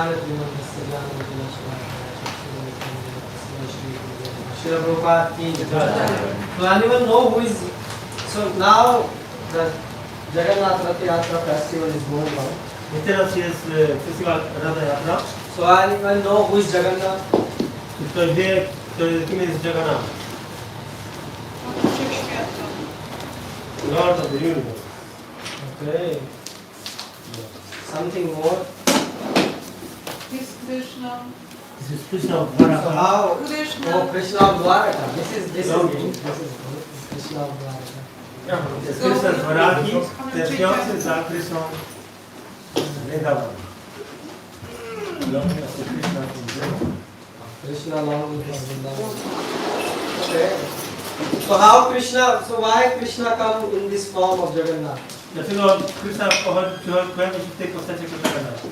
Jaganath, Srila Prabhupada ki Jai. So anyone know who is? So now the Jagannath Rath Yatra festival is going on. Teraz jest festiwal Rada Yatra. So anyone know who is Jagannath? Kto wie, kim jest Jaganath? Lord of the universe. Okay. Something more? This Krishna. This is Krishna of So Dwaraka. how? Krishna. Oh, Krishna of Dwaraka. This is good. This is Krishna of Dwaraka. To jest Krishna z Dwaraki, tęskniący za Krishną Vrindavan. Longing after Krishna from Vrindavan. Krishna longing for Vrindavan. Okay. So how Krishna? So why Krishna come in this form of Jagannath? Dlaczego Krishna pojawia się w tej postaci jako Jagannatha?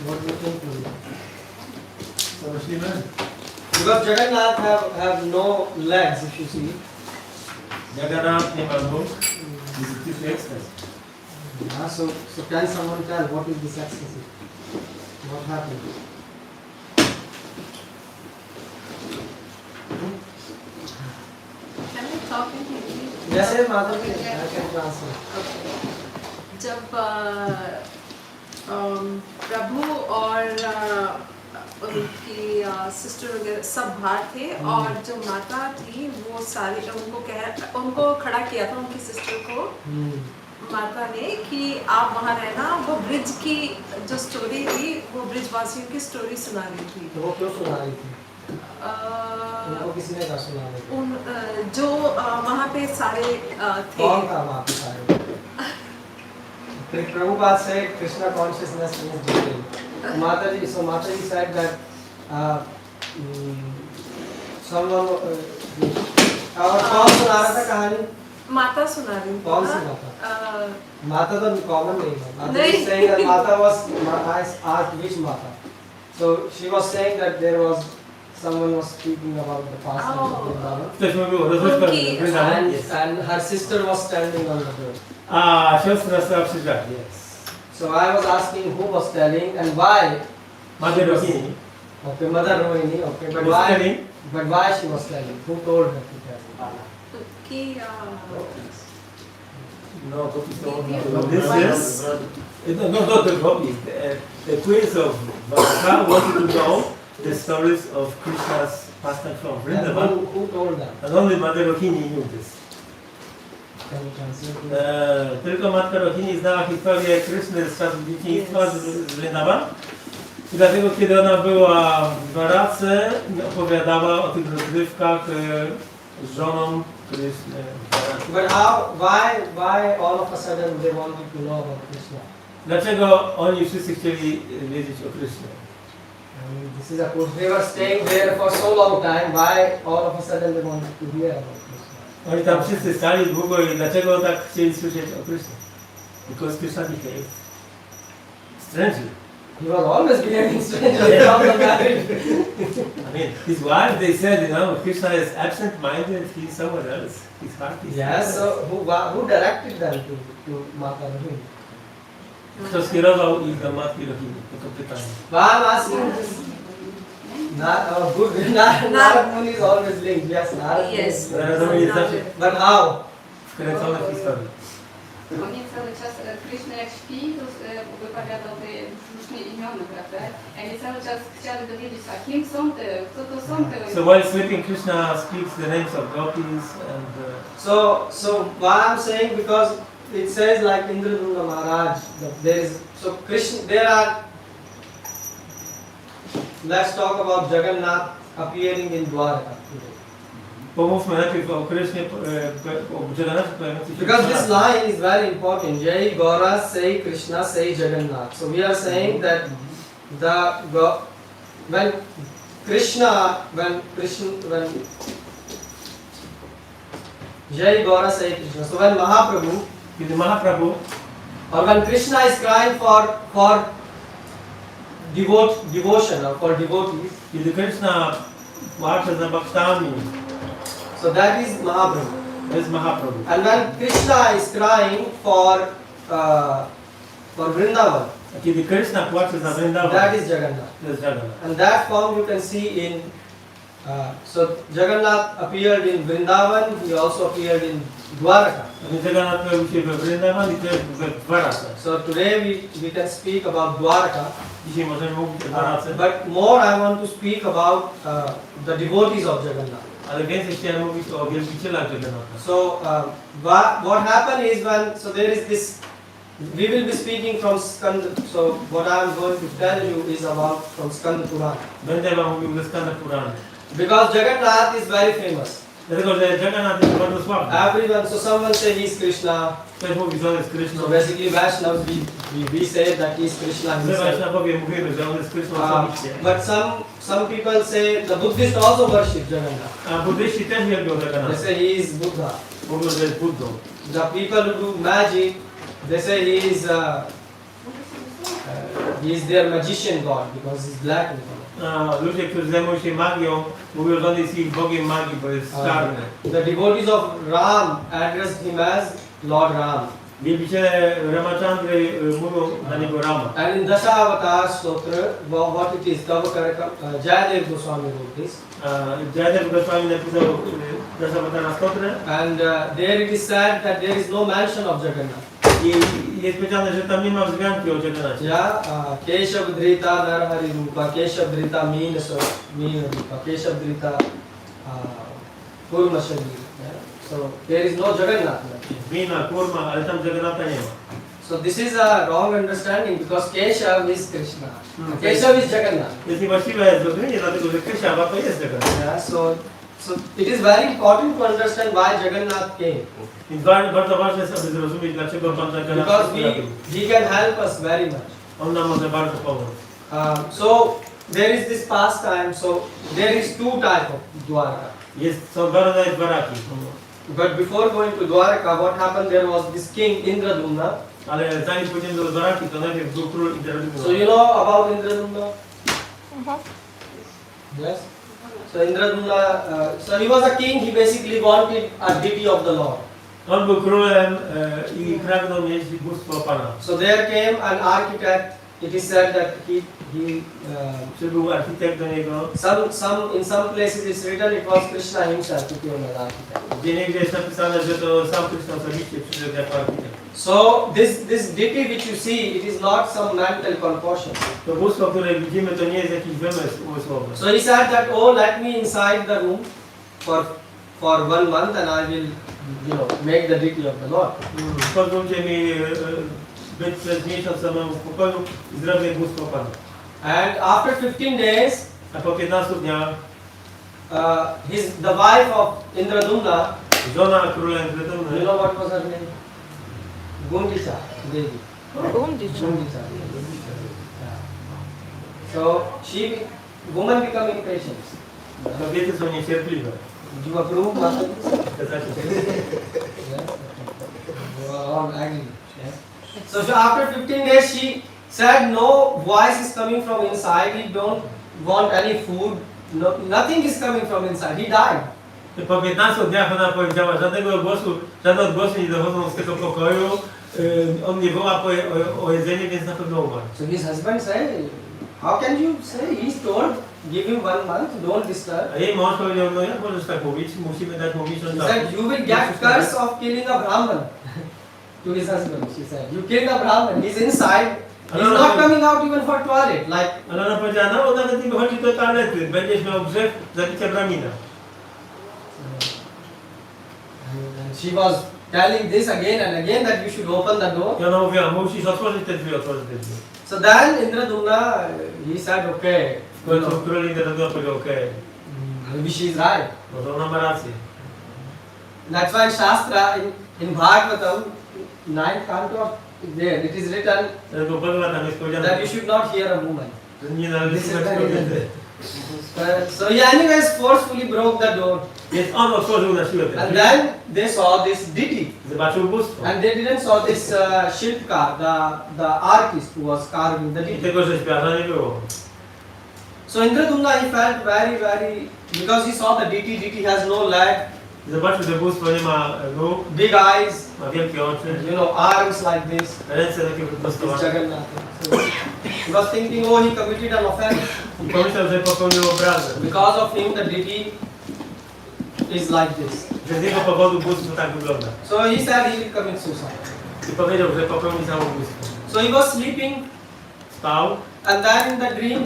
What do you think? Co myślimy? Because Jagannath have no legs, if you see. Jaganath nie ma nóg. This is too excess. Yeah, so can someone tell what is this ecstasy? What happened? Can I talk in Hindi? Yes, Madam, I can translate. जब प्रभु और उनकी सिस्टर वगैरह सब बाहर थे और जो माता थी वो सारे उनको खड़ा किया था उनकी सिस्टर को माता ने कि आप वहाँ रहना। वो ब्रिज की जो स्टोरी थी वो ब्रिज वासियों की स्टोरी सुना रही थी। तो वो क्यों सुना रही थी? उनको किसने कहा सुना रही थी? जो वहाँ पे सारे थे। कौन था वहाँ पे सारे? Prabhupada said Krishna consciousness is different. Mataji said that someone और कौन सुना रहा था कहानी? माता सुना रही थी। कौन सी माता? माता तो कॉमन नहीं है। Mata is saying that Mata was asked which Mata. So she was saying that there was someone was speaking about the past and her sister was standing on the door. Siostra stała przy drzwiach, yes. So I was asking who was telling and why. Mother Rohini. Okay, Mother Rohini. Okay, but why? But why she was telling? Who told her to tell? No, gopis don't know. This is not the gopis. The queens of Dwaraka wanted to know the stories of Krishna's pastime from Vrindavan. Who told them? And only Mother Rohini knew this. Tylko matka Rohini znała historię Krishny z czasów dzieciństwa z Vrindavan. I dlatego, kiedy ona była w Dwarace, opowiadała o tych rozgrywkach żonom Krishny. But why all of a sudden they wanted to know about Krishna? Dlaczego oni wszyscy chcieli wiedzieć o Krishnie? This is a question. They were staying there for so long time. Why all of a sudden they wanted to hear about Krishna? Oni tam wszyscy stali długo i dlaczego tak chcieli słyszeć o Krishnie? Because Krishna behaved strangely. He was always behaving strangely from the marriage. I mean, his wife, they said, Krishna is absent-minded, he's someone else. His heart is yes, so who directed them to Mata Rohini? Kto skierował ich do matki Rohini? To pytanie. Why I'm asking this? Narad Muni is always linked. Yes, Narad Muni. Yes. Narad Muni jest zawsze But how? wkręcony w historię. Oni cały czas, Krishna jak śpi, to wypowiadał te różne imiona, prawda? Oni cały czas chcieli dowiedzieć się, kim są te, kto to są te. So while sleeping, Krishna speaks the names of gopis and... So why I'm saying, because it says like Indradunda Maharaj, that there is, so Krishna, there are, let's talk about Jagannath appearing in Dwaraka today. Pomówmy najpierw o Krishnie, o Jagannathie pojawiającym się. Because this line is very important. Jai Gaura say Krishna say Jagannath. So we are saying that when Jai Gaura say Krishna. So when Mahaprabhu, Kiedy Mahaprabhu, or when Krishna is crying for devotion or for devotees. Kiedy Krishna płacze za bhaktami, So that is Mahaprabhu. to jest Mahaprabhu. And when Krishna is crying for Vrindavan, A kiedy Krishna płacze za Vrindavan, that is Jagannath. to jest Jaganath. And that form you can see in. So Jagannath appeared in Vrindavan. He also appeared in Dwaraka. Jaganath pojawił się we Vrindavan i też we Dwarace. So today we can speak about Dwaraka. Dzisiaj możemy mówić o Dwarace, But more I want to speak about the devotees of Jagannath. ale więcej chciałem mówić o wielbicielach Jagannatha. So what happened is so there is this, we will be speaking from Skanda. So what I am going to tell you is about from Skanda Purana. Będę wam mówił ze Skanda Purany. Because Jagannath is very famous. Dlatego, że Jaganath jest bardzo sławny. Everyone, so someone say he is Krishna. Ktoś mówi, że on jest Krishną. So basically Vaishnavas, we say that he is Krishna My himself. Vaishnavowie mówimy, że on jest Krishną osobiście. But some people say the Buddhists also worship Jagannath. A buddyści też wielbią They Jagannatha. say he is Buddha. Mówią, że jest Buddą. The people who do magic, they say he is their magician god because he's black in color. A ludzie, którzy zajmują się magią, mówią, że on jest ich bogiem magii, bo jest czarny. The devotees of Ram addressed him as Lord Ram. Wielbiciele Ramachandry mówią na niego Rama. And in Dasavatar Stotra, what it is, Jayadeva Goswami wrote this. Jayadeva Goswami napisał Dasavatara Stotrę And there it is said that there is no mention of Jagannath. i jest powiedziane, że tam nie ma wzmianki o Jagannathie. Yeah, Keshav Drita Narhari Rupa, Keshav Drita Meena Rupa, Keshav Drita Kurma Sharira. So there is no Jagannath. Meena, Kurma, ale tam Jagannatha nie ma. So this is a wrong understanding because Keshav is Krishna. Keshav is Jagannath. Jest niewłaściwe zrozumienie, dlatego że Keshav to jest Jagannath. Yeah, so it is very important to understand why Jagannath came. Więc bardzo ważne jest, aby zrozumieć, dlaczego Pan Jagannatha Because pojawił. he can help us very much. On nam może bardzo pomóc. So there is this pastime. So there is two types of Dwaraka. Są dwa rodzaje Dwaraki. But before going to Dwaraka, what happened? There was this king Indradumna. Ale zanim pójdziemy do Dwaraki, to najpierw był król Indradumna. So you know about Indradumna? Yes. So Indradumna, so he was a king. He basically wanted a deity of the Lord. On był królem i pragnął mieć bóstwo Pana. So there came an architect. It is said that he Przybył architekt do niego. in some places it's written it was Krishna himself who came as architect. Gdzie jest napisane, że to sam Krishna osobiście przyszedł jako architekt. So this deity which you see, it is not some mental concoction. To bóstwo, które widzimy, to nie jest jakiś wymysł umysłowy. So he said that, oh, let me inside the room for 1 month and I will, make the deity of the Lord. Pozwólcie mi być przez miesiąc samemu w pokoju i zrobię bóstwo Pana. And after 15 days, A po 15 dniach the wife of Indradumna, żona króla you Indradumny, know what was her name? Gundicha Devi. Gundicha. Yeah. So woman become impatient. kobiety są niecierpliwe. Do you approve, Mahat? Zgadzacie się? Yeah. You are all angry. Yes. So after 15 days she said no voice is coming from inside, he don't want any food, nothing is coming from inside, he died. Po 15 dniach ona powiedziała, żadne odgłosy nie dochodzą z tego pokoju, on nie woła o jedzenie, więc na pewno umarł. So his husband said, how can you say, he's told, give him 1 month, don't disturb. A jej mąż powiedział, no jak możesz tak mówić, musimy dać mu miesiąc He czasu. said, you will get curse of killing a Brahman. To his husband, she said, you killed a Brahman, he's inside, he's not coming out even for toilet, like. Ale ona powiedziała, no on nawet nie wychodzi do toalety, będziesz miał grzech zabicia Brahmina. And she was telling this again and again that you should open the door. I ona mówiła, musisz otworzyć te drzwi. So then Indradumna, he said, okay. W końcu król Indradumna powiedział, okej, Maybe she is right. no to ona ma rację. That's why in Shastra, in Bhagavatam, 9th canto, there it is written Dlatego Bhagavatam jest powiedziane, that you should not hear a woman. że nie należy słuchać kobiety. So he anyways forcefully broke the door. Więc on otworzył na siłę ten And drzwi. then they saw this deity. Zobaczył bóstwo. And they didn't saw this Shilpkar, the artist who was carving the I deity. tego rzeźbiarza nie było. So Indradumna, he felt very, because he saw the deity has no leg, Zobaczył, że bóstwo nie ma nóg, big eyes, ma wielkie oczy, arms like this. ręce takie This wyprostowane. Jaganath. So he was thinking, oh, he committed an offense. I pomyślał, że popełnił obrazę. Because of him, the deity is like this. Że z jego powodu bóstwo tak wygląda. So he said he will commit suicide. I powiedział, że popełni samobójstwo. So he was sleeping, Spał, and then in the dream,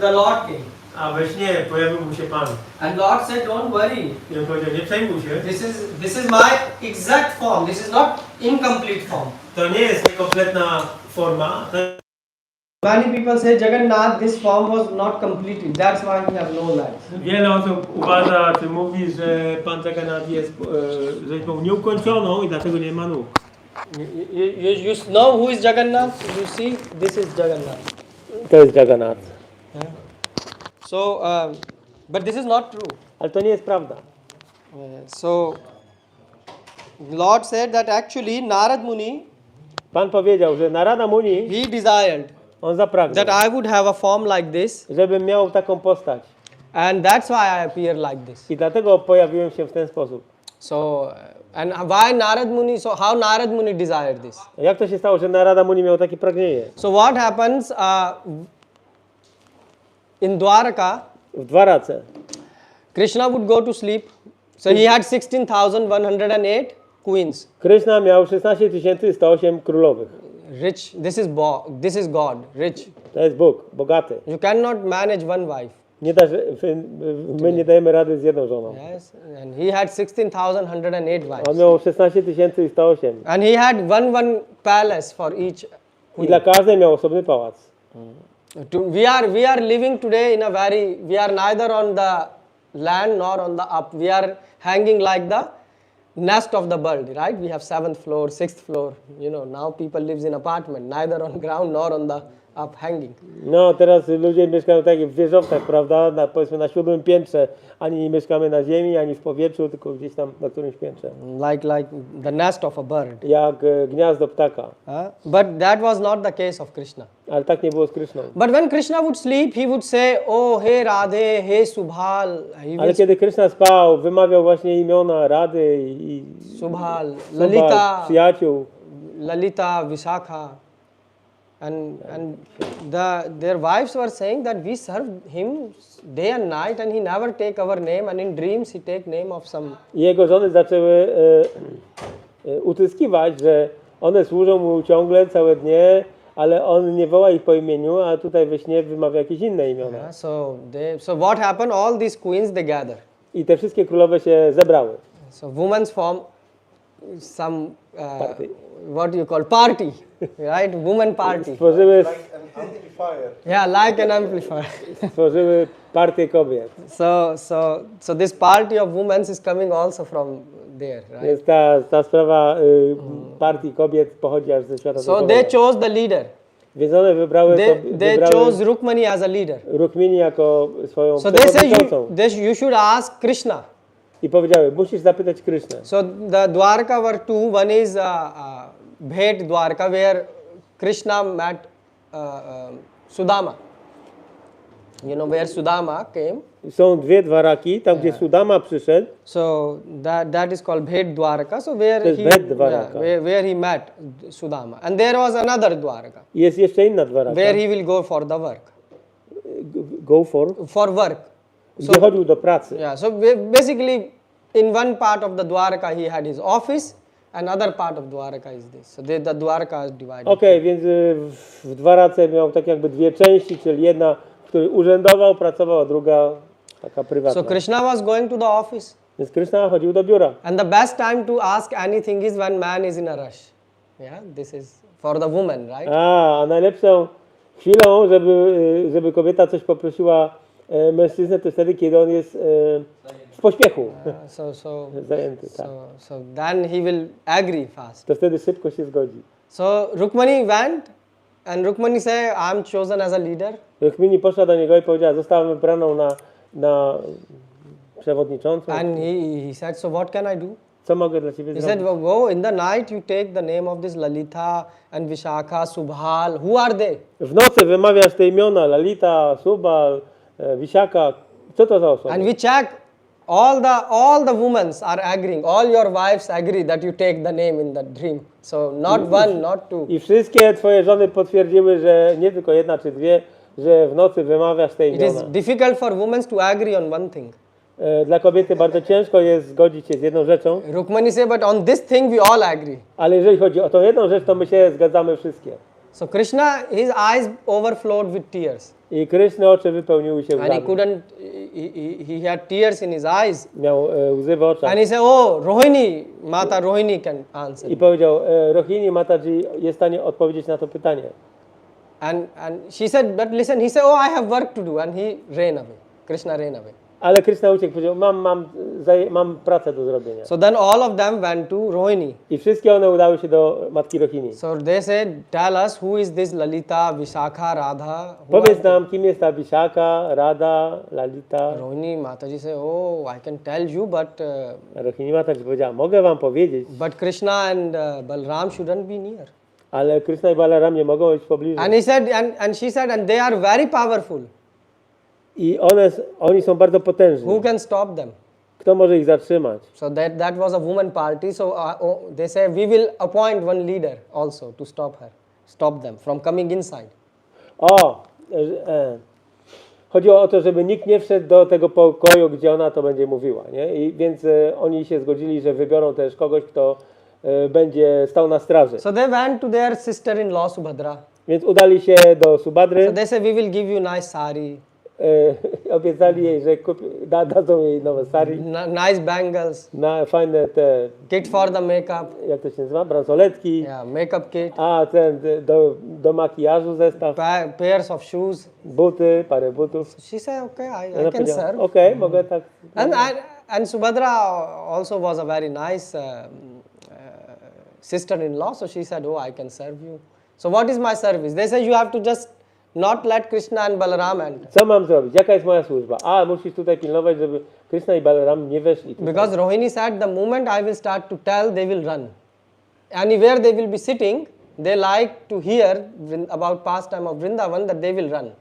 the Lord came. a we śnie pojawił mu się Pan. And Lord said, don't worry. I on powiedział, nie przejmuj się. This is my exact form. This is not incomplete form. To nie jest niekompletna forma. Many people say Jagannath, this form was not completed. That's why he has no legs. Wiele osób uważa, czy mówi, że Pan Jaganath jest rzeźbą nieukończoną i dlatego nie ma nóg. You know who is Jagannath? You see, this is Jagannath. To jest Jaganath. So, but this is not true. Ale to nie jest prawda. So, Lord said that actually Narad Muni, Pan powiedział, że Narada Muni, he desired on zapragnął, that I would have a form like this, żebym miał taką postać. and that's why I appear like this. I dlatego pojawiłem się w ten sposób. So, and why Narad Muni? So, how Narad Muni desired this? Jak to się stało, że Narada Muni miał takie pragnienie? So, what happens in Dwaraka? W Dwarace Krishna would go to sleep. So he had 16,108 queens. Krishna miał 16 108 królowych. Rich. This is God. Rich. To jest Bóg, bogaty. You cannot manage one wife. Nie da, my nie dajemy rady z jedną żoną. Yes. And he had 16,108 wives. On miał 16 108. And he had one palace for each I queen. dla każdej miał osobny pałac. We are living today in a we are neither on the land nor on the up. We are hanging like the nest of the bird, right? We have 7th floor, 6th floor. Now people lives in apartment, neither on ground nor on the up hanging. No, teraz ludzie mieszkają tak jak w wieżowcach, prawda? Powiedzmy na 7. piętrze. Ani nie mieszkamy na ziemi, ani w powietrzu, tylko gdzieś tam na którymś piętrze. Like the nest of a bird. Jak gniazdo ptaka. But that was not the case of Krishna. Ale tak nie było z Kryszną. But when Krishna would sleep, he would say, oh, hey Radhe, hey Subhal. Ale kiedy Kryszna spał, wymawiał właśnie imiona Rady i Subhal, Subhal, Lalita, przyjaciół. Lalita, Vishakha. And their wives were saying that we serve him day and night and he never take our name, and in dreams he take name of some. I jego żony zaczęły utyskiwać, że one służą mu ciągle całe dnie, ale on nie woła ich po imieniu, a tutaj we śnie wymawia jakieś inne imiona. So what happened? All these queens they gather. I te wszystkie królowe się zebrały. So women's form some Party. what you call party, right? Woman party. Stworzyły, Yeah, like an amplifier. stworzyły partię kobiet. So this party of women is coming also from there, right? Więc ta sprawa partii kobiet pochodzi aż ze świata So they duchowego. chose the leader. Więc one wybrały They chose Rukmani as a leader. Rukmini jako swoją So they say przewodniczącą. you should ask Krishna. I powiedziały, musisz zapytać Krysznę. So the Dwarka were two. One is Bhet Dwarka, where Krishna met Sudama. Where Sudama came. Są dwie dwaraki, tam gdzie Sudama przyszedł. So that is called Bhet Dwarka. So where where he met Sudama. And there was another Dwarka. Jest jeszcze inna dwaraka. Where he will go for the work. Go for? For work. Gdzie chodził do pracy. Yeah, so basically in one part of the Dwarka he had his office, another part of Dwarka is this. So the Dwarka is divided. Okej, więc w Dwarace miał tak jakby dwie części, czyli jedna, w której urzędował, pracował, a druga taka prywatna. So Krishna was going to the office. Więc Krishna chodził do biura. And the best time to ask anything is when man is in a rush. Yeah, this is for the woman, right? A najlepszą chwilą, żeby kobieta coś poprosiła mężczyznę, to wtedy, kiedy on jest w pośpiechu. Zajęty, tak. So then he will agree fast. To wtedy szybko się zgodzi. So Rukmani went and Rukmani said, I'm chosen as a leader. Rukmini poszła do niego i powiedziała, zostałam wybraną na przewodniczącą. And he said, so what can I do? Co mogę dla ciebie He zrobić? said, well, go in the night, you take the name of this Lalita and Vishakha, Subhal. Who are they? W nocy wymawiasz te imiona Lalita, Subal, Wisiaka. Co to za osoby? And we check, all the women are agreeing, all your wives agree that you take the name in the dream. So not one, not two. I wszystkie twoje żony potwierdziły, że nie tylko jedna czy dwie, że w nocy wymawiasz te It is imiona. difficult for women to agree on one thing. Dla kobiety bardzo ciężko jest zgodzić się z jedną rzeczą, Rukmani say, but on this thing we all agree. ale jeżeli chodzi o tą jedną rzecz, to my się zgadzamy wszystkie. So Krishna, his eyes overflowed with tears. I Kryszny oczy wypełniły się And he łzami. couldn't, he had tears in his eyes. Miał łzy w oczach. And he said, oh, Rohini, Mata Rohini can answer. I powiedział, Rohini Mataji jest w stanie odpowiedzieć na to pytanie. And she said, but listen, he said, oh, I have work to do. And he ran away. Krishna ran away. Ale Kryszna uciekł, powiedział, mam pracę do zrobienia. So then all of them went to Rohini. I wszystkie one udały się do matki Rohini. So they said, tell us who is this Lalita, Vishakha, Radha? Powiedz nam, kim jest ta Vishaka, Radha, Lalita. Rohini Mataji said, oh, I can tell you, but Rohini Mataji powiedziała, mogę wam powiedzieć, Krishna and Balram shouldn't be near. ale Kryszna i Balaram nie mogą być w pobliżu. And he said, and she said, and they are very powerful. I oni są bardzo potężni. Who can stop them? Kto może ich zatrzymać? So that was a woman party. So they say we will appoint one leader also to stop them from coming inside. Chodziło o to, żeby nikt nie wszedł do tego pokoju, gdzie ona to będzie mówiła, nie? I więc oni się zgodzili, że wybiorą też kogoś, kto będzie stał na straży. So they went to their sister-in-law Subhadra. Więc udali się do Subhadry. So they said we will give you nice sari. Obiecali jej, że dadzą jej nowe sari, Nice bangles, fajne te, kit for the makeup, jak to się nazywa, bransoletki, yeah, makeup kit, a ten do makijażu zestaw, pairs of shoes. buty, parę butów. She said, okay, Ona I can powiedziała, serve. okej, mogę tak. And Subhadra also was a very nice sister-in-law, so she said, oh, I can serve you. So what is my service? They said you have to just not let Krishna and Balaram enter. Co mam zrobić? Jaka jest moja służba? Musisz tutaj pilnować, żeby Krishna i Balaram nie weszli tutaj. Because Rohini said, the moment I will start to tell, they will run. Anywhere they will be sitting, they like to hear about pastime of Vrindavan, that they will run.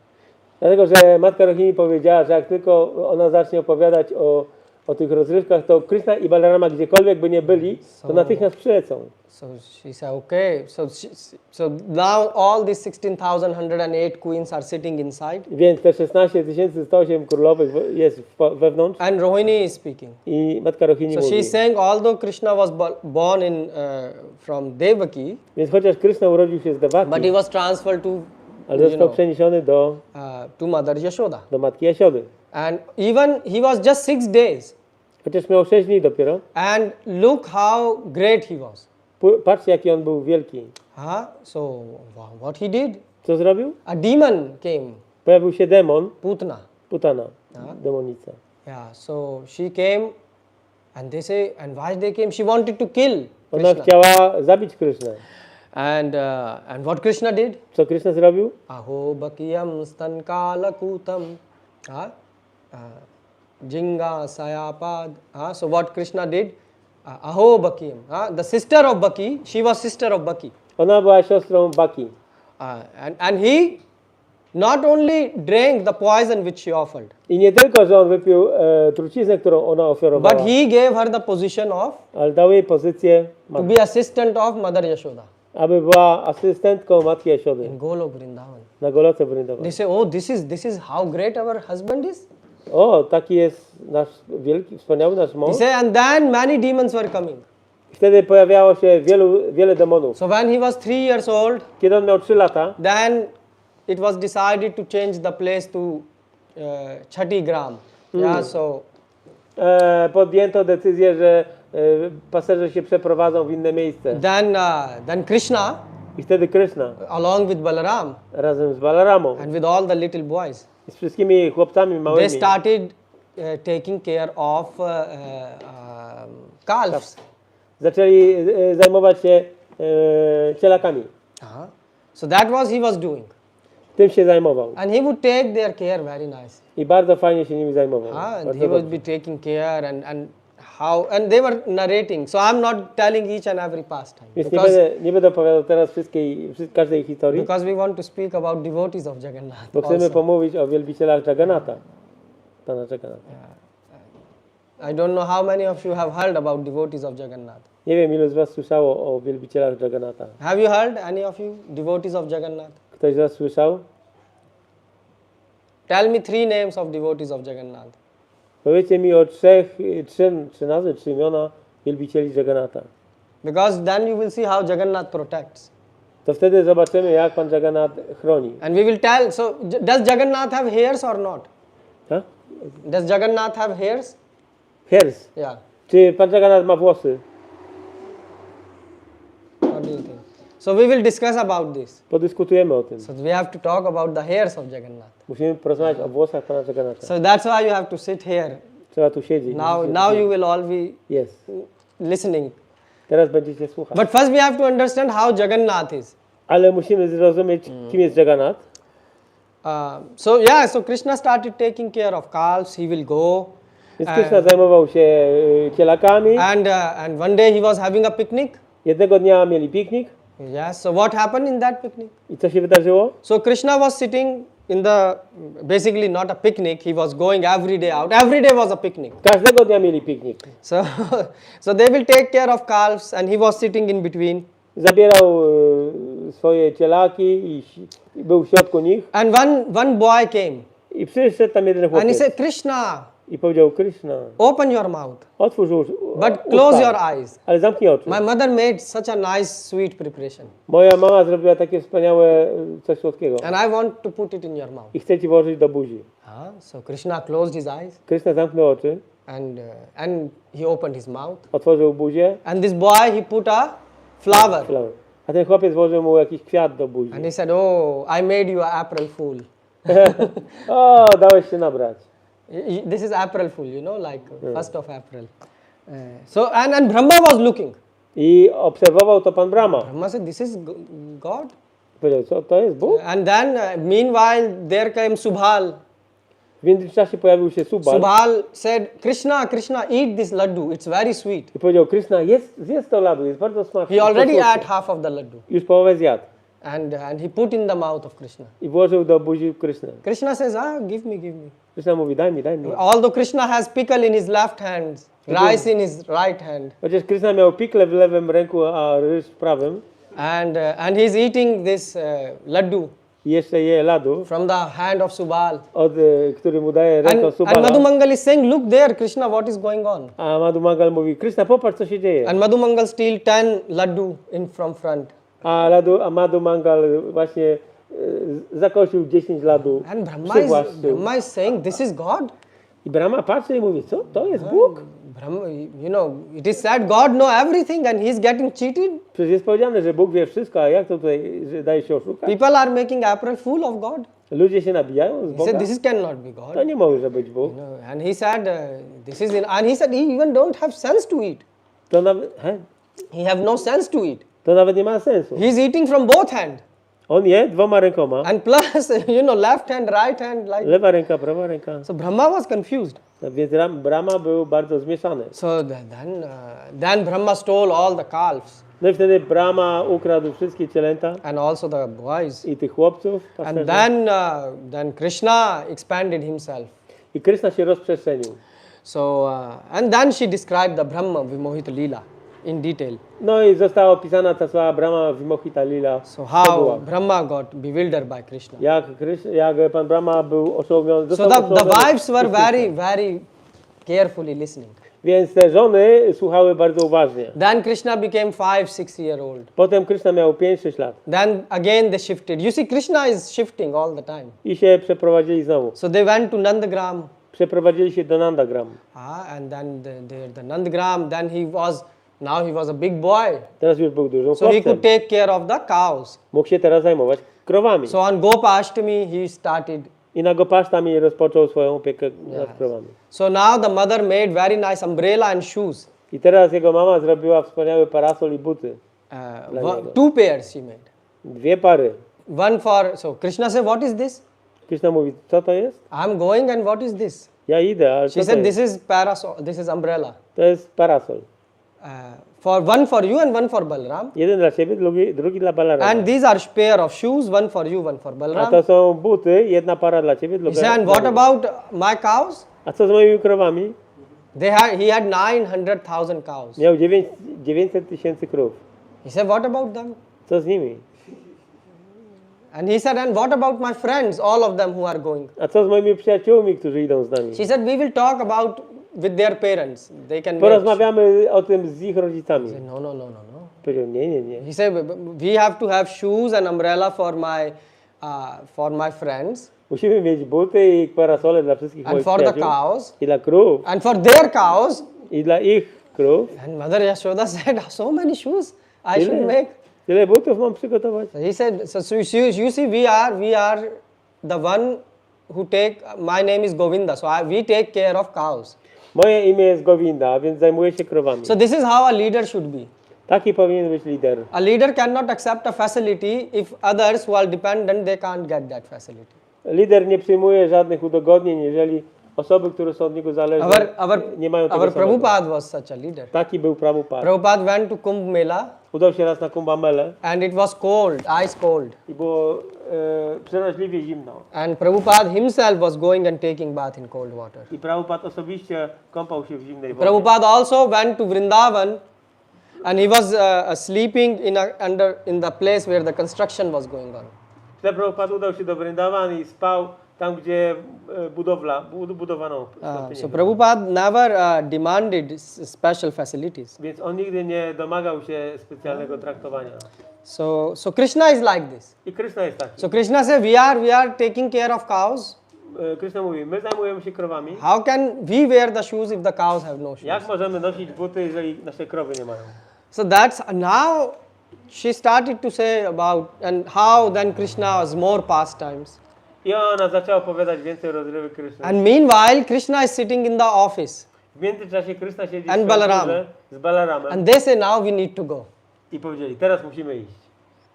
Dlatego, że matka Rohini powiedziała, że jak tylko ona zacznie opowiadać o tych rozrywkach, to Krishna i Balarama gdziekolwiek by nie byli, to natychmiast przylecą. So she said, okay. So now all these 16,108 queens are sitting inside. Więc te 16 108 królowych jest wewnątrz. And Rohini is speaking. I matka Rohini So mówi. she's saying, although Krishna was born from Devaki, Więc chociaż Krishna urodził się z Devaki, but he was transferred to, ale został przeniesiony to Mother Yashoda. do matki Jasiody. And even he was just 6 days. Chociaż miał 6 dni dopiero. And look how great he was. Patrzcie, jaki on był wielki. So what he did? Co zrobił? A demon came. Pojawił się demon, Putana. demonica. Yeah, so she came and they say, and why they came? She wanted to kill Ona Krishna. chciała zabić Krishnę. And what Krishna did? Co Krishna zrobił? Aho bakiyam stankalakutam. Jinga sayapad. So what Krishna did? Aho bakiyam. The sister of Baki, she was sister of Baki. Ona była siostrą Baki. And he not only drank the poison which she offered, I nie tylko, że on wypił truciznę, którą ona ofiarowała, but he gave her the position of ale dał jej pozycję, to be assistant of Mother Yashoda aby była asystentką matki Jasiody in Golok Vrindavan. na Goloce Vrindavan. They say, oh, this is how great our husband is. Taki jest nasz wielki, wspaniały nasz He mąż. say, and then many demons were coming. Wtedy pojawiało się wiele demonów. So when he was 3 years old, Kiedy on miał 3 lata, then it was decided to change the place to Chhattigram. Yeah, so podjęto decyzję, że pasterze się przeprowadzą w inne miejsce. then Krishna, I wtedy Krishna along with Balaram razem z Balaramą and with all the little boys, i z wszystkimi chłopcami they małymi started taking care of calves. zaczęli zajmować się cielakami. So that was he was doing. tym się zajmował. And he would take their care very nice. I bardzo fajnie się nimi zajmował. And Bardzo he would dobrze. be taking care and they were narrating. So I'm not telling each and every pastime. Więc nie będę opowiadał teraz każdej historii, Because we want to speak about devotees of Jagannath. bo chcemy Also. pomówić o wielbicielach Jagannatha. Pana Jagannatha. I don't know how many of you have heard about devotees of Jagannath. Nie wiem, ilu z was słyszało o wielbicielach Jagannatha. Have you heard, any of you, devotees of Jagannath? Ktoś z was słyszał? Tell me 3 names of devotees of Jagannath. Powiedzcie mi o trzy nazwy, 3 imiona wielbicieli Jagannatha. Because then you will see how Jagannath protects. To wtedy zobaczymy, jak Pan Jagannath chroni. And we will tell, so does Jagannath have hairs or not? Ha? Does Jagannath have hairs? Hairs. Yeah. Czy Pan Jagannath ma włosy? What do you think? So we will discuss about this. Podyskutujemy o tym. So we have to talk about the hairs of Jagannath. Musimy porozmawiać o włosach Pana Jagannatha. So that's why you have to sit here. Trzeba tu siedzieć. Now you will all be Jest. listening. Teraz będziecie słuchać. But first we have to understand how Jagannath is. Ale musimy zrozumieć, kim jest Jagannath. So Krishna started taking care of calves. He will go. Więc Krishna zajmował się cielakami. And one day he was having a picnic. Jednego dnia mieli piknik. Yes. So what happened in that picnic? I co się wydarzyło? So Krishna was sitting in basically not a picnic. He was going every day out. Every day was a picnic. Każdego dnia mieli piknik. So they will take care of calves, and he was sitting in between. Zabierał swoje cielaki i był w środku nich. And one boy came, I przyszedł tam jeden and he chłopiec. said, Krishna, I powiedział: Krishna, open your mouth, otwórz but close your eyes. ale zamknij oczy. My mother made such a nice sweet preparation, Moja mama zrobiła takie wspaniałe coś słodkiego. and I want to put it in your mouth. I chcę ci włożyć do buzi. So Krishna closed his eyes, Krishna zamknął oczy, and he opened his mouth. otworzył buzię. And this boy, he put a flower, A ten chłopiec włożył mu jakiś kwiat do buzi. and he said, oh, I made you an April fool. O, dałeś się nabrać. This is April fool, you know, like 1st of April. So and Brahma was looking. I obserwował to pan Brahma. Brahma said, this is God. Powiedział: co to jest Bóg? And then meanwhile there came Subhal. W międzyczasie pojawił się Subal. Subhal said, Krishna, eat this laddu. It's very sweet. I powiedział: Krishna, zjedz to ladu, jest bardzo smaczne. He already ate half of the laddu. Już połowę zjadł. And he put in the mouth of Krishna. I włożył do buzi Krishna. Krishna says, give me. Krishna mówi: daj mi. Although Krishna has pickle in his left hand, rice in his right hand. Chociaż Krishna miał pikle w lewym ręku, a ryż w prawym. And he's eating this laddu I jeszcze je ladu, from the hand of Subal. który mu daje ręką And Subala. Madhumangal is saying, look there, Krishna, what is going on? A Madhumangal mówi: Krishna, popatrz, co się dzieje. And Madhumangal steal 10 laddu from front. A Madhumangal właśnie zakosił 10 ladu. And Brahma przywłaszczył. is saying, this is God? I Brahma patrzy i mówi: co? To jest Bóg? Brahma, it is said God know everything and he is getting cheated. Przecież jest powiedziane, że Bóg wie wszystko, a jak to tutaj, że daje się oszukać? People are making April fool of God. Ludzie się nabijają z He Boga? said, this cannot be God. To nie może być Bóg. And he said, and he said, he even don't have sense to eat. To nawet, He have no sense to eat. to nawet nie ma sensu. He is eating from both hand. On je 2 rękoma. And plus, left hand, right hand, like. Lewa ręka, prawa ręka. So Brahma was confused. Więc Brahma był bardzo zmieszany. So then Brahma stole all the calves No i wtedy Brahma ukradł wszystkie cielęta and also the boys. i tych chłopców. And then Krishna expanded himself. I Krishna się rozprzestrzenił. So and then she described the Brahma Vimohita Leela in detail. No i została opisana ta cała Brahma Vimohita Lila. So how Brahma got bewildered by Krishna. Jak pan Brahma był oszołomiony. So the wives were very, very carefully listening. Więc te żony słuchały bardzo uważnie. Then Krishna became 5-6 years old. Potem Krishna miał 5-6 lat. Then again they shifted. You see, Krishna is shifting all the time. I się przeprowadzili znowu. So they went to Nandagram. Przeprowadzili się do Nandagram. And then the Nandagram, then now he was a big boy. Teraz już był dużym So he chłopcem. could take care of the cows. Mógł się teraz zajmować krowami. So on Gopashtami he started. I na Gopashtami rozpoczął swoją opiekę nad krowami. So now the mother made very nice umbrella and shoes. I teraz jego mama zrobiła wspaniały parasol i buty. Two pairs she made. 2 pary. one for, so Krishna said, what is this? Krishna mówi, co to jest? I'm going and what is this? Ja idę, ale She co to said, this jest? is parasol, this is umbrella. To jest parasol. For one for you and one for Balram. Jeden dla ciebie, drugi dla Balarama. And these are pair of shoes, one for you, one for A Balram. to są buty, jedna para dla ciebie, He druga said, and dla what mnie. about my cows? A co z moimi krowami? He had 900,000 cows. Miał 900 tysięcy krów. He said, what about them? Co z nimi? And he said, and what about my friends, all of them who are going? A co z moimi przyjaciółmi, którzy idą z nami? She said, we will talk about with their parents. They can make. Porozmawiamy o tym z ich rodzicami. No, no, no, no, no. Powiedział, nie. He said, we have to have shoes and umbrella for my friends Musimy mieć buty i parasole dla wszystkich and moich for the przyjaciół. cows I dla krów. and for their cows. I dla ich krów. And Mother Yashoda said, so many shoes I should make. Tyle butów mam przygotować. He said, so you see, we are the one who take, my name is Govinda, so we take care of cows. Moje imię jest Govinda, więc zajmuję się krowami. So this is how a leader should be. Taki powinien być lider. A leader cannot accept a facility if others who are dependent, they can't get that facility. Lider nie przyjmuje żadnych udogodnień, jeżeli osoby, które są od niego zależne, nie mają tego Our samego. Prabhupada was such a leader. Taki był Prabhupada. Prabhupada went to Kumbh Mela Udał się raz na Kumbh Melę and it was cold, ice cold. i było przeraźliwie zimno. And Prabhupada himself was going and taking bath in cold water. I Prabhupada osobiście kąpał się w zimnej wodzie. Prabhupada also went to Vrindavan and he was sleeping in the place where the construction was going on. Prabhupada udał się do Vrindavan i spał tam, gdzie budowano. So Prabhupada never demanded special facilities. Więc on nigdy nie domagał się specjalnego traktowania. So Krishna is like this. I Krishna jest taki. So Krishna says, we are taking care of cows. Krishna mówi, my zajmujemy się krowami. How can we wear the shoes if the cows have no shoes? Jak możemy nosić buty, jeżeli nasze krowy nie mają? So that's now she started to say about and how then Krishna has more pastimes. I ona zaczęła opowiadać więcej o rozrywek Krishna. And meanwhile Krishna is sitting in the office W międzyczasie Krishna siedzi And w Balaram. biurze z Balaramem and they say now we need to go. i powiedzieli, teraz musimy iść.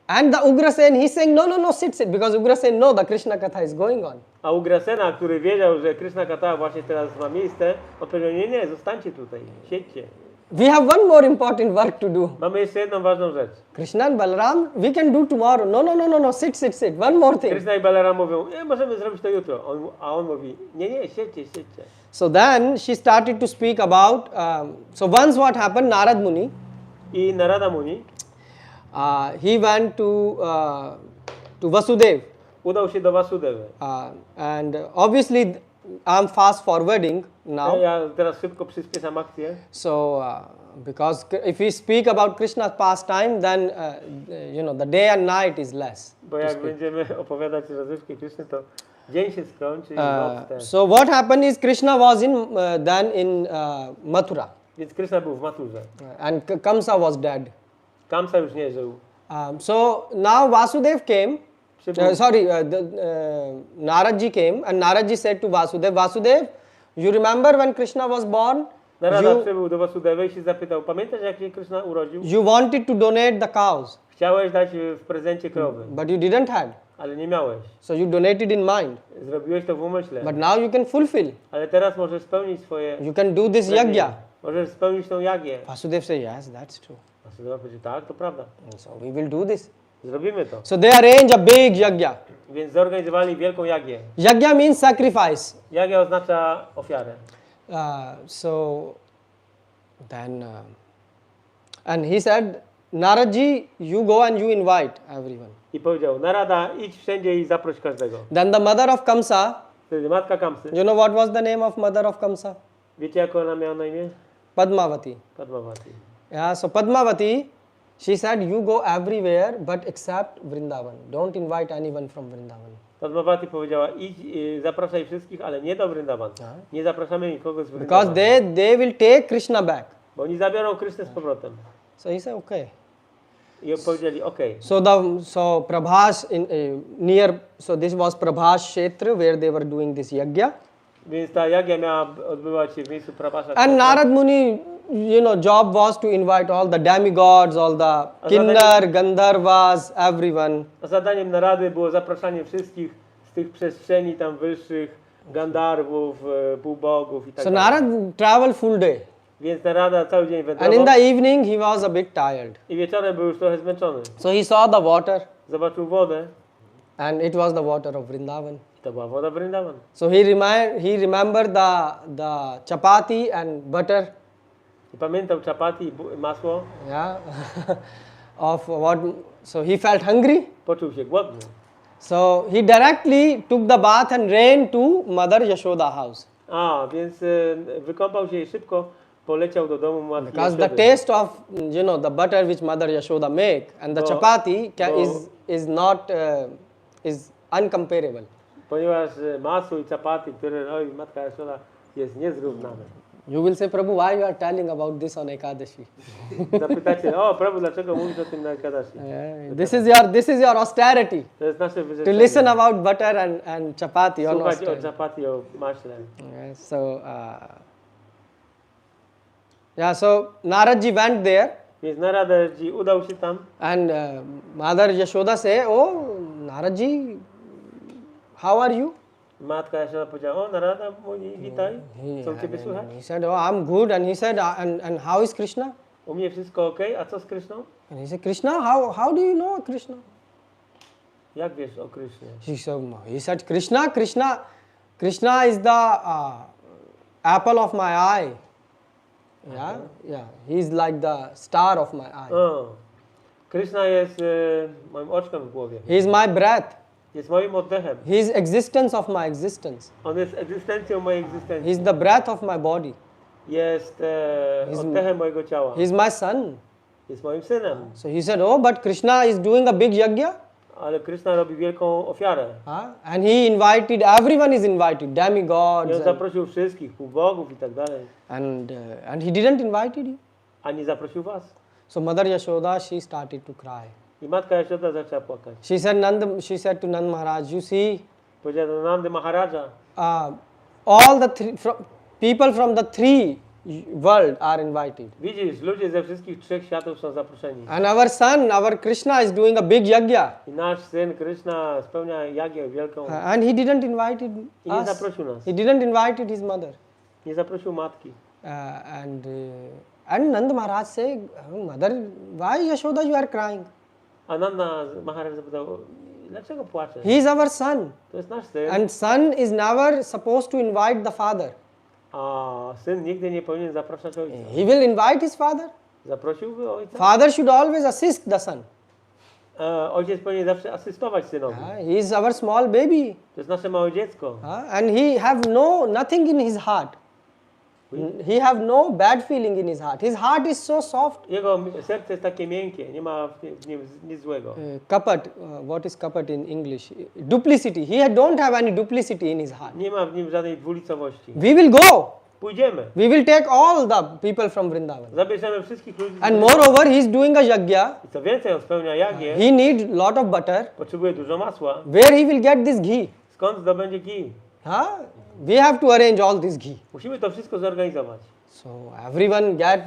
And the Ugrasen, he's saying no, sit, because Ugrasen no, the Krishna Katha is going on. A Ugrasena, który wiedział, że Krishna Katha właśnie teraz ma miejsce, on powiedział, nie, zostańcie tutaj, siedźcie. We have one more important work to do. Mamy jeszcze jedną ważną rzecz. Krishna and Balaram, we can do tomorrow. No, sit. One more thing. Krishna i Balaram mówią, możemy zrobić to jutro. A on mówi, nie, siedźcie. So then she started to speak about, so once what happened, Narad Muni, I Narada Muni he went to Vasudev. udał się do Vasudevy. And obviously I'm fast forwarding now. Ja teraz szybko przyspieszam akcję. So because if we speak about Krishna's pastime, then the day and night is less. Bo jak będziemy opowiadać rozrywki Krishny, to dzień się skończy i noc też. So what happened is Krishna was then in Mathura, Więc Krishna był w Maturze. and Kamsa was dead. Kamsa już nie żył. So now Vasudev came. Naradji came, and Naradji said to Vasudev, you remember when Krishna was born? Narada przybył do Vasudevy i się zapytał, pamiętasz jak się Krishna urodził? You wanted to donate the cows, Chciałeś dać w prezencie krowy, but you didn't have. ale nie miałeś. So you donated in mind. Zrobiłeś to w umyśle. But now you can fulfill. Ale teraz możesz spełnić swoje You can do this yagya. Możesz spełnić tą Yagję. Vasudev said, yes, that's true. Vasudeva powiedział, tak, to prawda. And so we will do this. Zrobimy to. So they arrange a big yagya. Więc zorganizowali wielką Yagję. Yagya means sacrifice. Yagya oznacza ofiarę. So then, and he said, Naradji, you go and you invite everyone. I powiedział, Narada, idź wszędzie i zaproś każdego. Then the mother of Kamsa, Wtedy matka Kamsy. you know what was the name of mother of Kamsa? Wiecie, jak ona miała na imię? Padmavati. Padmavati. Yeah, so Padmavati, she said, you go everywhere but except Vrindavan. Don't invite anyone from Vrindavan. Padmavati powiedziała, idź, zapraszaj wszystkich, ale nie do Vrindavan. Nie zapraszamy nikogo z Because Vrindavan. they will take Krishna back. Bo oni zabiorą Krysznę z powrotem. So he said, okay. I powiedzieli, okej. So Prabhas so this was Prabhas Kshetra where they were doing this yagya. Więc ta Yagya miała odbywać się w miejscu Prabhasa. And Narad Muni job was to invite all the demigods, all the Kinnar, Gandharvas, everyone. A zadaniem narady było zapraszanie wszystkich z tych przestrzeni tam wyższych, Gandharwów, półbogów i tak So dalej. Narad traveled full day. Więc narada cały dzień And in wędrował the evening he was a bit tired. i wieczorem był już trochę zmęczony. So he saw the water, Zobaczył wodę and it was the water of Vrindavan. i to była woda Vrindavan. So he remembered the chapati and butter, I pamiętał czapati i masło, yeah, of what. So he felt hungry. poczuł się głodny. So he directly took the bath and ran to Mother Yashoda house. Więc wykąpał się i szybko poleciał do domu matki Because the Jasiody. taste of the butter which Mother Yashoda make and the No, chapati no. is not is uncomparable. Ponieważ masło i czapati, które robi matka Jashoda, jest niezrównane. You will say, Prabhu, why you are telling about this on Ekadashi? Zapytacie, Prabhu, dlaczego mówisz o tym na Ekadashi? This is your austerity. To jest nasze To wyrzeczenie. listen about butter and chapati on Słuchać o austerity. czapati, o maśle. So Naradji went there Więc Naradji udał się tam and Mother Yashoda say, oh Naradji, how are you? matka Jashoda powiedziała, Narada, mój witaj, co u ciebie słychać? He said, oh, I'm good. And he said, and how is Krishna? U mnie wszystko ok, a co z Kryszną? And he said, Krishna, how do you know Krishna? Jak wiesz o Krysznie? He said, Krishna is the apple of my eye. Yeah. He's like the star of my eye. Kryszna jest moim oczkiem w głowie. He's my breath. Jest moim oddechem. He's existence of my existence. On jest egzystencją mojej egzystencji. He's the breath of my body. Jest oddechem mojego ciała. He's my son. Jest moim synem. So he said, oh, but Krishna is doing a big yagya. Ale Kryszna robi wielką ofiarę. And he invited, everyone is invited, demigods. I on zaprosił wszystkich, półbogów i tak dalej. And he didn't invite you. A nie zaprosił was. So Mother Yashoda, she started to cry. I matka Jashoda zaczęła płakać. She said to Nand Maharaj, you see, Powiedziała do Nandy Maharadża, all the people from the three world are invited. widzisz, ludzie ze wszystkich trzech światów są zaproszeni. And our son, our Krishna is doing a big yagya. I nasz syn Krishna spełnia Jagię wielką. And he didn't invite I nie us. zaprosił nas. He didn't invite his mother. Nie zaprosił matki. And Nand Maharaj said, Mother, why Yashoda you are crying? A Nanda Maharaj zapytał, dlaczego płaczesz? He is our son. To jest nasz syn. And son is never supposed to invite the father. A syn nigdy nie powinien zapraszać ojca. He will invite his father. Zaprosiłby ojca? Father should always assist the son. Ojciec powinien zawsze asystować synowi. He is our small baby. To jest nasze małe dziecko. And he have nothing in his heart. He have no bad feeling in his heart. His heart is so soft. Jego serce jest takie miękkie, nie ma w nim nic złego. Kapat, what is kapat in English? Duplicity. He don't have any duplicity in his heart. Nie ma w nim żadnej dwulicowości. We will go. Pójdziemy. We will take all the people from Vrindavan. Zabierzemy wszystkich ludzi. And moreover, he is doing a yagya. I co więcej, on spełnia Jagię. He needs lot of butter. Potrzebuje dużo masła. Where he will get this ghee? Skąd zdobędzie ghee? We have to arrange all this ghee. Musimy to wszystko zorganizować. So everyone get,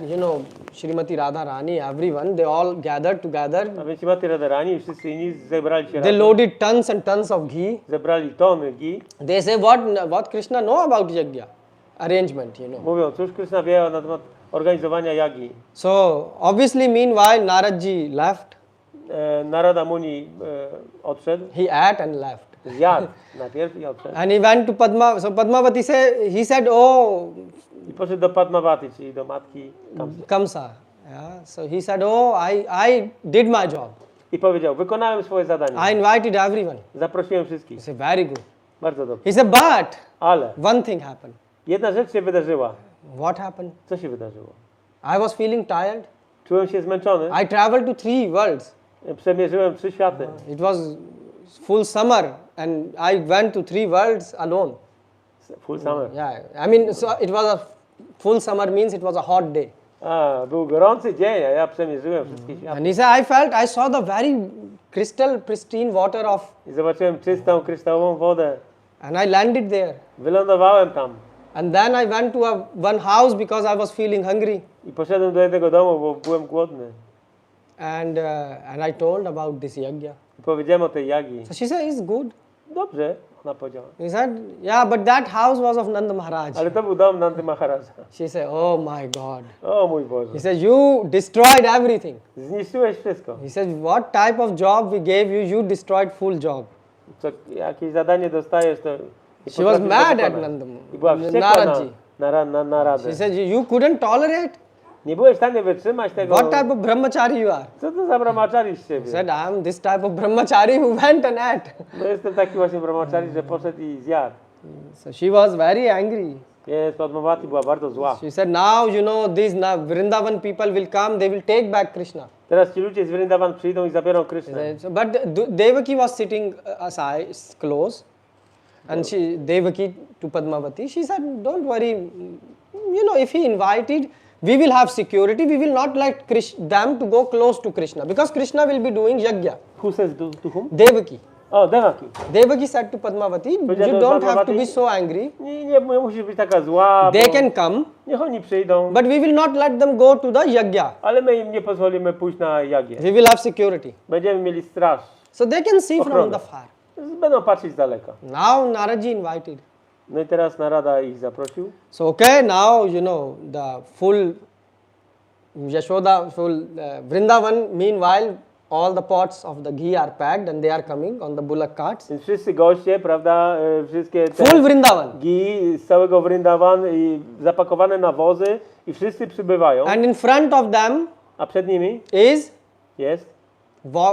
Srimati Radharani, everyone, they all gathered together. A więc Srimati Radharani i wszyscy inni zebrali się They razem. loaded tons and tons of ghee. Zebrali tony ghee. They say, what Krishna know about yagya? Arrangement, Mówią, cóż Krishna wie na temat organizowania Jagi. So obviously, meanwhile, Naradji left. Narada Muni odszedł. He ate and left. Zjadł najpierw i odszedł. And he went to Padma. So Padmavati he said, oh, I poszedł do Padmavati, czyli do matki Kamsy. Kamsa. Yeah. So he said, oh, I did my job. I powiedział, wykonałem swoje zadanie. I invited everyone. Zaprosiłem wszystkich. He said, very good. Bardzo dobrze. He said, but Ale one thing happened. jedna rzecz się wydarzyła. What happened? Co się wydarzyło? I was feeling tired. Czułem się zmęczony. I traveled to 3 worlds. Przemierzyłem 3 światy. It was full summer and I went to 3 worlds alone. Full summer. Yeah, I mean, so it was a full summer means it was a hot day. Był gorący dzień, a ja przemierzyłem wszystkie światy. And he said, I saw the very crystal pristine water of, I zobaczyłem czystą, kryształową wodę. and I landed there. Wylądowałem tam. And then I went to one house because I was feeling hungry. I poszedłem do jednego domu, bo byłem głodny. And I told about this yagya. I powiedziałem o tej Yagi. So she said, it's good. Dobrze, ona powiedziała. He said, yeah, but that house was of Nanda Maharaj. Ale to był dom Nandy Maharaja. She said, oh my God. O mój Boże. He said, you destroyed everything. Zniszczyłeś wszystko. He said, what type of job we gave you? You destroyed full job. Co, jakieś zadanie dostajesz, to... She was mad at Nanda I była wściekła Maharaj. na radę. She said, you couldn't tolerate? Nie byłeś w stanie wytrzymać tego. What type of brahmachari you are? Co to za brahmachari z He ciebie? said, I am this type of brahmachari who went and ate. No jestem taki właśnie brahmachari, że poszedł i zjadł. So she was very angry. Więc Padmavati była bardzo zła. She said, now, these Vrindavan people will come, they will take back Krishna. Teraz ci ludzie z Vrindavan przyjdą i zabiorą Krishnę. But Devaki was sitting aside, close. And Devaki to Padmavati, she said, don't worry, if he invited, we will have security, we will not let them to go close to Krishna, because Krishna will be doing Yagya. Who says to whom? Devaki. O, Devaki. Devaki said to Padmavati, you don't have to be so angry. Nie musisz być taka zła, They can come, niech oni przyjdą, but we will not let them go to the Yagya. ale my im nie pozwolimy pójść na Jagię. We will have security. Będziemy mieli straż. So they can see from Ochronę. the far. Będą patrzeć z daleka. Now Naraji invited. No i teraz Narada ich zaprosił. So okay, now the full Yashoda, Vrindavan, meanwhile all the pots of the ghee are packed and they are coming on the bullock carts. Więc wszyscy goście, prawda, wszystkie te Full Vrindavan. ghee z całego Vrindavan i zapakowane na wozy i wszyscy przybywają. And in front of them A przed nimi jest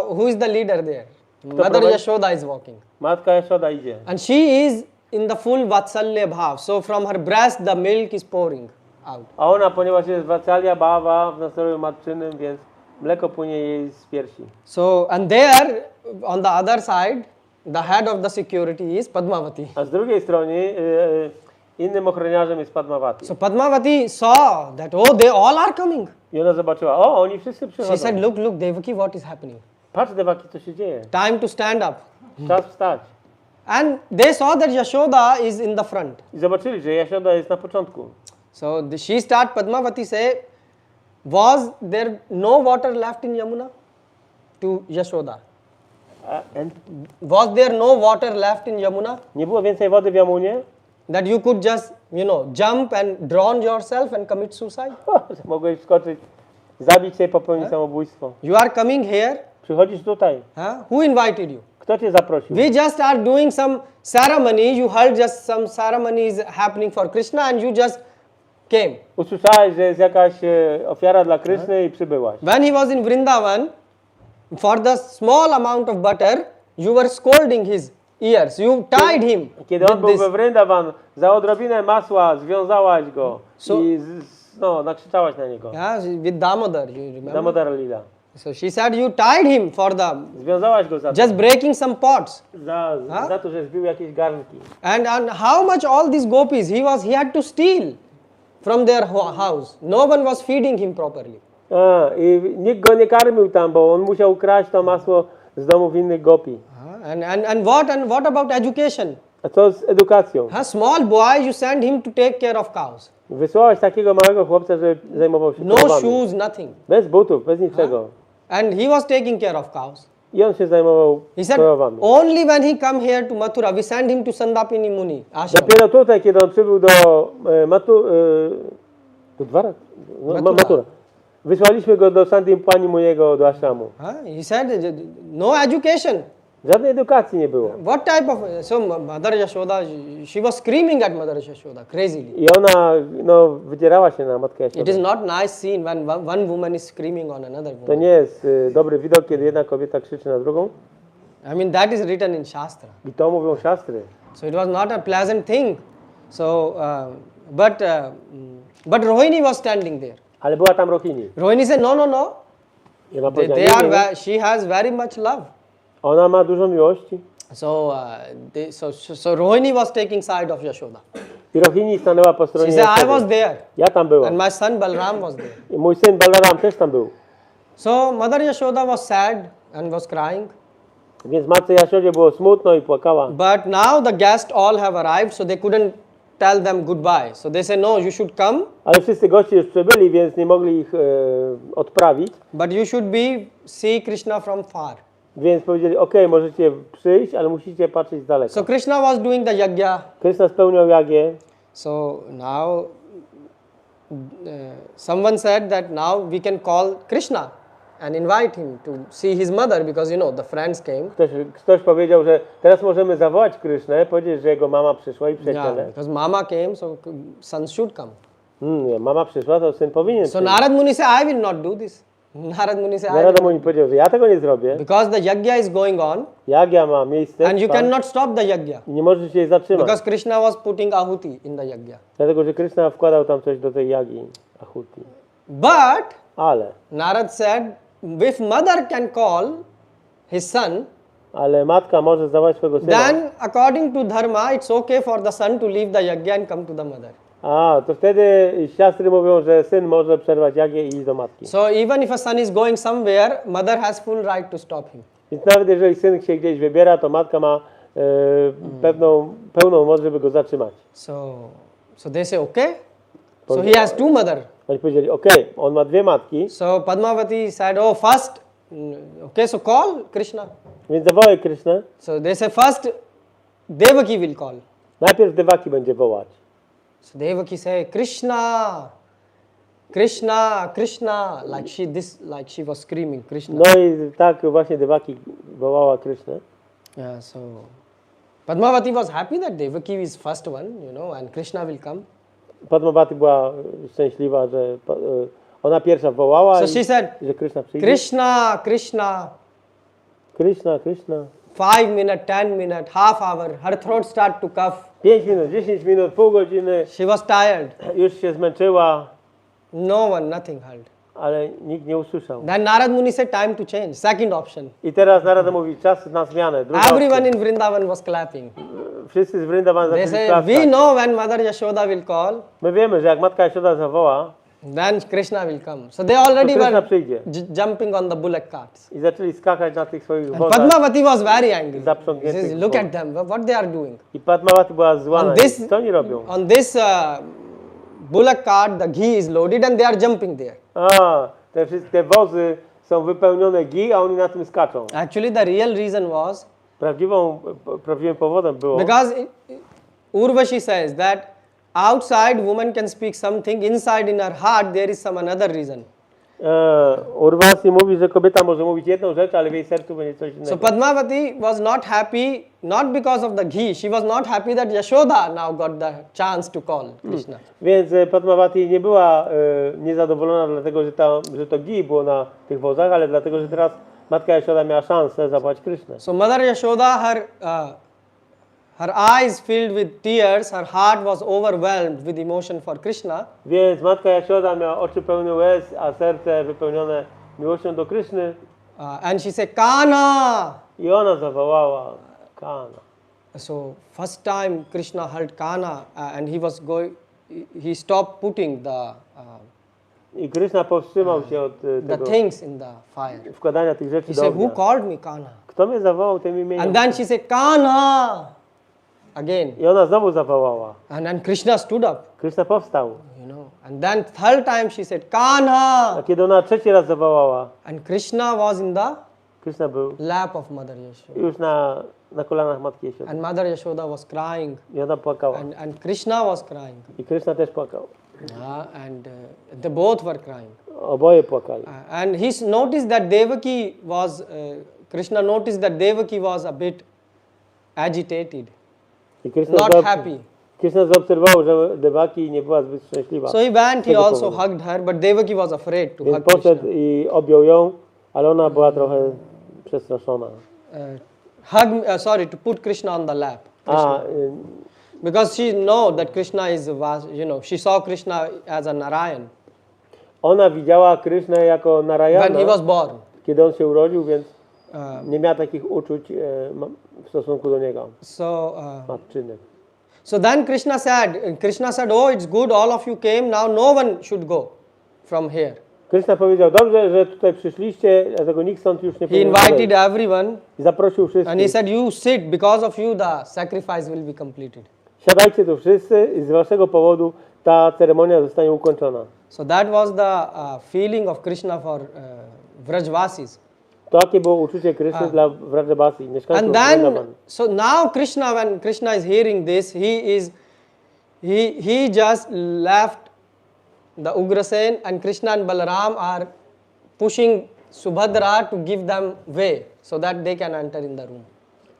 who is the leader there? Mother prowadzi? Yashoda is walking. Matka Jashoda idzie. And she is in the full Vatsalya bhav. So from her breast the milk is pouring out. A ona, ponieważ jest Vatsalya Bhava w nastroju matczynym, więc mleko płynie jej z piersi. So, and there on the other side, the head of the security is Padmavati. A z drugiej strony innym ochroniarzem jest Padmavati. So Padmavati saw that, they all are coming. I ona zobaczyła, oni wszyscy She przychodzą. said, look, Devaki, what is happening? Patrz, Devaki, co się dzieje. Time to stand up. Czas wstać. And they saw that Yashoda is in the front. I zobaczyli, że Jashoda jest na początku. So she start, Padmavati say, was there no water left in Yamuna to Yashoda? Was there no water left in Yamuna? Nie było więcej wody w Jamunie? That you could just, jump and drown yourself and commit suicide? Mogłeś wskoczyć, zabić się i popełnić samobójstwo. You are coming here? Przychodzisz tutaj. Who invited you? Kto cię zaprosił? We just are doing some ceremony. You heard just some ceremony is happening for Krishna and you just came. Usłyszałeś, że jest jakaś ofiara dla Kryszny i przybyłaś. When he was in Vrindavan, for the small amount of butter, you were scolding his ears. You tied him. Kiedy on with był this. we Vrindavan, za odrobinę masła związałaś go i nakrzyczałaś na niego. Yeah, with Damodar, you remember? Damodar Lila. So she said, you tied him for Związałaś go za to. just breaking some pots. Za to, że zbił jakieś garnki. And how much all these gopis, he had to steal from their house. No one was feeding him properly. I nikt go nie karmił tam, bo on musiał kraść to masło z domów innych gopi. And what about education? A co z edukacją? A small boy, you send him to take care of cows. Wysłałaś takiego małego chłopca, żeby zajmował się No krowami. shoes, nothing. Bez butów, bez niczego. And he was taking care of cows. I on się zajmował He said, krowami. only when he come here to Mathura, we send him to Sandapini Muni ashram. Dopiero tutaj, kiedy on przybył do Mathura. Wysłaliśmy go do Sandipani Muniego, do ashramu. He said, no education. Żadnej edukacji nie było. What type of... So Mother Yashoda, she was screaming at Mother Yashoda crazily. I ona wydzierała się na matkę It is Jashodę. not nice scene when one woman is screaming on another To woman. nie jest dobry widok, kiedy jedna kobieta krzyczy na drugą. I mean, that is written in Shastra. I to mówią siostry. So it was not a pleasant thing. So, but Rohini was standing there. Ale była tam Rohini. Rohini said, no. I ona powiedziała, She has very much love. ona ma dużo miłości. So Rohini was taking side of Yashoda. I Rohini stanęła po stronie She said, I Jashody. was there. Ja tam byłam. And my son Balram was there. I mój syn Balaram też tam był. So Mother Yashoda was sad and was crying. Więc matce Jaszodzie było smutno i płakała. But now the guests all have arrived, so they couldn't tell them goodbye. So they say, no, you should come, Ale wszyscy goście już przybyli, więc nie mogli ich odprawić. but you should see Krishna from far. Więc powiedzieli, ok, możecie przyjść, ale musicie patrzeć z daleka. So Krishna was doing the yagya. Krishna spełniał Jagię. So now someone said that now we can call Krishna and invite him to see his mother, because the friends came. Ktoś powiedział, że teraz możemy zawołać Krishnę, powiedzieć, że jego mama przyszła i Yeah, przyjaciele. because mama came, so son should come. Nie, mama przyszła, to syn powinien So przyjść. Narad Muni said, I will not do this. Narad Muni said, I will Narada not. Muni powiedział, że ja tego nie zrobię. Because the yagya is going on Jagya ma miejsce and you cannot stop the yagya. i nie możecie jej zatrzymać. Because Krishna was putting ahuti in the yagya. Dlatego, że Krishna wkładał tam coś do tej Jagi, ahuti. But Ale Narad said, if mother can call his son, matka może zawołać swojego syna. then according to dharma, it's okay for the son to leave the yagya and come to the mother. To wtedy siostry mówią, że syn może przerwać Jagię i iść do matki. So even if a son is going somewhere, mother has full right to stop him. Więc nawet jeżeli syn się gdzieś wybiera, to matka ma pełną moc, żeby go zatrzymać. So they say, okay. So he has two mother. Oni powiedzieli, ok, on ma dwie matki, So Padmavati said, oh, first, okay, so call Krishna. więc zawołaj Krishnę. So they say, first, Devaki will call. Najpierw Devaki będzie wołać. So Devaki say, Krishna, Krishna, Krishna, like she was screaming, Krishna. No i tak właśnie Devaki wołała Krishnę. Yeah, so Padmavati was happy that Devaki is first one, and Krishna will come. Padmavati była szczęśliwa, że ona pierwsza wołała So i she said, że Krishna przyjdzie. Krishna, Krishna. Krishna, Krishna. 5 minutes, 10 minutes, half hour, her throat start to cough. 5 minut, 10 minut, pół godziny, She was tired. już się zmęczyła, No one, nothing heard. ale nikt nie usłyszał. Then Narad Muni said, time to change. Second option. I teraz Narada mówi, czas na zmianę. Druga Everyone opcja. in Vrindavan was clapping. Wszyscy z Vrindavan They zaczęli say, we klaskać. know when Mother Yashoda will call, My wiemy, że jak matka Yashoda zawoła, then Krishna will come. So they already to Krishna were przyjdzie. jumping on the bullock carts. I zaczęli skakać na tych swoich And wozach. Padmavati was very angry. She Zaprzągniętych says, look wozach. at them, what they are doing. I Padmavati była zła On na this, nich. Co oni robią? on this bullock cart, the ghee is loaded and they are jumping there. Te wszystkie wozy są wypełnione ghee, a oni na tym skaczą. Actually, the real reason was Prawdziwym powodem było, because Urvashi says that outside woman can speak something, inside in her heart there is some another reason. Urvasi mówi, że kobieta może mówić jedną rzecz, ale w jej sercu będzie coś innego. So Padmavati was not happy, not because of the ghee. She was not happy that Yashoda now got the chance to call Krishna. Więc Padmavati nie była niezadowolona dlatego, że to ghee było na tych wozach, ale dlatego, że teraz matka Yashoda miała szansę zawołać Krishnę. So Mother Yashoda, her eyes filled with tears, her heart was overwhelmed with emotion for Krishna. Więc matka Yashoda miała oczy pełne łez, a serce wypełnione miłością do Krishny. And she said, Kana! I ona zawołała Kana. So first time Krishna heard Kana and he stopped putting I Krishna powstrzymał się od the tego things in the fire. wkładania tych rzeczy He do said, who ognia. called me Kana? Kto mnie zawołał tym imieniem? And then she said, Kana! Again. I ona znowu zawołała. And then Krishna stood up, Krishna powstał. And then third time she said, Kana! A kiedy ona trzeci raz zawołała, And Krishna was in the Krishna był lap of Mother Yashoda. już na kolanach matki Yashody. And Mother Yashoda was crying. I ona płakała. And Krishna was crying. I Krishna też płakał. And they both were crying. Oboje płakali. And he noticed that Devaki was, Krishna noticed that Devaki was a bit agitated, I Krishna not happy. Krishna zaobserwował, że Devaki nie była zbyt szczęśliwa. So he went, he tego also powodu. hugged her, but Devaki was afraid to Więc hug Krishna. poszedł i objął ją, ale ona była trochę przestraszona. To put Krishna on the lap. A, Because she know that Krishna is, she saw Krishna as a Narayan ona widziała Krishnę jako when he Narayana, was born. kiedy on się urodził, więc nie miała takich uczuć w stosunku do niego, matczynych. So then Krishna said, oh, it's good, all of you came, now no one should go from here. Krishna powiedział, dobrze, że tutaj przyszliście, dlatego nikt stąd już nie He powinien invited odejść. everyone I zaprosił and he wszystkich. said, you sit, because of you the sacrifice will be completed. siadajcie tu wszyscy i z waszego powodu ta ceremonia zostanie ukończona. So that was the feeling of Krishna for Vrajvasis. Takie było uczucie Kryszny dla Vrajabasi, mieszkańców And then, Vrindavan. so now Krishna, when Krishna is hearing this, he just left the Ugrasen, and Krishna and Balaram are pushing Subhadra to give them way so that they can enter in the room.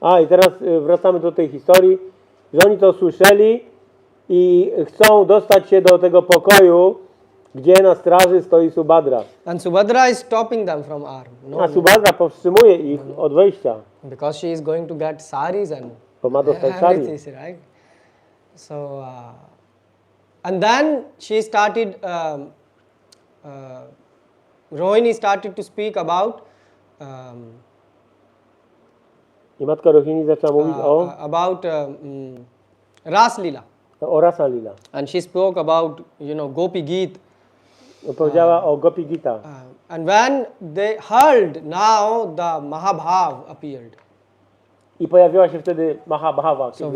A i teraz wracamy do tej historii, że oni to słyszeli i chcą dostać się do tego pokoju, gdzie na straży stoi Subhadra. And Subhadra is stopping them from arm. A Subhadra powstrzymuje ich od wejścia, Because she is going to get saris and bo ma dostać sari. everything, right? So, and then she started, Rohini started to speak about I matka Rohini zaczęła mówić Ras Lila. o Rasa Lila. And she spoke about, Gopi Geet. Powiedziała o Gopi Gita. And when they heard, now the Mahabhav appeared. I pojawiła się wtedy Mahabhava. So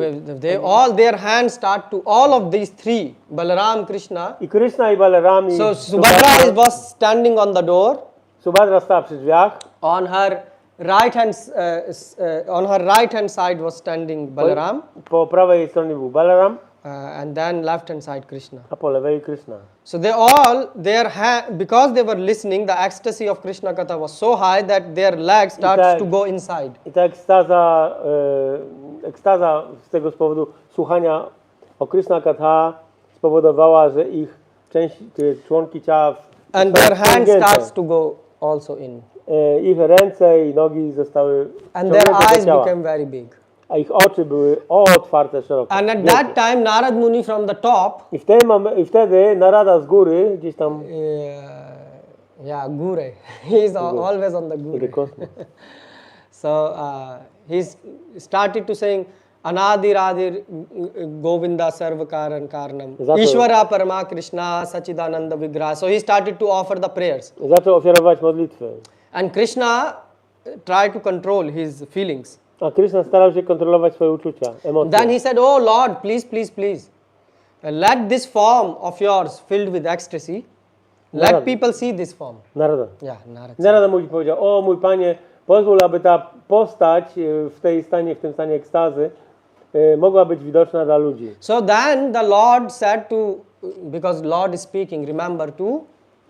all their hands start to, all of these three, Balaram, Krishna. I Krishna i Balaram. So Subhadra was standing on the door. Subhadra stała przy drzwiach. On her right hand side was standing Balaram. Po prawej stronie był Balaram. And then left hand side Krishna. A po lewej Krishna. So they all, because they were listening, the ecstasy of Krishna Katha was so high that their legs started to go inside. I ta ekstaza z tego powodu słuchania o Krishna Katha spowodowała, że ich członki ciała and their hands starts to go also in. Ich ręce i nogi zostały and their eyes became very big. A ich oczy były otwarte szeroko. And at that time Narad Muni from the top. I wtedy Narada z góry gdzieś tam. Gure. He is always on the gure. So he started to saying Anadi Radhir Govinda Sarva Karan Karnam Ishvara Parama Krishna Sachidananda Vigraha. So he started to offer the prayers. Zaczął ofiarować modlitwy. And Krishna tried to control his feelings. A Krishna starał się kontrolować swoje uczucia, emocje. Then he said, "Oh Lord, please, let this form of yours filled with ecstasy, let people see this form." Narada. Narada mu powiedział: "O mój Panie, pozwól, aby ta postać w tym stanie ekstazy mogła być widoczna dla ludzi." So then the Lord said to, because Lord is speaking, remember, to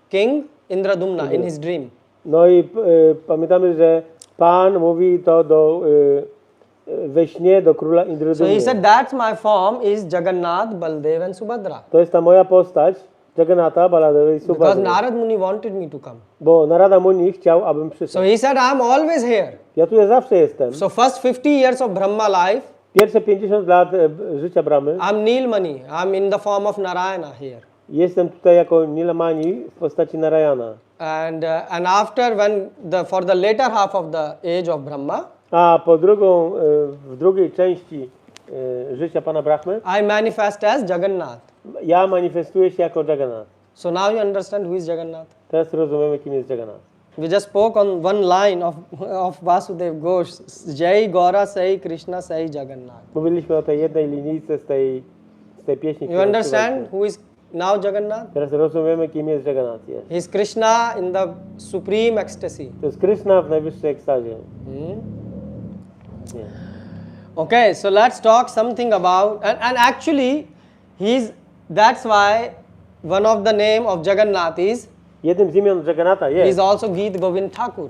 King Indradumna in his dream. No i pamiętamy, że Pan mówi to we śnie do króla Indradumny. So he said, "That's my form is Jagannath, Baldev and Subhadra." To jest ta moja postać, Jagannatha, Baladeva i Subhadra. Because Narad Muni wanted me to come. Bo Narada Muni chciał, abym przyszedł. So he said, "I'm always here." Ja tu zawsze jestem. So first 50 years of Brahma life. Pierwsze 50 lat życia Brahmy. I'm Nilmani. I'm in the form of Narayana here. Jestem tutaj jako Nilamani w postaci Narayana. And after for the later half of the age of Brahma, a w drugiej części życia Pana Brahmy, I manifest as Jagannath. Ja manifestuję się jako Jaganath. So now you understand who is Jagannath. Teraz rozumiemy, kim jest Jaganath. We just spoke on one line of Vasudev Ghosh, Jai Gaura Sai Krishna Sai Jagannath. Mówiliśmy o tej jednej linijce z tej pieśni. You understand who is now Jagannath? Teraz rozumiemy, kim jest Jaganath. He is Krishna in the supreme ecstasy. To jest Krishna w najwyższej ekstazie. Okay, so let's talk something about, and actually that's why one of the name of Jagannath is, jednym z imion Jagannatha jest. He is also Geet Govind Thakur.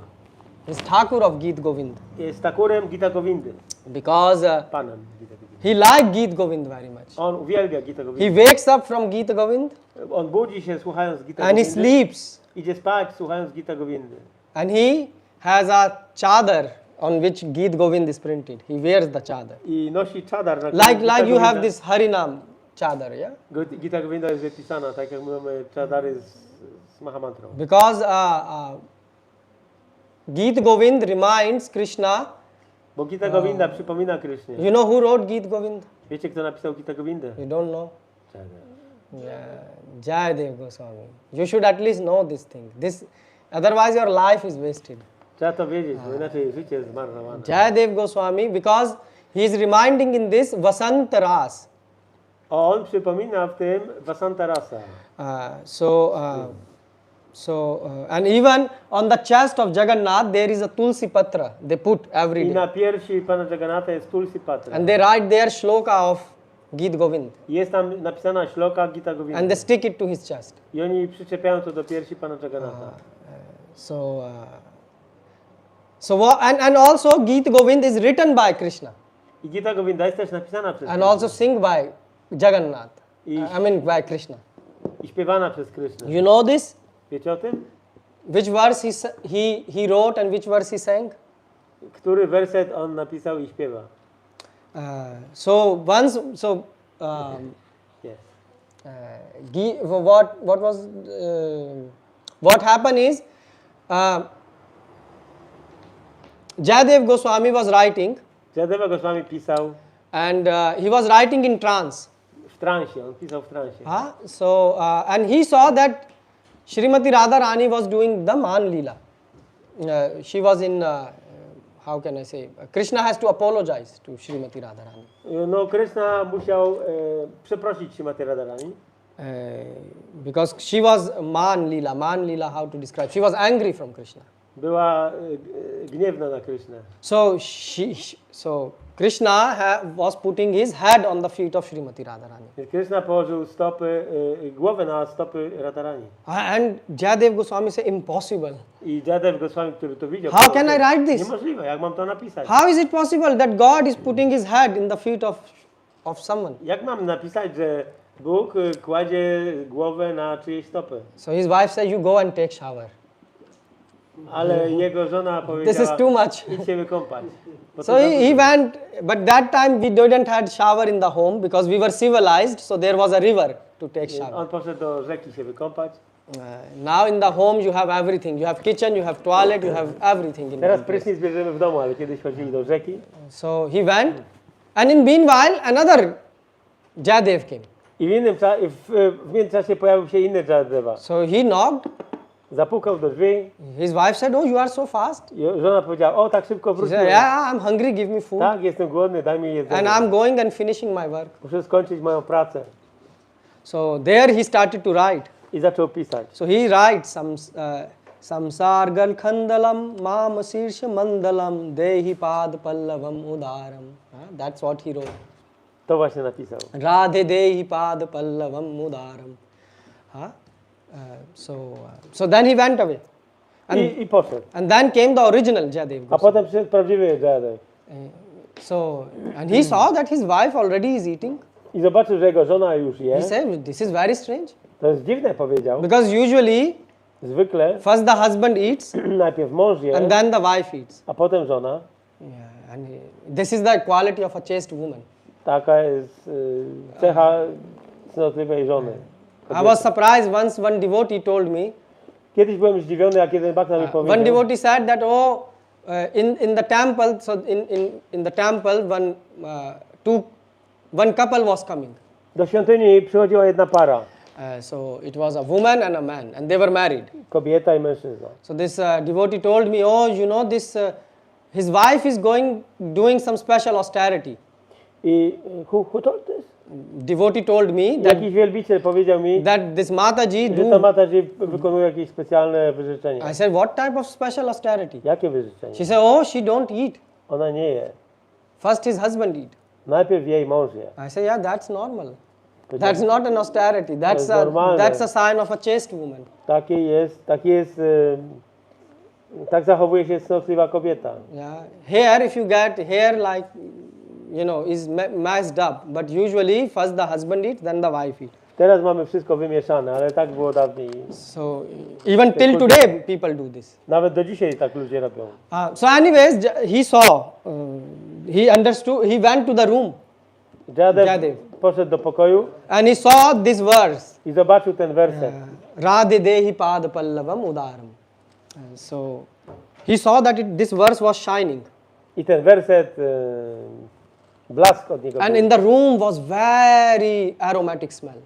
He is Thakur of Geet Govind. Jest Thakurem Gita Govindy. Because Panem Gita Govindy. He liked Geet Govind very much. On uwielbia Gita Govindy. He wakes up from Geet Govind. On budzi się słuchając Gita and Govindy. he sleeps. Idzie spać słuchając Gita Govindy. And he has a chadar on which Geet Govind is printed. He wears the chadar. I nosi chadar na like you have this Harinam chadar, yeah? Gita Govinda jest wypisana, tak jak my mamy chadary z Mahamantrą. Because Geet Govind reminds Krishna. Bo Gita Govinda przypomina Krishnie. You know who wrote Geet Govind? Wiecie, kto napisał Gita Govindę? You don't know? Jayadeva Goswami. You should at least know this thing. Otherwise your life is wasted. Trzeba to wiedzieć, bo inaczej życie jest zmarnowane. Jayadeva Goswami, because he is reminding in this Vasant Ras. On przypomina w tym Vasanta Rasa. And even on the chest of Jagannath there is a tulsi patra they put every I day. na piersi Pana Jagannatha jest Tulsi Patra. And they write their shloka of Gita Govinda. Jest tam napisana śloka Gita Govinda. And they stick it to his chest. I oni przyczepiają to do piersi Pana Jagannatha. And also Gita Govinda is written by Krishna I Gita Govinda jest też napisana przez and Krishna. also sing by Jaganath. I mean by Krishna. I śpiewana przez Krishna. You know this? Wiecie o tym? Which verse he wrote and which verse he sang? Który werset on napisał i śpiewa? Yes. What happened is Jayadeva Goswami was writing Jayadeva Goswami pisał and he was writing in trance. w transie, on pisał w transie. And he saw that Srimati Radharani was doing the Man Leela. She was in, how can I say, Krishna has to apologize to Srimati Radharani. No Krishna musiał przeprosić Srimati Radharani. Because she was Man Leela, how to describe? She was angry from Krishna. Była gniewna na Krishnę. So Krishna was putting his head on the feet of Srimati Radharani. Krishna położył głowę na stopy Radharani. And Jayadeva Goswami said, impossible. I Jayadeva Goswami, który to widział, How can I write this? Niemożliwe, jak mam to napisać? How is it possible that God is putting his head in the feet of someone? Jak mam napisać, że Bóg kładzie głowę na czyjeś stopy? So his wife said, you go and take shower. Ale jego żona This powiedziała, is too much. idź się wykąpać. Bo So to za he dużo. went, but that time we didn't had shower in the home because we were civilized, so there was a river to take shower. On poszedł do rzeki się wykąpać. Now in the homes you have everything. You have kitchen, you have toilet, you have everything in Teraz one place. prysznic bierzemy w domu, ale kiedyś chodzili do rzeki. So he went, and in meanwhile another Jayadev came. I w międzyczasie pojawił się inny Jayadeva. So he knocked. Zapukał do drzwi. His wife said, "Oh, you are so fast." I żona powiedziała, o tak szybko He said, wróciłem. "Yeah, I'm hungry. Give me food." Tak, jestem głodny, daj mi jedzenie. And I'm going and finishing my work. Muszę skończyć moją pracę. So there he started to write. I zaczął pisać. So he writes samsargal khandalam mam sirsha mandalam dehi pad pallavam udaram. That's what he wrote. To właśnie napisał. Radhe dehi pad pallavam udaram. So then he went away. I poszedł. And then came the original Jayadeva. A potem przyszedł prawdziwy Jayadev. And he saw that his wife already is eating. I zobaczył, że jego żona już He je. said, "This is very strange." To jest dziwne, powiedział. Because usually Zwykle first the husband eats najpierw mąż je, and then the wife eats. a potem żona. Yeah, and this is the quality of a chaste woman. Taka jest cecha cnotliwej żony. I was surprised once one devotee told me. Kiedyś byłem zdziwiony, jak jeden bhakta mi One powiedział. devotee said that in the temple, so in the temple one couple was coming. Do świątyni przychodziła jedna para, So it was a woman and a man, and they were married. kobieta i mężczyzna. So this devotee told me, "Oh, you know this, his wife is doing some special austerity." I who told this? Devotee told me Jakiś wielbiciel powiedział mi, that this Mataji że ta do. Mataji wykonuje jakieś specjalne wyrzeczenia. I said, "What type of special austerity?" Jakie wyrzeczenie? She said, "Oh, she don't eat. Ona nie je. First his husband eat." Najpierw jej mąż je. I said, "Yeah, that's normal. Powiedział, That's not an austerity. jest normalne. That's a sign of a chaste woman." Tak zachowuje się cnotliwa kobieta. Yeah. Here, if you get hair like, is messed up, but usually first the husband eats, then the wife eats. Teraz mamy wszystko wymieszane, ale tak było dawniej. So even till today, people do this. Nawet do dzisiaj tak ludzie robią. So anyways, he saw, he understood, he went to the room, Jayadev poszedł do pokoju and he saw this verse. i zobaczył ten werset. Radhe dehi pad pallavam udaram. So he saw that this verse was shining. I ten werset, blask od niego And był. in the room was very aromatic smell.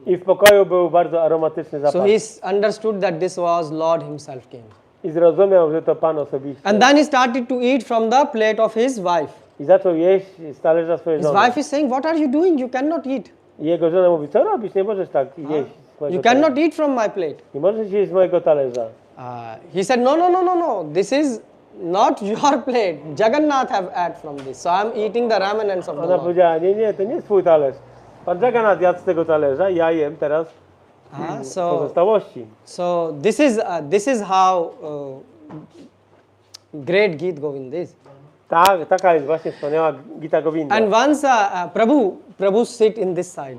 I w pokoju był bardzo aromatyczny So zapach. he understood that this was Lord himself came. I zrozumiał, że to Pan osobiście. And then he started to eat from the plate of his wife. I zaczął jeść z talerza swojej His żony. wife is saying, "What are you doing? You cannot eat." I jego żona mówi, co robisz? Nie możesz tak jeść z mojego You talerza. cannot eat from my plate. Nie możesz jeść z mojego talerza. He said, no. This is not your plate. Jagannath have ate from this. So I'm eating the remnants of the Ona Lord. powiedziała, nie, to nie jest twój talerz. Pan Jaganath jadł z tego talerza i ja jem teraz pozostałości. So this is how great Gita Govinda is. Tak, taka jest właśnie wspaniała Gita Govinda. And once Prabhu sit in this side.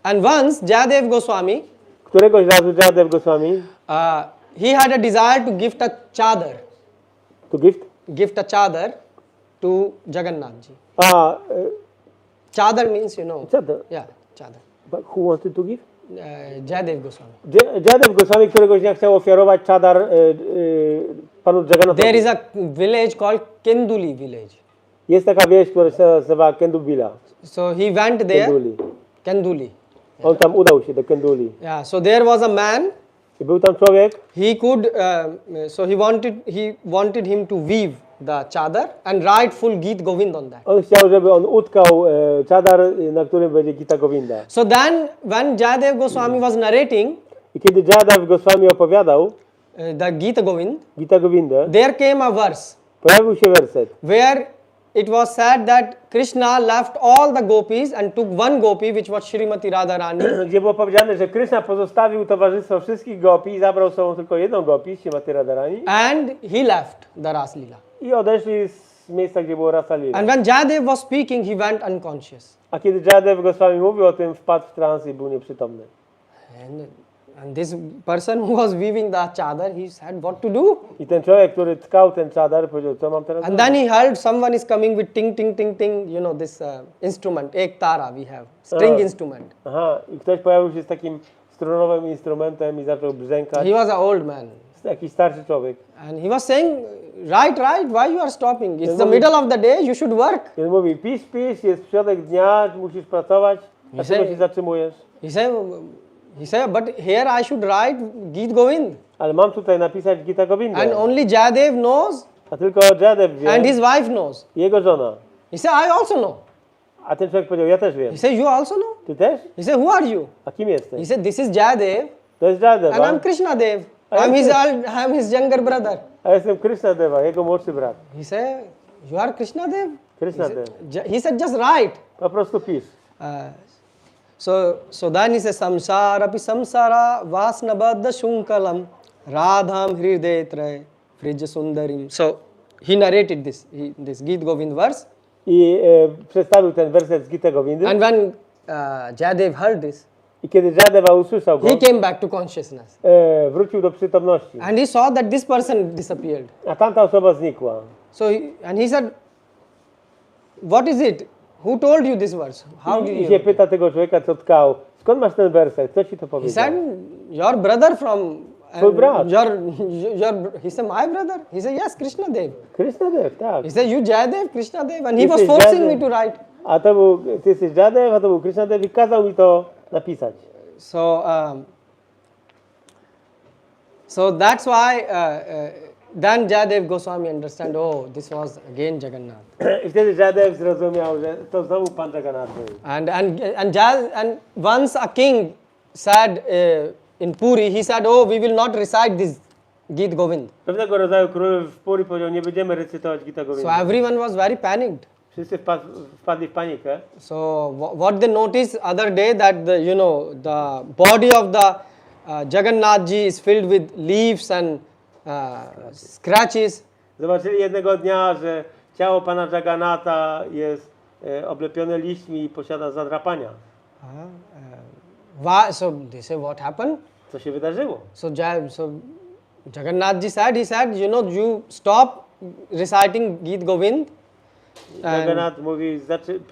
And once Jayadeva Goswami, Któregoś razu Jayadeva Goswami he had a desire to gift a chadar. to gift? Gift a chadar to Jagannath ji. Chadar Means, you know. Chadar? Yeah, chadar. But who wanted to give? Jayadeva Goswami. Jayadeva Goswami któregoś dnia chciał ofiarować czadar panu Jagannathowi. There is a village called Kenduli village. Jest taka wieś, która się nazywa Kendubila. So he went there. Kenduli. On tam udał się do Kenduli. Yeah, so there was a man. I był tam człowiek. He could, so he wanted him to weave the chadar and write full Gita Govinda on that. On chciał, żeby on utkał czadar, na którym będzie Gita Govinda. So then, when Jayadeva Goswami was narrating, I kiedy Jayadeva Goswami opowiadał the Gita Govinda, there came a verse pojawił się werset, where it was said that Krishna left all the gopis and took one gopi, which was Srimati Radharani. gdzie było powiedziane, że Krishna pozostawił towarzystwo wszystkich gopi i zabrał z sobą tylko jedną gopi, Srimati Radharani, And he left the Ras Leela. i odeszli z miejsca, gdzie było Rasa Lila. And when Jayadeva was speaking, he went unconscious. A kiedy Jayadeva Goswami mówił o tym, wpadł w trans i był nieprzytomny. And this person who was weaving the chadar, he said, what to do? I ten człowiek, który tkał ten czadar, powiedział, co mam teraz And zrobić? then he heard someone is coming with ting, ting, ting, ting, you know, this instrument, ek tara we have, string instrument. Aha, i ktoś pojawił się z takim strunowym instrumentem i zaczął brzękać. He was an old man. Jakiś starszy człowiek. And he was saying, right, why you are stopping? It's the middle of the day, you should work. I on mówi, pisz, jest środek dnia, musisz pracować, a czego się zatrzymujesz? He said, but here I should write Gita Govinda. Ale mam tutaj napisać Gita Govinda. And only Jayadeva knows, A tylko Jayadeva wie, and his wife knows. i jego żona. He said, I also know. A ten człowiek powiedział, ja też wiem. He said, you also know? Ty też? He said, who are you? A kim He jesteś? said, this is Jayadeva, To jest Jayadeva. and I'm Krishna Dev. I'm his younger brother. A jestem Krishna Deva, jego młodszy brat. He said, you are Krishna Dev? Krishna Deva. He said, just write. Po prostu pisz. So then he says, samsarapi samsara vasnabadda shunkalam radham hridetre frija sundarim. So he narrated this Gita Govinda verse. I przedstawił ten werset z Gita Govindy. And when Jayadeva heard this, I kiedy Jayadeva usłyszał go, he came back to consciousness. Wrócił do przytomności. And he saw that this person disappeared. A tamta osoba znikła. So he said, what is it? Who told you this verse? How did I się you? pyta tego człowieka, co tkał, skąd masz ten werset? Kto ci to He powiedział? said, your brother from... Twój brat. He said, my brother? He said, yes, Krishna Dev. Krishna Dev, tak. He said, you Jayadev, Krishna Dev? And he was Jesteś forcing me Jayadev. to write. A to był, ty jesteś Jayadeva, a to był Krishna Dev i kazał mi to napisać. So that's why then Jayadeva Goswami understand, oh, this was again Jagannath. I wtedy Jayadeva zrozumiał, że to znowu Pan Jaganath był. And once a king said in Puri, he said, oh, we will not recite this Gita Govinda. Pewnego rodzaju król w Puri powiedział, nie będziemy recytować Gita So Govinda. everyone was very panicked. Wszyscy wpadli w panikę. So what they noticed other day that the body of the Jagannath ji is filled with leaves and scratches. Zobaczyli jednego dnia, że ciało Pana Jagannatha jest oblepione liśćmi i posiada zadrapania. So they say, what happened? Co się wydarzyło? So Jagannath ji said, you stop reciting Gita Govinda. Jaganath mówi,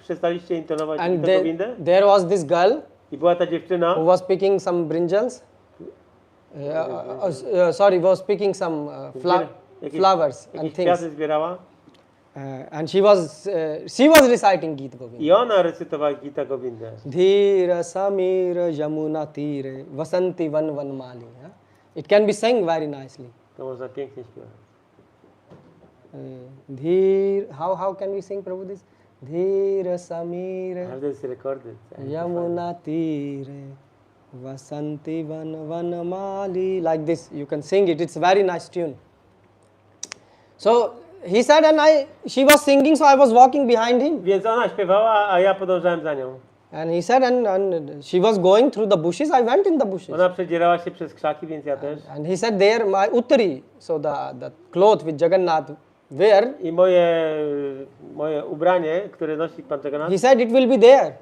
przestaliście intonować And Gita Govindę? there was this girl I była ta dziewczyna, who was picking some brinjals. Was picking some flowers and jakieś things. kwiaty zbierała And she was reciting Gita Govinda. i ona recytowała Gita Govindę. Dhira samira yamuna tire vasanti van vanmali. It can be sung very nicely. To można pięknie śpiewać. Dhir, how can we sing Prabhu this? Dhir Samir Każdy jest recorded. Yamuna Tire Vasanti Van Mali. Like this, you can sing it. It's a very nice tune. So he said, and she was singing, so I was walking behind him. Więc ona śpiewała, a ja podążałem za nią. And he said, and she was going through the bushes. I went in the bushes. Ona przedzierała się przez krzaki, więc ja też. And he said, there my uttari, so the cloth which Jagannath wear. I moje ubranie, które nosi Pan Jaganath. He said it will be there.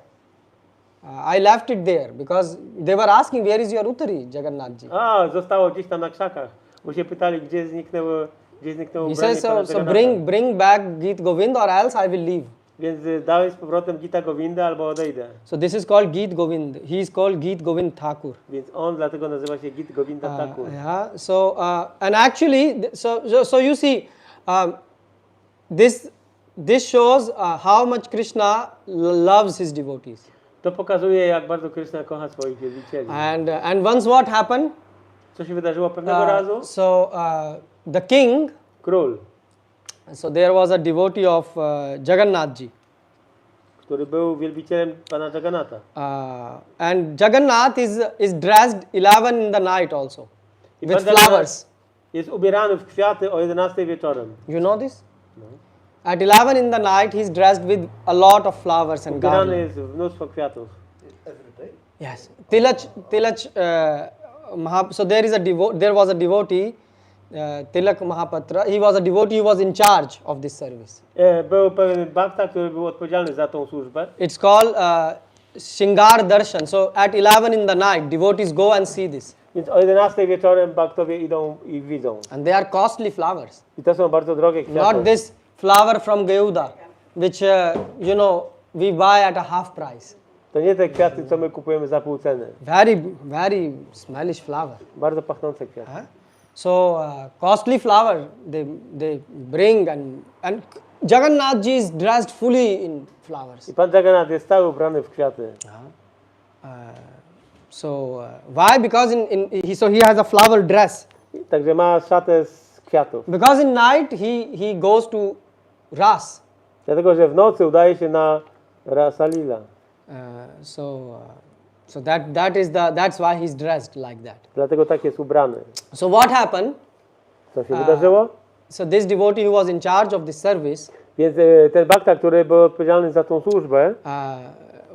I left it there because they were asking, where is your uttari, Jagannathji? A, zostało gdzieś tam na krzakach. Bo się pytali, gdzie zniknęło He ubranie says, Pana so Jagannatha. bring back Gita Govinda or else I will leave. Więc dałeś z powrotem Gita Govinda albo odejdę. So this is called Gita Govind. He is called Gita Govind Thakur. Więc on dlatego nazywa się Gita Govinda Thakur. Yeah. So and actually, so you see, this shows how much Krishna loves his devotees. To pokazuje, jak bardzo Krishna kocha swoich wielbicieli. And once what happened? Co się wydarzyło pewnego razu? So the king. Król, So there was a devotee of Jagannathji. który był wielbicielem Pana Jagannatha. And Jagannath is dressed 11 in the night also I with Pan Jagannath flowers. jest ubierany w kwiaty o 11 wieczorem. You know this? No. At 11 in the night, he's dressed with a lot of flowers and Ubierany garlands. jest w mnóstwo kwiatów. Yes. Tilach so there was a devotee, Tilak Mahapatra. He was a devotee who was in charge of this service. Był pewien bhakta, który był odpowiedzialny za tą służbę. It's called Shingar Darshan. So at 11 in the night, devotees go and see this. Więc o 11 wieczorem bhaktowie idą i widzą. And they are costly flowers. I to są bardzo drogie kwiaty. Not this flower from Geuda, which we buy at a half price. To nie te kwiaty, co my kupujemy za pół ceny. Very smellish flower. Bardzo pachnące kwiaty. So costly flower they bring and Jagannathji is dressed fully in flowers. I Pan Jaganath jest cały ubrany w kwiaty. Why? Because he has a flower dress. Także ma szatę z kwiatów. Because in night he goes to Ras. Dlatego, że w nocy udaje się na Rasa Lila. That's why he's dressed like that. Dlatego tak jest ubrany. So what happened? Co się wydarzyło? So this devotee who was in charge of this service, Więc ten bhakta, który był odpowiedzialny za tą służbę,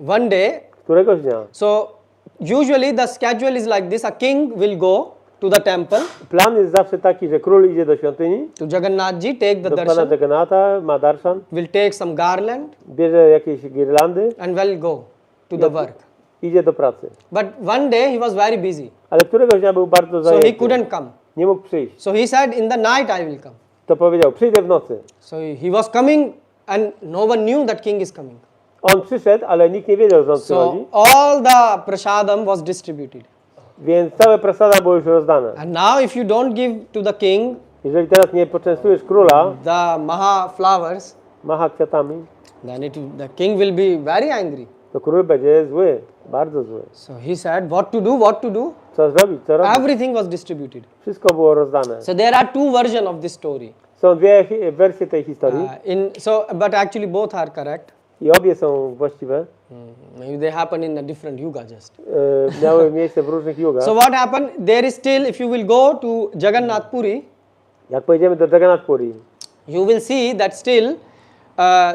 one day, któregoś dnia, so usually the schedule is like this: a king will go to the temple, plan jest zawsze taki, że król idzie do świątyni, to Jagannathji, take the do Pana darshan, Jagannatha, ma darshan, will take some garland bierze jakieś girlandy, and will go to the work. idzie do pracy. But one day he was very busy, Ale któregoś dnia był bardzo so he zajęty. couldn't come. Nie mógł przyjść. So he said, in the night I will come. To powiedział, przyjdę w nocy. So he was coming and no one knew that king is coming. On przyszedł, ale nikt nie wiedział, że on So przychodzi. all the prasadam was distributed. Więc całe prasada było już rozdane. And now if you don't give to the king Jeżeli teraz nie poczęstujesz króla the maha flowers, macha kwiatami, then the king will be very angry. to król będzie zły, bardzo zły. So he said, what to do, what to do? Co zrobić, co robić? Everything was distributed. Wszystko było rozdane. So there are two versions of this story. Są dwie wersje tej historii But actually both are correct. i obie są właściwe. Maybe they happen in a different yuga just. Miały miejsce w różnych jugach. So what happened? There is still, if you will go to Jagannath Puri, Jak pojedziemy do Jaganath Puri, you will see that still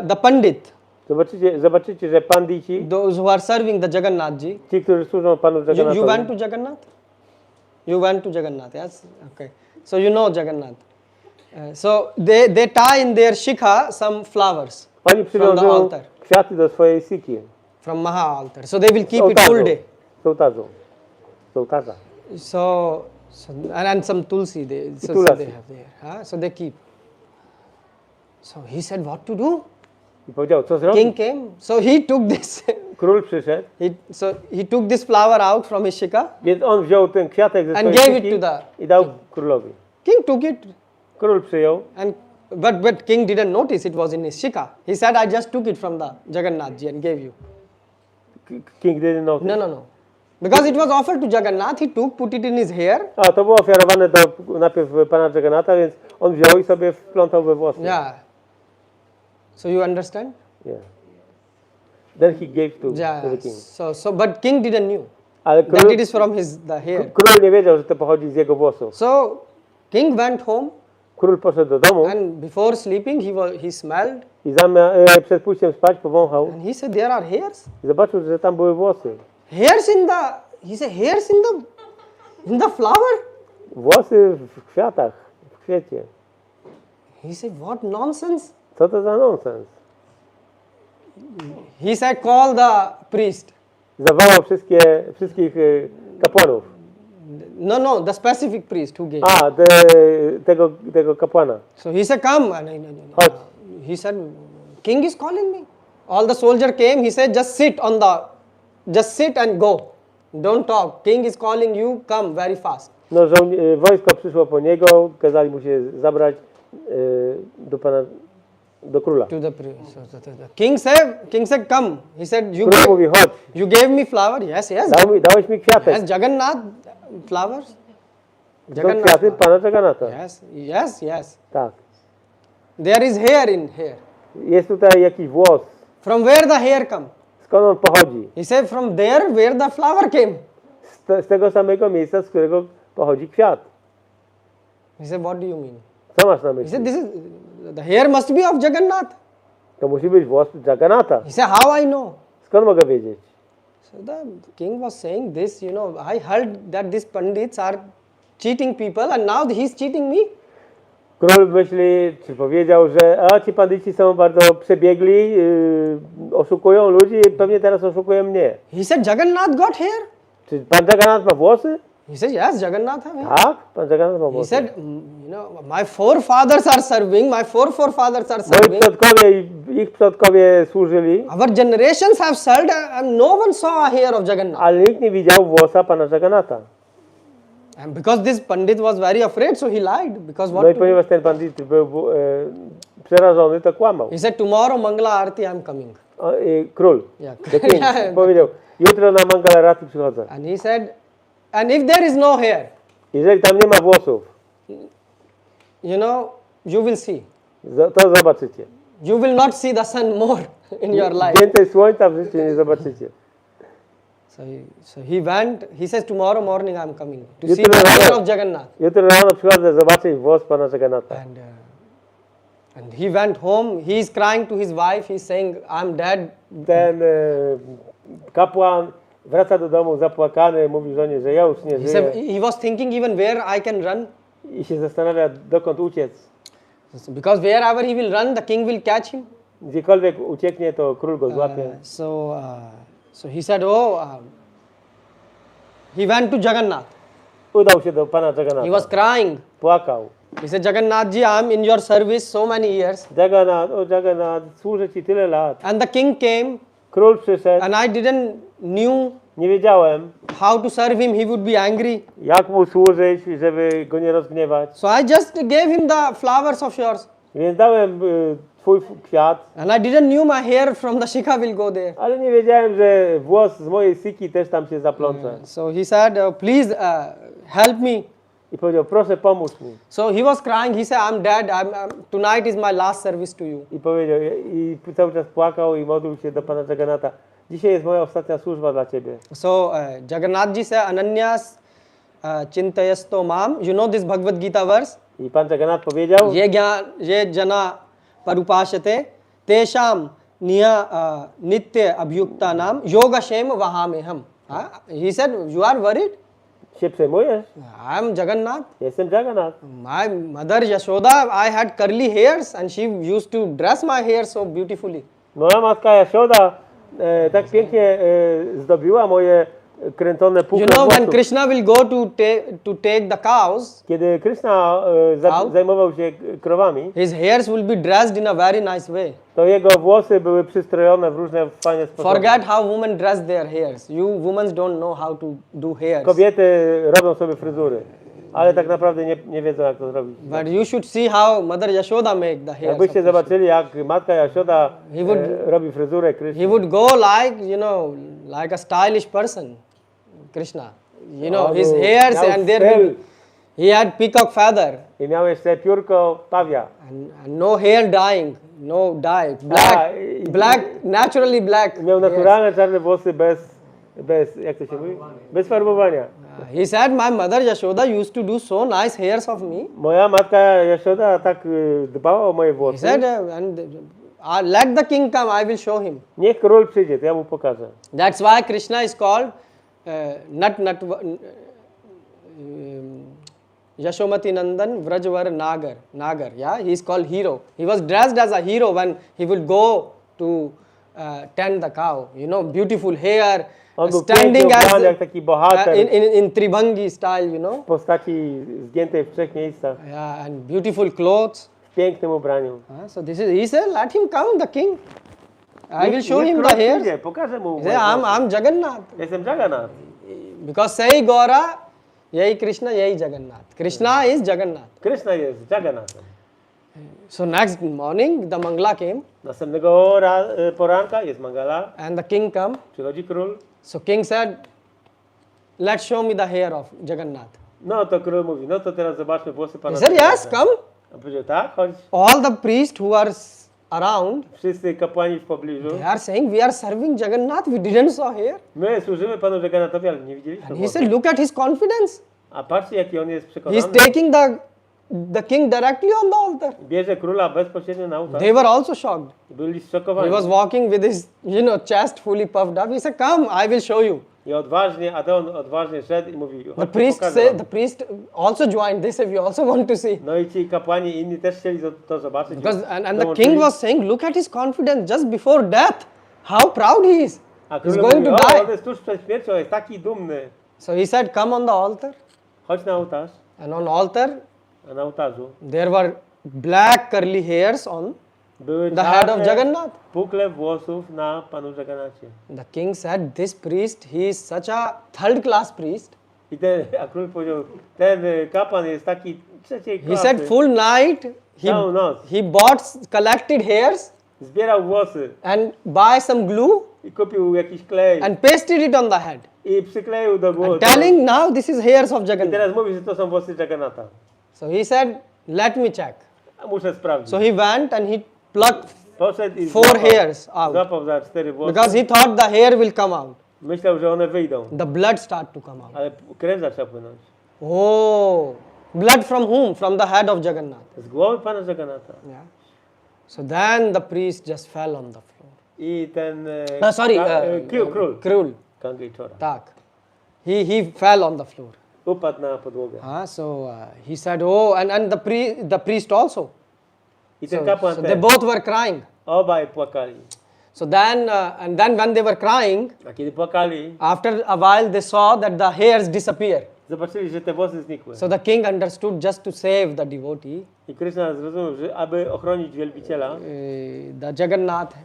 the Pandit, zobaczycie, że pandici, those who are serving the Jagannathji, ci, którzy służą Panu you went Jagannathowi, to Jagannath? You went to Jagannath, yes? Okay. So you know Jagannath. So they tie in their shikha some flowers oni from the przywiązują altar, kwiaty do swojej siki. from Maha altar. So they will keep it full day. Z ołtarza. So and some tulsi so tulasi. they have there. So they keep. So he said, what to do? I powiedział, co King zrobić? came. So he took this. Król przyszedł, He took this flower out from his shikha. więc on wziął ten kwiatek ze And swojej gave it siki to the i dał królowi. King took it, Król przyjął, but King didn't notice it was in his shikha. He said, I just took it from the Jagannathji and gave you. King didn't notice. No. Because it was offered to Jagannath, he took, put it in his hair. A to było ofiarowane do najpierw pana Jagannatha, więc on wziął i sobie wplątał we włosy. Yeah. So you understand? Yeah. Then he gave to Yeah. the king. So but king didn't knew Ale that król, it is from the hair. król nie wiedział, że to pochodzi z jego włosów. So king went home Król poszedł do domu and before sleeping he smelled i przed pójściem spać powąchał and he said there are hairs. i zobaczył, że tam były włosy. Hairs he said hairs in the flower. Włosy w kwiatach, w kwiecie. He said what nonsense. Co to za nonsens? He said call the priest. Zawołał wszystkich kapłanów. No, the specific priest who gave. Tego kapłana. So he said come and Chodź. he said king is calling me. All the soldier came, he said just sit and go. Don't talk. King is calling you, come very fast. No, wojsko przyszło po niego, kazali mu się zabrać do króla. To the priest. So the king said come. He said Król mówi, chodź, you gave me flower. Yes. dałeś mi kwiatek. Yes, Jagannath flowers. To kwiaty pana Jagannatha. Yes. Tak. There is hair in here. Jest tutaj jakiś włos. From where the hair come? Skąd on pochodzi? He said from there where the flower came. Z tego samego miejsca, z którego pochodzi kwiat. He said what do you mean? Co masz na He myśli? said the hair must be of Jagannath. To musi być włos Jagannatha. He said how I know? Skąd mogę wiedzieć? So the king was saying this, I heard that these pandits are cheating people and now he's cheating me. Król myśli, czy powiedział, że ci bandyci są bardzo przebiegli, oszukują ludzi i pewnie teraz oszukują mnie. He said Jagannath got hair. Czy pan Jagannat ma włosy? He said yes, Jagannath have hair. Tak, pan Jagannat ma He włosy. said, my forefathers are serving, my forefathers are Moi serving. przodkowie i ich przodkowie służyli, Our generations have served and no one saw a hair of Jagannath. ale nikt nie widział włosa pana Jagannatha. And because this pandit was very afraid, so he lied. Because what No i to do? ponieważ ten bandyt był przerażony, to kłamał. He said tomorrow Mangala Arati I'm coming. Król, Yeah. the king, powiedział, jutro na Mangalarati przychodzę. And he said, and if there is no hair, Jeżeli tam nie ma włosów, you will see. to zobaczycie. You will not see the sun more in your life. Więcej słońca w życiu nie zobaczycie. So he went, he says tomorrow morning I'm coming to see Jutro the hair rano- of Jagannath. Jutro rano przychodzę zobaczyć włos pana Jagannatha. And he went home, he is crying to his wife, he's saying, I'm dead. Ten kapłan wraca do domu zapłakany, mówi żonie, że ja już nie He said, żyję he was thinking even where I can run. i się zastanawia, dokąd uciec. Because wherever he will run, the king will catch him. Gdziekolwiek ucieknie, to król go złapie. So he said, he went to Jagannath. Udał się do pana He was Jagannatha. crying. Płakał. He said, Jagannath ji, I'm in your service so many years. Jagannat, służę ci tyle lat. And the king came Król przyszedł, and I didn't knew nie wiedziałem, how to serve him, he would be angry. jak mu służyć, żeby go nie rozgniewać. So I just gave him the flowers of yours. Więc dałem twój kwiat, And I didn't knew my hair from the shikha will go there. ale nie wiedziałem, że włos z mojej siki też tam się zaplącze. So he said, please help me. I powiedział, proszę pomóż mi. So he was crying, he said, I'm dead, tonight is my last service to you. I powiedział, i cały czas płakał i modlił się do pana Jagannatha. Dzisiaj jest moja ostatnia służba dla ciebie. So Jagannath ji said, Ananyas chintayasto mam. You know this Bhagavad Gita verse? I pan Jagannat powiedział, Ye jana parupashate tesham nitya abhyukta nam yogashem vahameham. He said, you are worried? się przejmujesz? I am Jagannath. Jestem Jagannat. My mother Yashoda, I had curly hairs and she used to dress my hair so beautifully. Moja matka Jashoda tak pięknie zdobiła moje kręcone puchy When włosów. Krishna will go to take the cows, Kiedy Krishna zajmował się krowami, his hairs will be dressed in a very nice way. to jego włosy były przystrojone w różne fajne sposoby. Forget how women dress their hairs. You women don't know how to do hairs. Kobiety robią sobie fryzury, ale tak naprawdę nie wiedzą, jak to zrobić. But you should see how Mother Yashoda make the hairs. Jakbyście zobaczyli, jak matka Jashoda He would- robi fryzurę He Krishna, would go like, like a stylish person. Krishna. You know, his hairs and there he had peacock feather. I miał jeszcze piórko pawia. And no hair dyeing, no dye. Black, naturally black. Miał naturalne czarne włosy bez, jak to się mówi? Bez farbowania. He said, my mother Yashoda used to do so nice hairs of me. Moja matka Jashoda tak dbała o moje He włosy. said, let the king come, I will show him. Niech król przyjdzie, to ja mu pokażę. That's why Krishna is called Yashomati Nandan Vrajvar Nagar. Yeah, he is called hero. He was dressed as a hero when he would go to tend the cow. You know, beautiful hair, standing as jak taki bohater in Tribhangi style, you know. w postaci zgiętej w trzech miejscach, Yeah, and beautiful clothes. w pięknym ubraniu. So this is, he said, let him come, the king. I will show him the hairs. Pokażę mu. He said, I'm Jagannath. Jestem Jaganath. Because Sai Gaura, Yai Krishna, Yai Jagannath. Krishna is Jagannath. Krishna jest Jaganathem. So next morning, the Mangala came Następnego poranka jest Mangala, and the king come. przychodzi król. So king said, let's show me the hair of Jagannath. No to król mówi, no to teraz zobaczmy włosy pana. He said, yes, come. On powiedział, tak, chodź. All the priests who are around, Wszyscy kapłani w pobliżu. they are saying, we are serving Jagannath, we didn't saw hair. My służymy panu Jagannathowi, ale nie widzieliśmy And he włosów. said, look at his confidence. A patrzcie, jaki on jest przekonany. He's taking the king directly on the altar. Bierze króla bezpośrednio na ołtarz. They were also shocked. Byli He zszokowani. was walking with his, chest fully puffed up. He said, come, I will show you. I odważnie, a on odważnie szedł i mówi, The chodź, priest pokażę said, wam. the priest also joined. They said, we also want to see. No i ci kapłani inni też chcieli to zobaczyć. Because, and the Dołączyli. king was saying, look at his confidence just before death. How proud he is. A He's król going mówi, to o, on die. jest tuż przed śmiercią, jest taki dumny. So he said, come on the altar. Chodź na ołtarz. And on altar, A na ołtarzu there were black curly hairs on były the head of czarne Jagannath. pukle włosów na panu Jagannathie. The king said, this priest, he is such a third class priest. A król powiedział, ten kapłan jest taki trzeciej He klasy. said, full night, Całą noc he collected hairs zbierał włosy and buy some glue i kupił jakiś klej and pasted it on the head. i przykleił do And głowy. telling now this is hairs of I Jagannath. teraz mówi, że to są włosy Jagannatha. So he said, let me check. A muszę sprawdzić. So he went and he plucked Poszedł i 4 hairs out. złapał za 4 włosy. Because he thought the hair will come out. Myślał, że one wyjdą, The blood start to come out. ale krew zaczęła płynąć. Oh, blood from whom? From the head of Jagannath. Z głowy pana Jagannatha. Yeah. So then the priest just fell on the floor. I ten król. Kangejczora. Tak. He fell on the floor. Upadł na podłogę. So he said, oh, and the priest also. I ten kapłan So też. they both were crying. Obaj płakali. So then, and then when they were crying, A kiedy płakali, after a while they saw that the hairs disappear. zobaczyli, że te włosy znikły. So the king understood just to save the devotee. I Krishna zrozumiał, że aby ochronić wielbiciela, The Jagannath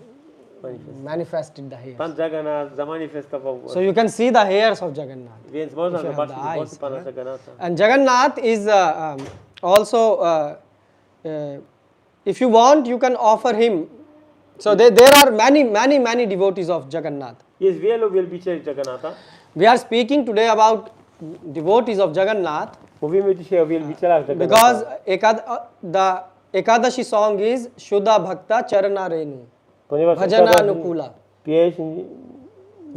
manifested the hairs. pan Jagannath zamanifestował włosy. So you can see the hairs of Jagannath. Więc można If you have zobaczyć the włosy eyes, pana Jagannatha. And Jagannath is also, if you want, you can offer him. So there are many devotees of Jagannath. Jest wielu wielbicieli Jagannatha. We are speaking today about devotees of Jagannath Mówimy dzisiaj o wielbicielach Jagannatha. because the Ekadashi song is Shuddha Bhakta Charana Renu. Ponieważ Bhajana Ekadashi Anukula. pieśń,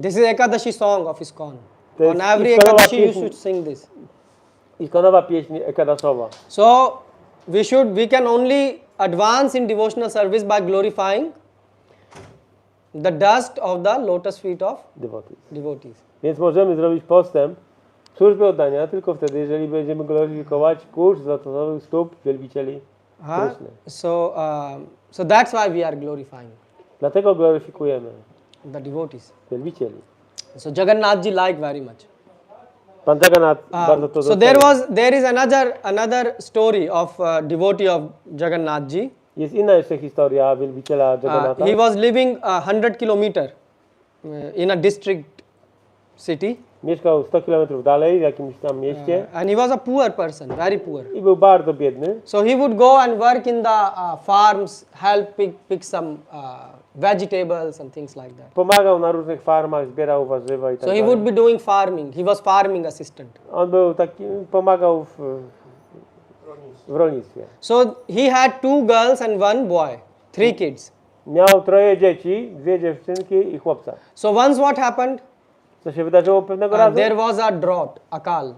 This is Ekadashi song of ISKCON. To jest On every ISKCOnowa Ekadashi you pieśń. should sing this. ikonowa pieśń ekadaszowa. So we can only advance in devotional service by glorifying the dust of the lotus feet of devotees. Więc możemy zrobić postęp w służbie oddania tylko wtedy, jeżeli będziemy gloryfikować kurz z lotosowych stóp wielbicieli Krishny. So that's why we are glorifying Dlatego gloryfikujemy the devotees. wielbicieli. So Jagannath ji liked very much. Pan Jaganath bardzo to So docenił. there is another story of devotee of Jagannath ji. Jest inna jeszcze historia wielbiciela Jagannatha. He was living 100 kilometer in a district city. Mieszkał 100 km dalej w jakimś tam mieście And he was a poor person, very poor. i był bardzo biedny. So he would go and work in the farms, help pick some vegetables and things like that. Pomagał na różnych farmach, zbierał warzywa i tak So he dalej. would be doing farming. He was farming assistant. On był taki, pomagał w rolnictwie. So he had 2 girls and 1 boy, 3 kids. Miał 3 dzieci, 2 dziewczynki i chłopca. So once what happened? Co się wydarzyło pewnego razu? There was a drought, akal.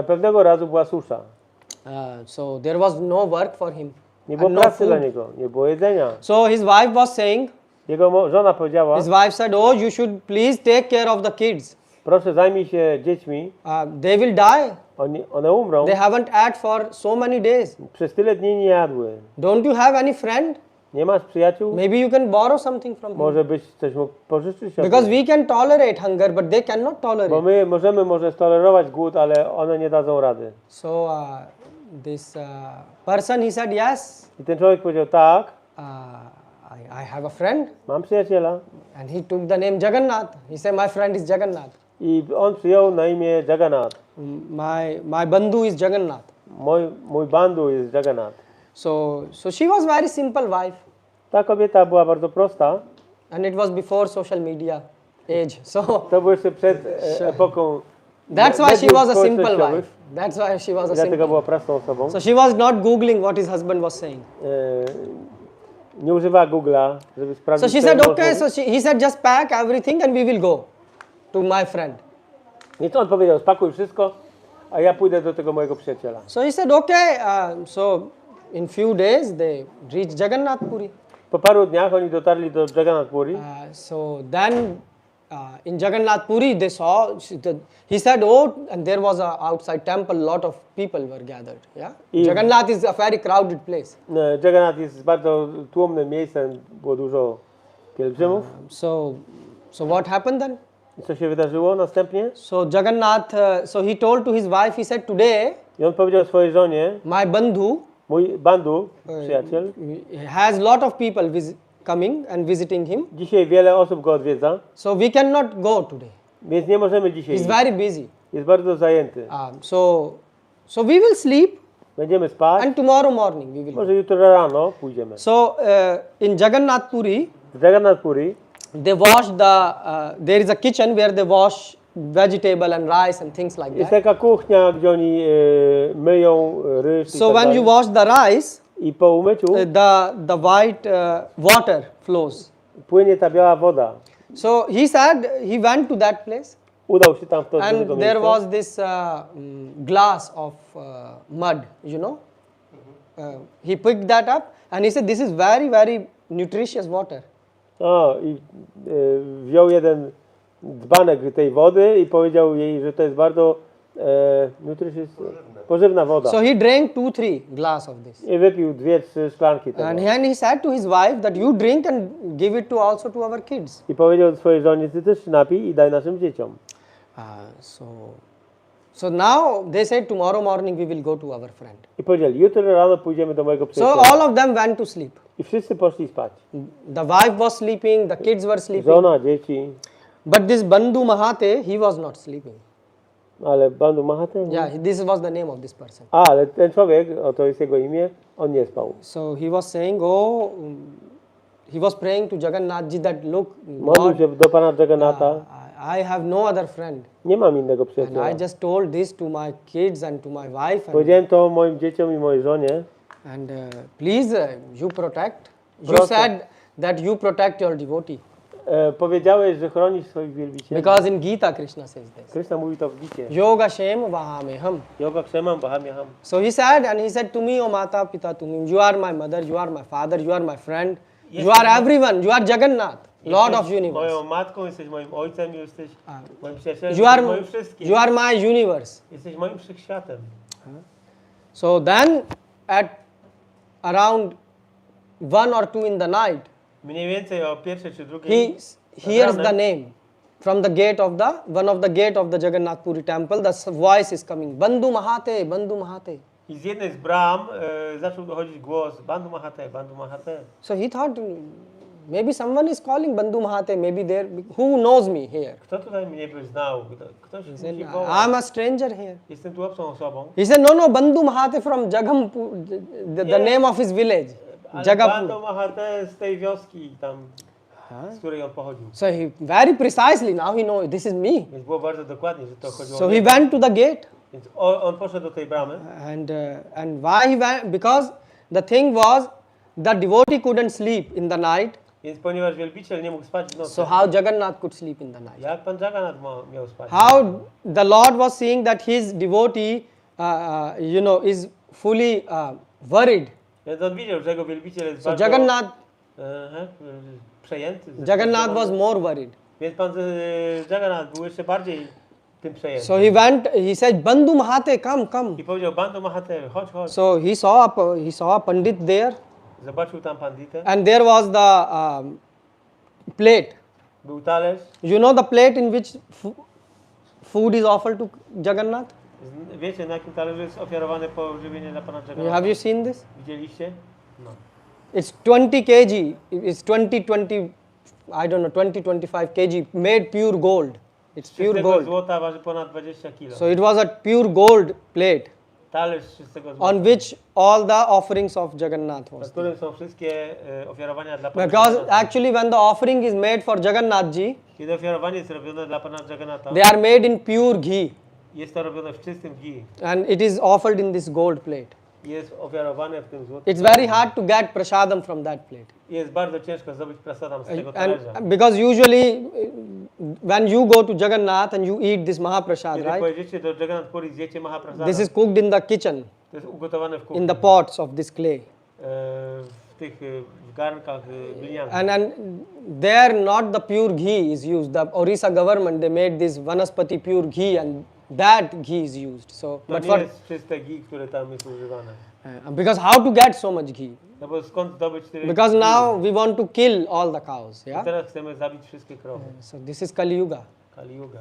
Pewnego razu była susza. So there was no work for him. Nie było and no pracy dla food. niego, nie było jedzenia. So his wife was saying, Jego żona powiedziała, his wife said, oh, you should please take care of the kids. proszę zajmij się dziećmi, They will die. one umrą. They haven't ate for so many days. Przez tyle dni nie jadły. Don't you have any friend? Nie masz przyjaciół? Maybe you can borrow something from him. Może byś coś mógł pożyczyć od Because nich. we can tolerate hunger, but they cannot Bo tolerate. my możemy może stolerować głód, ale one nie dadzą rady. So this person, he said, yes, I ten człowiek powiedział, tak, I have a friend. mam przyjaciela. And he took the name Jaganath. He said, my friend is Jaganath. I on przyjął na imię Jaganath. My Bandu is Jaganath. Mój Bandu jest Jaganath. So she was very simple wife. Ta kobieta była bardzo prosta. And it was before social media age. So To było jeszcze przed epoką that's why she mediów was a simple społecznościowych. wife. That's why she was a Dlatego simple. była prostą osobą. So she was not googling what his husband was saying. Nie używała Google'a, żeby So sprawdzić, she co said, mąż okay. mówi. So he said, just pack everything and we will go to my friend. Więc on powiedział, spakuj wszystko, a ja pójdę do tego mojego przyjaciela. So he said, okay. So in few days they reached Jagannath Puri. Po paru dniach oni dotarli do Jagannath Puri. So then in Jagannath Puri they saw, he said, oh, and there was a outside temple, lot of people were gathered. Yeah, Jagannath is a very crowded place. Jaganath jest bardzo tłumnym miejscem, było dużo pielgrzymów. So what happened then? I co się wydarzyło następnie? So Jagannath, so he told to his wife, he said, today I on powiedział swojej żonie, my Bandhu mój Bandu, przyjaciel, has lot of people coming and visiting him. dzisiaj wiele osób go odwiedza, So we cannot go today. więc nie możemy dzisiaj He's iść. very busy. Jest bardzo zajęty. So we will sleep Będziemy spać, and tomorrow morning we will go. może jutro rano pójdziemy. So in Jagannath Puri, W Jagannat Puri they wash there is a kitchen where they wash vegetable and rice and things like jest that. taka kuchnia, gdzie oni myją ryż i So tak when dalej. you wash the rice, I po umyciu the white water flows. płynie ta biała woda. So he said he went to that place Udał się tam w to do and tego there miejsca. was this glass of mud, you know. He picked that up and he said, this is very, very nutritious water. I wziął jeden dzbanek tej wody i powiedział jej, że to jest bardzo pożywna woda. So he drank 2-3 glass of this. I wypił 2-3 szklanki tego. And he said to his wife that you drink and give it to also to our kids. I powiedział swojej żonie, ty też napij i daj naszym dzieciom. So now they said tomorrow morning we will go to our friend. I powiedzieli, jutro rano pójdziemy do mojego So przyjaciela. all of them went to sleep. I wszyscy poszli spać. The wife was sleeping, the kids were sleeping. Żona, dzieci, But this Bandu Mahate, he was not sleeping. ale Bandu Mahat. Yeah, this was the name of this person. Ale ten człowiek, to jest jego imię, on nie spał. So he was saying, he was praying to Jagannath ji that look, Modlił God, się do Pana Jagannatha. I have no other friend. Nie mam innego And przyjaciela. I just told this to my kids and to my wife. And, Powiedziałem to moim dzieciom i mojej żonie. and please, you protect. You Proszę. said that you protect your devotee. Powiedziałeś, że chronisz swoich wielbicieli. Because in Gita, Krishna says this. Krishna mówi to w Gicie. Yoga Shem Vahameham. Yoga krzemam, bahamiaham. So he said to me, O Mata Pita Tumim, you are my mother, you are my father, you are my friend, you are everyone, you are Jagannath, Lord of universe. Moją matką, jesteś moim ojcem, jesteś moim przyjacielem, You jesteś moim wszystkim. you are my universe. Jesteś moim wszechświatem. So then at around 1 or 2 in the night, Mniej więcej o pierwszej czy he drugiej hears the name from the gate of one of the gate of the Jagannath Puri temple. The voice is coming, Bandu Mahate, Bandu Mahate. i z jednej z bram zaczął dochodzić głos Bandu Mahate, Bandu Mahate. So he thought maybe someone is calling Bandu Mahate, maybe there, who knows me here. Kto tutaj mnie by znał? Ktoś He said, musi wołać. I'm a stranger here. Jestem tu obcą osobą. He said, no, Bandu Mahate from Jagam, the name of his village. Ale Jagapur. Bandu Mahat z tej wioski tam, z której on pochodził. So he very precisely now he knows this is me. Więc było bardzo dokładnie, że to chodziło So o he niego. went to the gate, Więc on poszedł do tej bramy. and why he went? Because the thing was the devotee couldn't sleep in the night. Więc ponieważ wielbiciel nie mógł spać w nocy, So how Jagannath could sleep in the night? jak pan Jaganath miał spać? How the Lord was seeing that his devotee, is fully worried. Więc on widział, że jego wielbiciel jest So bardzo Jagannath przejęty. Jagannath was more worried. Więc pan Jaganath był jeszcze bardziej tym przejęty. So he went. He said, "Bandu Mahate, come." I powiedział, Bandu Mahat, chodź, chodź. So he saw a pandit there, Zobaczył tam panditę. and there was the plate. Był talerz. You know the plate in which food is offered to Jagannath? Wiecie, na jakim talerzu jest ofiarowane pożywienie dla pana Jagannatha? Have you seen this? Widzieliście? No. It's 20 kg. It's 20, I don't know, 25 kg, made pure gold. It's pure Czystego gold. złota waży ponad 20 kg. So it was a pure gold plate Talerz z czystego złota, on which all the offerings of Jagannath na was. którym są wszystkie ofiarowania dla pana Because Jagannatha. actually when the offering is made for Jagannath ji, Kiedy ofiarowanie jest robione dla pana Jagannatha, they are made in pure ghee jest to robione w czystym ghee. and it is offered in this gold plate. Jest ofiarowane w tym złotym. It's very hard to get prasadam from that plate. Jest bardzo ciężko zdobyć prasadam z tego talerza. And because usually when you go to Jagannath and you eat this Mahaprasad, Kiedy right? pojedziecie do Jagannath Puri, zjecie Mahaprasadam. This is cooked in the kitchen, To jest ugotowane w kuchni. in the pots of this clay. W tych w garnkach glinianych. And there not the pure ghee is used. The Orissa government, they made this Vanaspati pure ghee and that ghee is used. So, To but nie for, jest czyste ghee, które tam jest używane. because how to get so much ghee? No bo skąd zdobyć tyle Because ghee? now we want to kill all the cows, I yeah? teraz chcemy zabić wszystkie krowy. So this is Kali Yuga. Kali Yuga.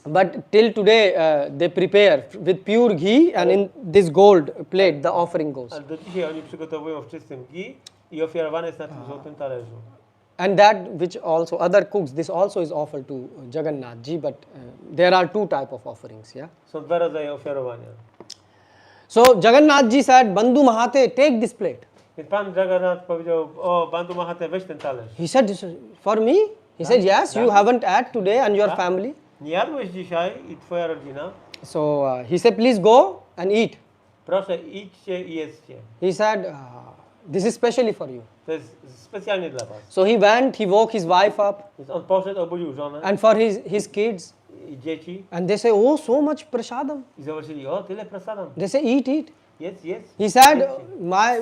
But till today, they prepare with pure ghee and in this gold plate, the offering goes. Ale do dzisiaj oni przygotowują w czystym ghee i ofiarowane jest na tym złotym talerzu. And that which also other cooks, this also is offered to Jagannath ji, but there are two type of offerings, yeah? Są dwa rodzaje ofiarowania. So Jagannath ji said, Bandu Mahate, take this plate. Więc pan Jaganath powiedział, o Bandu Mahat, weź ten talerz. He said, "This is for me?" He said, "Yes, you haven't ate today and your family." Nie jadłeś dzisiaj i twoja rodzina? So he said, "Please go and eat." Proszę, idźcie i jedzcie. He said, "This is specially for you." To jest specjalnie dla was. So he went, he woke his wife up Więc on poszedł, obudził żonę and for his kids. i dzieci And they say, "Oh, so much prasadam." i zobaczyli, o tyle prasadam. They say, "Eat, eat." Jedz. He said,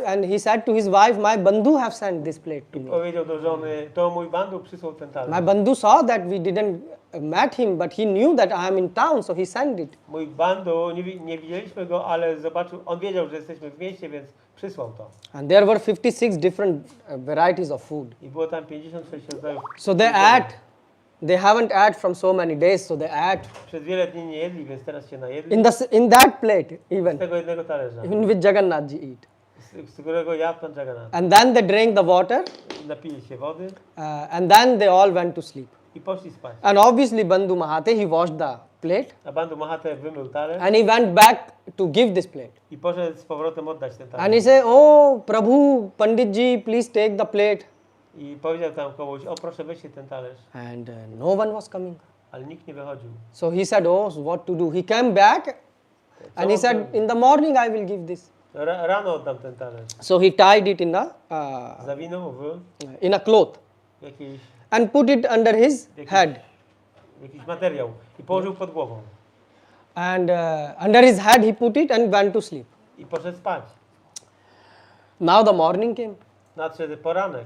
and he said to his wife, "My Bandu have sent this plate to me." Powiedział do żony, to mój Bandu przysłał ten talerz. My Bandu saw that we didn't met him, but he knew that I am in town, so he sent it. Mój Bandu, nie widzieliśmy go, ale zobaczył, on wiedział, że jesteśmy w mieście, więc przysłał to. And there were 56 different varieties of food. I było tam 56 rodzajów. So they ate. They haven't ate from so many days, so they ate Przez wiele dni nie jedli, więc teraz się najedli. in that plate Z even tego jednego talerza, in which Jagannath ji eat. z którego jadł pan Jaganath. And then they drank the water, Napili się wody and then they all went to sleep. i poszli spać. And obviously Bandu Mahate, he washed the plate A Bandu Mahat wymył talerz and he went back to give this plate. i poszedł z powrotem oddać ten And talerz. he said, "Oh, Prabhu, Pandit ji, please take the plate." I powiedział tam komuś, o proszę weźcie ten talerz. And no one was coming. Ale nikt nie wychodził. So he said, "Oh, so what to do?" He came back and he said, "In the morning I will give this." Rano oddam ten talerz. So he tied it Zawinął in a cloth w jakiś and put it under his head. materiał i położył pod głową. And under his head he put it and went to sleep. I poszedł spać. Now the morning came Nadszedł poranek.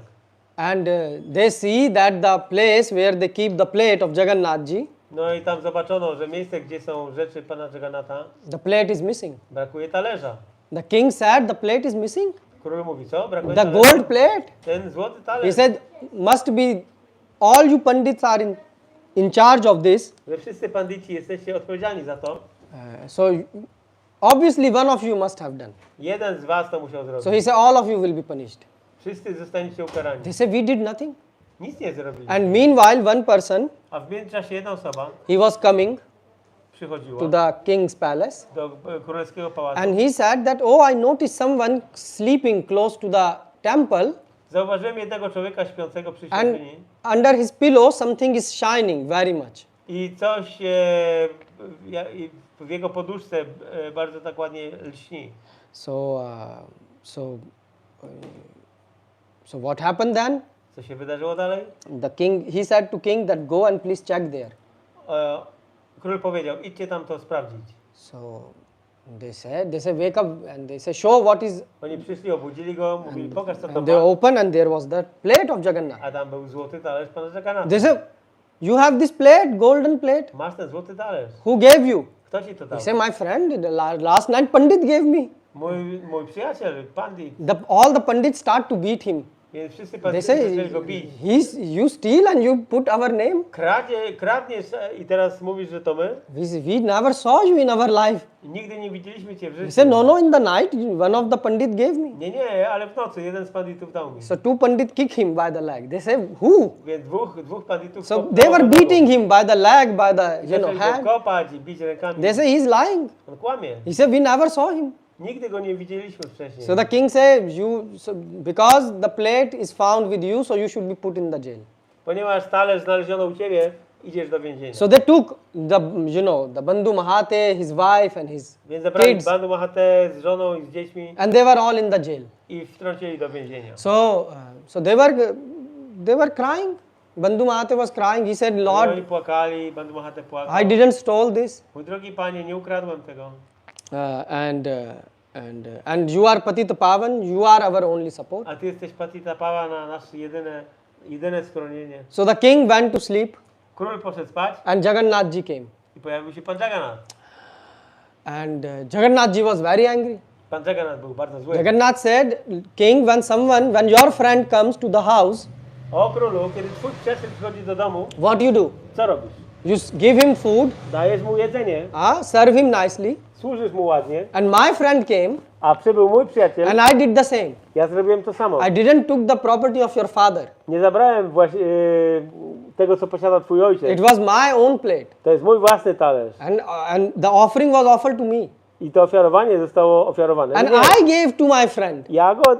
and they see that the place where they keep the plate of Jagannath ji, No i tam zobaczono, że miejsce, gdzie są rzeczy pana Jagannatha, the plate is missing. brakuje talerza. The king said, "The plate is missing." Król mówi, co? Brakuje The talerza? gold plate. Ten złoty He talerz. said, "Must be all you pandits are in charge of this. Że wszyscy bandyci jesteście odpowiedzialni za to. So obviously one of you must have done." Jeden z was to musiał zrobić. So he said, "All of you will be punished." Wszyscy zostaniecie ukarani. They said, "We did nothing." Nic nie zrobili. And meanwhile, one person, A w międzyczasie jedna osoba he was coming przychodziła to the king's palace do królewskiego pałacu and he said that, "Oh, I noticed someone sleeping close to the temple, zauważyłem jednego człowieka śpiącego przy and świątyni under his pillow something is shining very much. i coś w jego poduszce bardzo tak ładnie lśni. So what happened then? Co się wydarzyło dalej? The king, he said to king that go and please check there. Król powiedział, idźcie tam to sprawdzić. So they said wake up, and they said show what is. Oni przyszli, obudzili go, mówili pokaż co to And they ma. opened and there was that plate of Jagannath. A tam był złoty talerz Pana Jagannatha. They said, you have this plate, golden plate. Masz ten złoty talerz. Who gave you? Kto ci to dał? He said, my friend, last night Pandit gave me. Mój przyjaciel, Pandit. All the Pandits start to beat him. Więc wszyscy They Pandity say, zaczęli go bić. you steal and you put our name. Kradniesz i teraz mówisz, że to my? We never saw you in our life. Nigdy nie widzieliśmy cię w He życiu. said, no, in the night, one of the Pandit gave me. Nie, ale w nocy jeden z Panditów dał mi. So two Pandit kick him by the leg. They say, who? Więc dwóch Panditów So kopnęło they were go beating him by the leg, by the zaczęli go hand. kopać i bić rękami. They say he's lying. On kłamie. He said, we never saw him. Nigdy go nie widzieliśmy wcześniej. So the king said, because the plate is found with you, so you should be put in the jail. Ponieważ talerz znaleziono u ciebie, idziesz do więzienia. So they took the Bandu Mahat, his wife and his Więc zabrali kids, Bandu Mahatę z żoną i z dziećmi and they were all in the jail. i wtrącili do więzienia. So they were crying. Bandu Mahat was crying. He said, Oni Lord, płakali, Bandu Mahatę płakał. I didn't stole this, Mój drogi Panie, nie ukradłem tego. and you are Patita Pavan. You are our only support. A Ty jesteś Patita Pava na nasze jedyne schronienie. So the king went to sleep, Król poszedł spać and Jagannath ji came. i pojawił się Pan Jaganath. And Jagannath ji was very angry. Pan Jaganath był bardzo zły. Jagannath said, King, when your friend comes to the house, O królu, kiedy twój przyjaciel przychodzi do domu, what you do? co robisz? You give him food, Dajesz mu jedzenie, serve him nicely, służysz mu ładnie, and my friend came, a przybył mój przyjaciel, and I did the same. ja zrobiłem to samo. I didn't took the property of your father. Nie zabrałem właśnie tego, co posiada twój ojciec. It was my own plate, To jest mój własny talerz. and the offering was offered to me, I to ofiarowanie zostało ofiarowane. and Nie. I gave to my friend.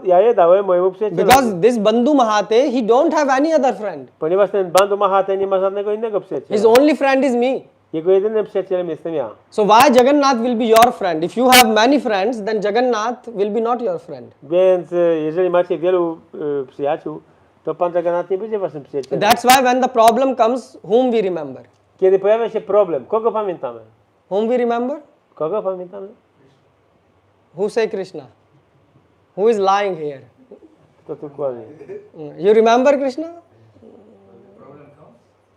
Ja je dałem mojemu przyjacielowi. Because this Bandu Mahate, he don't have any other friend. Ponieważ ten Bandu Mahate nie ma żadnego innego His przyjaciela. only friend is me. Jego jedynym przyjacielem jestem ja. So why Jagannath will be your friend? If you have many friends, then Jagannath will be not your friend. Więc jeżeli macie wielu przyjaciół, to Pan Jaganath nie będzie waszym przyjacielem. That's why when the problem comes, whom we remember? Kiedy pojawia się problem, kogo pamiętamy? Whom we remember? Kogo pamiętamy? Who say Krishna? Who is lying here? Kto tu kłamie? You remember Krishna?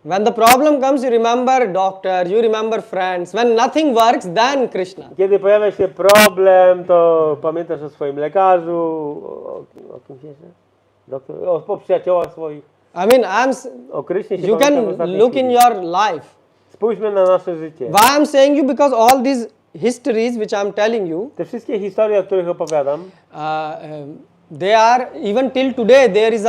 When the problem comes, you remember doctor, you remember friends. When nothing works, then Krishna. Kiedy pojawia się problem, to pamiętasz o swoim lekarzu, o kimś jeszcze? Doktor, o przyjaciołach swoich. I mean, O Krysznie się you pamiętam w can ostatniej look in chwili. your life. Spójrzmy na nasze życie. Why I'm saying you? Because all these histories which I'm telling you, Te wszystkie historie, o których opowiadam, they are, even till today, there is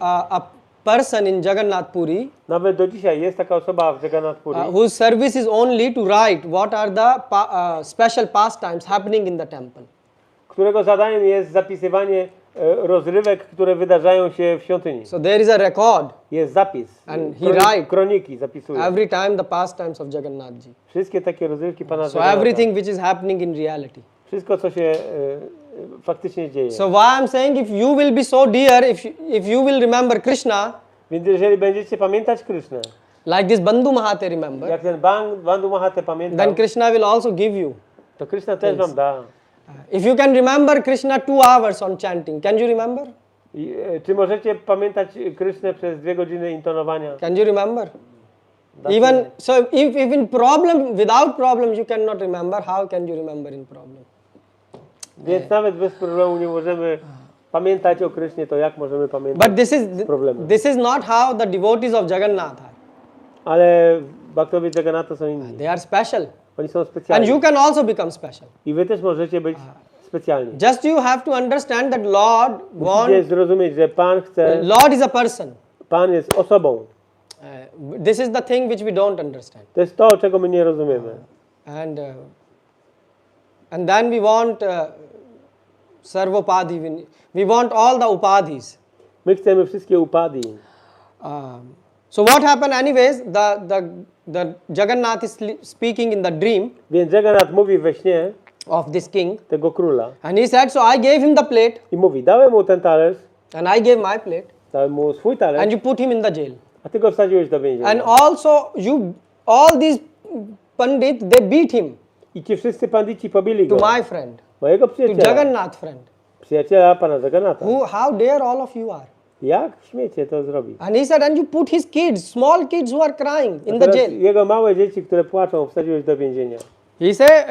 a person in Jagannath Puri nawet do dzisiaj jest taka osoba w Jagannath Puri, whose service is only to write what are the special pastimes happening in the temple. którego zadaniem jest zapisywanie rozrywek, które wydarzają się w świątyni. So there is a record Jest zapis. And he write Kroniki zapisuje. every time the pastimes of Jagannath ji. Wszystkie takie rozrywki Pana So Jagannatha. everything which is happening in reality. Wszystko, co się faktycznie dzieje. So why I'm saying if you will be so dear, if you will remember Krishna, Więc jeżeli będziecie pamiętać Krishnę, like this Bandu Mahate remember, jak ten Bandu Mahatę pamiętał, then Krishna will also give you. to Krishna też wam da. If you can remember Krishna 2 hours on chanting, can you remember? I, czy możecie pamiętać Krishnę przez 2 godziny intonowania? Can you remember? That's Even it. so, if in problem, without problems you cannot remember, how can you remember in problem? Więc nawet bez problemu nie możemy pamiętać o Krishnie, to jak możemy pamiętać But z problemem? this is not how the devotees of Jagannath are. Ale Bhaktowie Jagannatha są inni. They are special. Oni są And specjalni. you can also become special. I wy też możecie być specjalni. Just you have to understand that Lord Musicie zrozumieć, że Pan chce, Lord is a person. Pan jest osobą. This is the thing which we don't understand. To jest to, czego my nie rozumiemy. And then we want Sarvopadhi. We want all the upadhis. My chcemy wszystkie upadi. So what happened anyways, the Jagannath is speaking in the dream Więc Jaganath mówi we śnie of this king, tego króla and he said, so I gave him the plate i mówi, dałem mu ten talerz, and I gave my plate dałem mu swój and talerz, you put him in the jail. a ty go wsadziłeś do więzienia. And also all these pandits, they beat him I ci wszyscy bandyci pobili to go. my friend, Mojego to przyjaciela. Jagannath friend. Przyjaciela pana Jagannatha. How dare all of you are? Jak śmiecie to zrobić? And he said, and you put his kids, small kids who are crying A in the teraz jail. jego małe dzieci, które płaczą, wsadziłeś do więzienia. He said,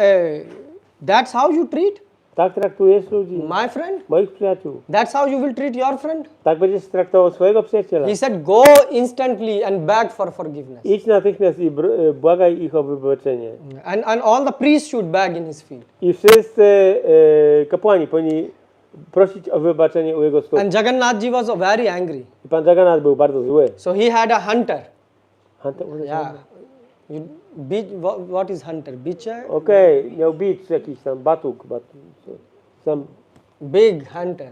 that's how you treat Tak traktujesz ludzi? my friend? Moich przyjaciół. That's how you will treat your friend? Tak będziesz traktował swojego przyjaciela. He said, go instantly and beg for forgiveness. Idź natychmiast i błagaj ich o wybaczenie. And all the priests should beg in his feet. I wszyscy kapłani powinni prosić o wybaczenie u jego stóp. And Jagannath ji was very angry. I pan Jaganath był bardzo zły. So he had a hunter. Hunter? Yeah. What is hunter? Biche? Okej, miał bicz jakiś tam, batuk, some Big hunter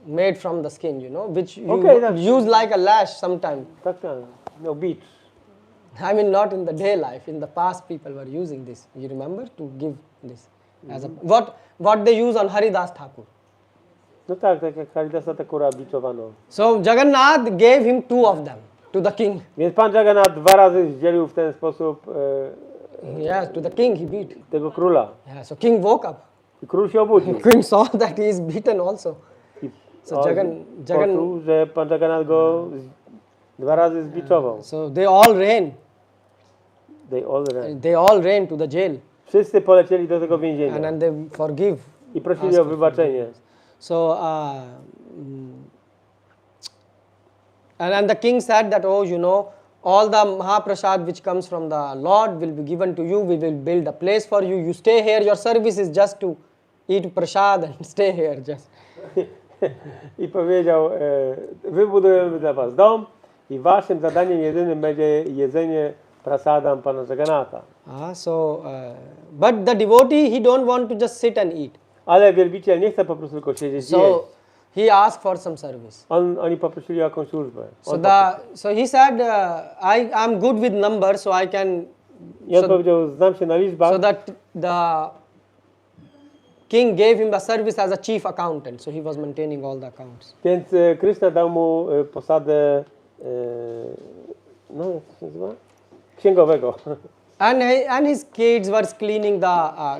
made from the skin, which you Okay, use like a lash sometimes. tak, miał bicz. I mean, not in the day life. In the past, people were using this. You remember to give this as a what they use on Haridas Thakur. No tak jak Haridasa Thakura biczowano. So Jagannath gave him 2 of them to the king. Więc pan Jaganath 2 razy zdzielił w ten sposób Yes, to the king he beat. tego króla. Yeah, so king woke up. I król się obudził. King saw that he is beaten also. So Poczuł, że pan Jaganath go 2 razy zbiczował. So they all ran. They all ran. To the jail. Wszyscy polecieli do tego więzienia And they forgive. i prosili o wybaczenie. So and the king said that, all the Mahaprasad which comes from the Lord will be given to you. We will build a place for you. You stay here. Your service is just to eat prasad and stay here just. I powiedział, wybudujemy dla was dom i waszym zadaniem jedynym będzie jedzenie prasadam pana Jagannatha. But the devotee, he don't want to just sit and eat. Ale wielbiciel nie chce po prostu tylko siedzieć i jeść. He asked for some service. Oni poprosili o jakąś służbę. So he said, I'm good with numbers, so I can. I on powiedział, znam się na liczbach. So that the king gave him the service as a chief accountant. So he was maintaining all the accounts. Więc Krishna dał mu posadę, jak to się nazywa? Księgowego. And his kids were cleaning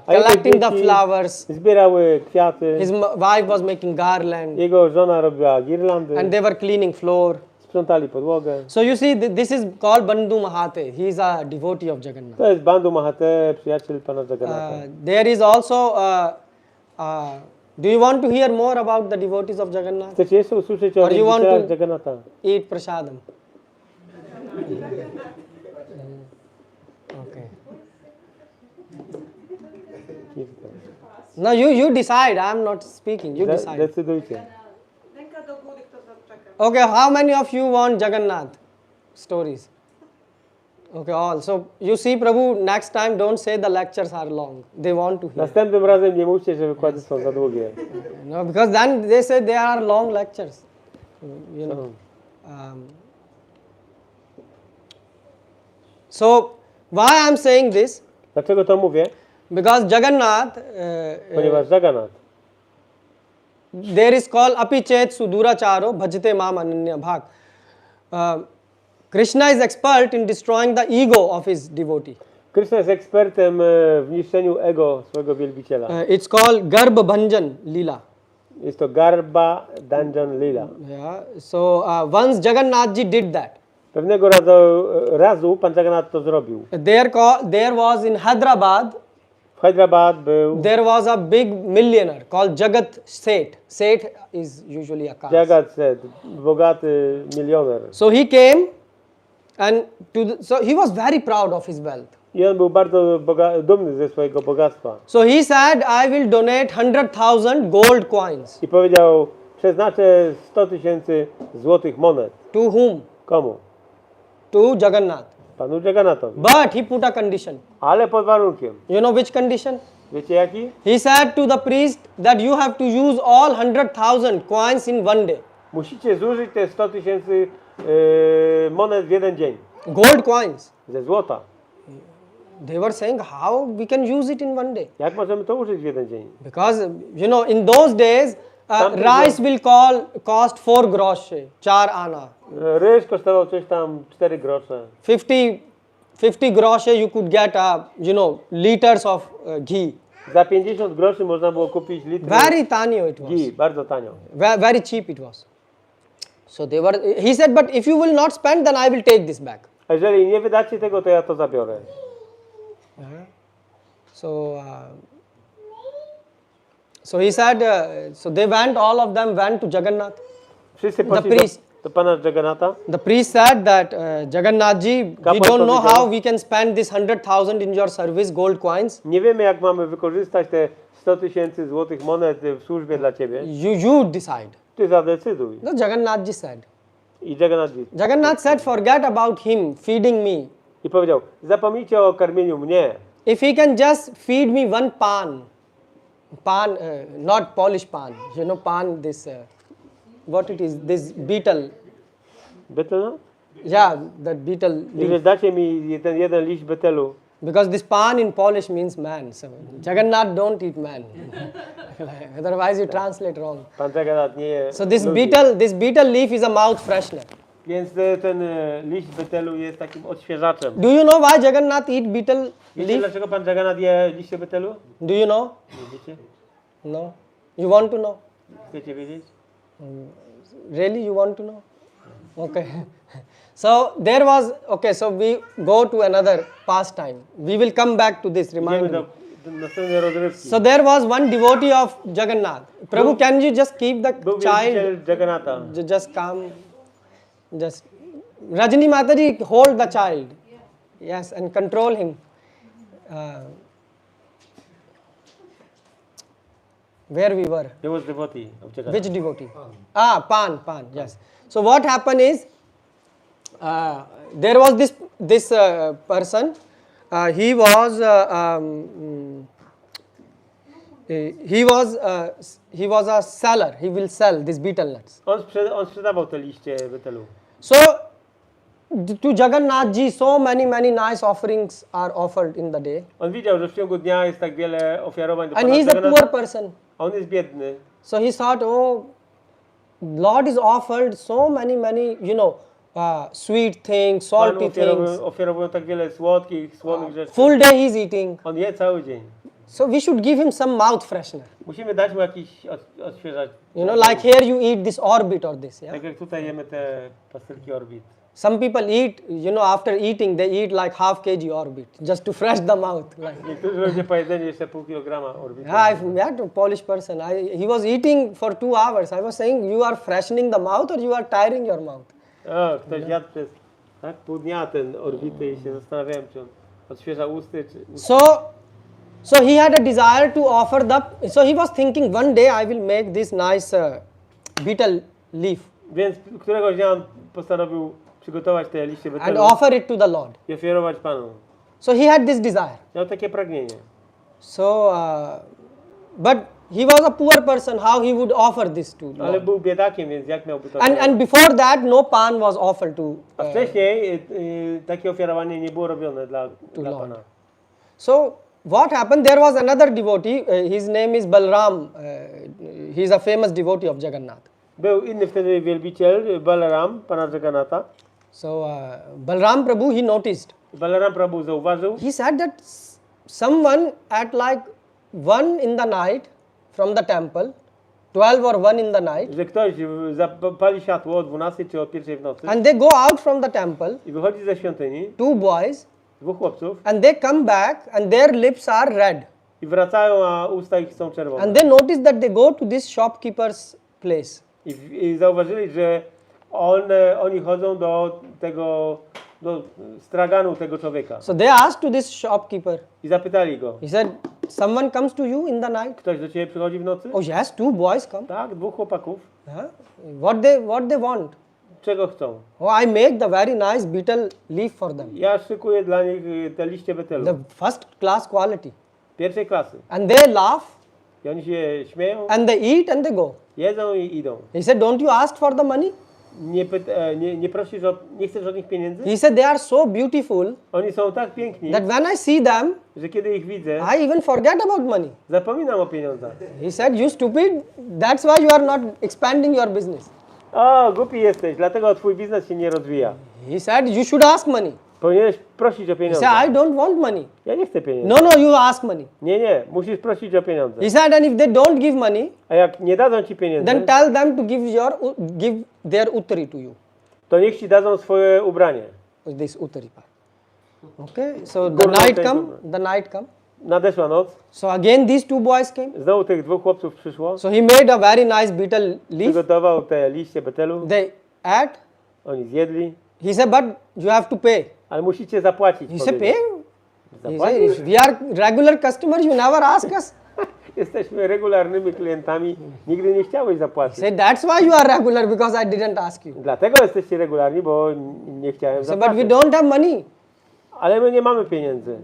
collecting the flowers. Zbierały kwiaty. His wife was making garland. Jego żona robiła girlandy. And they were cleaning floor. Sprzątali podłogę. So you see, this is called Bandu Mahat. He is a devotee of Jagannath. To jest Bandu Mahat, przyjaciel pana Jagannatha. There is also. Do you want to hear more about the devotees of Jagannath? Chcecie jeszcze usłyszeć o wielbicielach Jagannatha? Eat prasadam. Okay. No, you decide. I'm not speaking. You decide. Decydujcie. Okay, how many of you want Jagannath stories? Okay, all. So you see, Prabhu, next time don't say the lectures are long. They want to hear. Następnym razem nie mówcie, że wykłady są za długie. No, because then they say they are long lectures. So why I'm saying this? Dlaczego to mówię? Because Jagannath, Ponieważ Jaganath, there is called apichet suduracharo bhajate mam ananya bhag. Krishna is expert in destroying the ego of his devotee. Krishna jest ekspertem w niszczeniu ego swojego wielbiciela. It's called Garbha Bhanjan Lila. Jest to Garbha Bhanjan Lila. Yeah. So once Jagannath ji did that. Pewnego razu pan Jaganath to zrobił. There was in Hyderabad. W Hyderabad był. There was a big millionaire called Jagat Seth. Seth is usually a caste. Jagat Seth, bogaty milioner. So he came, and so he was very proud of his wealth. I on był bardzo dumny ze swojego bogactwa. So he said, I will donate 100,000 gold coins. I powiedział, przeznaczę 100,000 złotych monet. To whom? Komu? To Jagannath. Panu Jagannathowi. But he put a condition. Ale pod warunkiem. You know which condition? Wiecie jaki? He said to the priest that you have to use all 100,000 coins in one day. Musicie zużyć te 100 000 monet w jeden dzień. Gold coins. Ze złota. They were saying, how we can use it in one day? Jak możemy to użyć w jeden dzień? Because, you know, in those days, rice will cost 4 groszy, 4 ana. Ryż kosztował coś tam 4 grosze. 50 groszy you could get, you know, liters of ghee. Za 50 groszy można było kupić litr Very tanio it was. ghee, bardzo tanio. Very cheap it was. So they were, he said, but if you will not spend, then I will take this back. A jeżeli nie wydacie tego, to ja to zabiorę. So he said, so they went, all of them went to Jagannath. Wszyscy The poszli priest. do pana Jagannatha. The priest said that, Jagannathji, we Kapłan don't know powiedział, how we can spend this 100,000 in your service, gold coins. Nie wiemy, jak mamy wykorzystać te 100 000 złotych monet w służbie dla ciebie. You decide. Ty zadecyduj. No, Jagannathji said. I Jagannatha Jagannath said, forget about him feeding me. i powiedział, zapomnijcie o karmieniu mnie. If he can just feed me one pan, not Polish pan, you know, pan, this, what it is, this beetle. Betel? Yeah, that beetle I że leaf. dacie mi ten jeden liść betelu. Because this pan in Polish means man. So Jagannath don't eat man. Otherwise you translate wrong. Pan Jagannatha nie je So this ludzi. beetle leaf is a mouth freshener. Więc ten liść betelu jest takim odświeżaczem. Do you know why Jagannath eat beetle Wiecie, leaf? dlaczego pan Jagannatha je liście betelu? Do you know? Nie wiecie? No. You want to know? Chcecie wiedzieć? Really, you want to know? Okay. So there was, okay, so we go to another pastime. We will come back to this, remind Idziemy me. do następnej rozrywki. So there was one devotee of Jagannath. Prabhu, can you just keep the Był child, wielbiciel Jagannatha. just come, just, Rajani Mataji, hold the child. Yes, and control him. Where we were? He was devotee of Jagannath. Which devotee? Pan, yes. So what happened is, there was this person. He was a seller. He will sell these betel nuts. On sprzedawał te liście betelu. So to Jagannath ji, so many nice offerings are offered in the day, On widział, że w ciągu dnia jest tak wiele ofiarowań do and pana he is a poor Jagannatha, person. a on jest biedny. So he thought, oh, Lord is offered so many, you know, sweet things, Panu salty things. ofiarowują tak wiele słodkich, słonych rzeczy. Full day he's eating. On je cały dzień. So we should give him some mouth freshener. Musimy dać mu jakiś odświeżać. You know, like here you eat this orbit or this. Yeah. Tak jak tutaj jemy te pastylki Orbit. Some people eat, you know, after eating they eat like half kg orbit just to fresh the mouth. Like, Niektórzy ludzie po jedzeniu jeszcze pół kilograma Orbitu. yeah, I've met a Polish person. He was eating for 2 hours. I was saying, you are freshening the mouth or you are tiring your mouth? O, ktoś jadł przez pół dnia ten Orbity i się zastanawiałem, czy on odświeża usty, czy... So he had a desire to offer so he was thinking one day I will make this nice betel leaf Więc któregoś dnia on postanowił przygotować te liście and betelu offer it to the Lord. i ofiarować Panu. So he had this desire. Miał takie pragnienie. So, but he was a poor person. How he would offer this to Ale Lord? był biedakiem, więc jak miałby to And before that, no pan was offered to. A wcześniej takie ofiarowanie nie było robione dla Lord. Pana. So what happened? There was another devotee. His name is Balram. He is a famous devotee of Jagannath. Był inny wtedy wielbiciel, Balaram, pana Jagannatha. So Balram Prabhu, he noticed. Balaram Prabhu zauważył, He said that someone at like 1 in the night from the temple, 12 or 1 in the night, że ktoś zapali światło o 12 czy o 1 w nocy and they go out from the temple, i wychodzi ze świątyni, 2 boys, 2 chłopców and they come back and their lips are red. i wracają, a usta ich są czerwone. And they notice that they go to this shopkeeper's place. I zauważyli, że oni chodzą do straganu tego człowieka. So they asked to this shopkeeper. I zapytali go, He said, someone comes to you in the night? ktoś do ciebie przychodzi w nocy? Oh yes, 2 boys come. Tak, 2 chłopaków. Huh? What they want? Czego chcą? Oh, I make the very nice betel leaf for them. Ja szykuję dla nich te liście betelu. The first class quality. Pierwszej klasy. And they laugh I oni się śmieją, and they eat and they go. jedzą i idą. He said, don't you ask for the money? Nie prosisz nie chcesz od nich pieniędzy? He said, they are so beautiful Oni są tak piękni, that when I see them, że kiedy ich widzę, I even forget about money. zapominam o pieniądzach. He said, you stupid, that's why you are not expanding your business. O, głupi jesteś, dlatego twój biznes się nie rozwija. He said, you should ask money. Powinieneś prosić o He pieniądze. said, I don't want money. Ja nie chcę pieniędzy. No, you ask money. Nie, musisz prosić o pieniądze. He said, and if they don't give money, A jak nie dadzą ci pieniędzy, then tell them to give their uttari to you. to niech ci dadzą swoje ubranie. This uttari part. Okay, so the night come. Nadeszła noc, So again these two boys came. znowu tych dwóch chłopców przyszło, So he made a very nice betel leaf. przygotował te liście betelu, They ate. oni zjedli, He said, but you have to pay. ale musicie zapłacić. He said, pay? powiedział. He Zapłacisz? said, we are regular customers, you never ask us. Jesteśmy regularnymi klientami, nigdy nie chciałeś He zapłacić. said, that's why you are regular, because I didn't ask you. Dlatego jesteście regularni, bo nie chciałem He said, but we zapłacić. don't have money. Ale my nie mamy pieniędzy.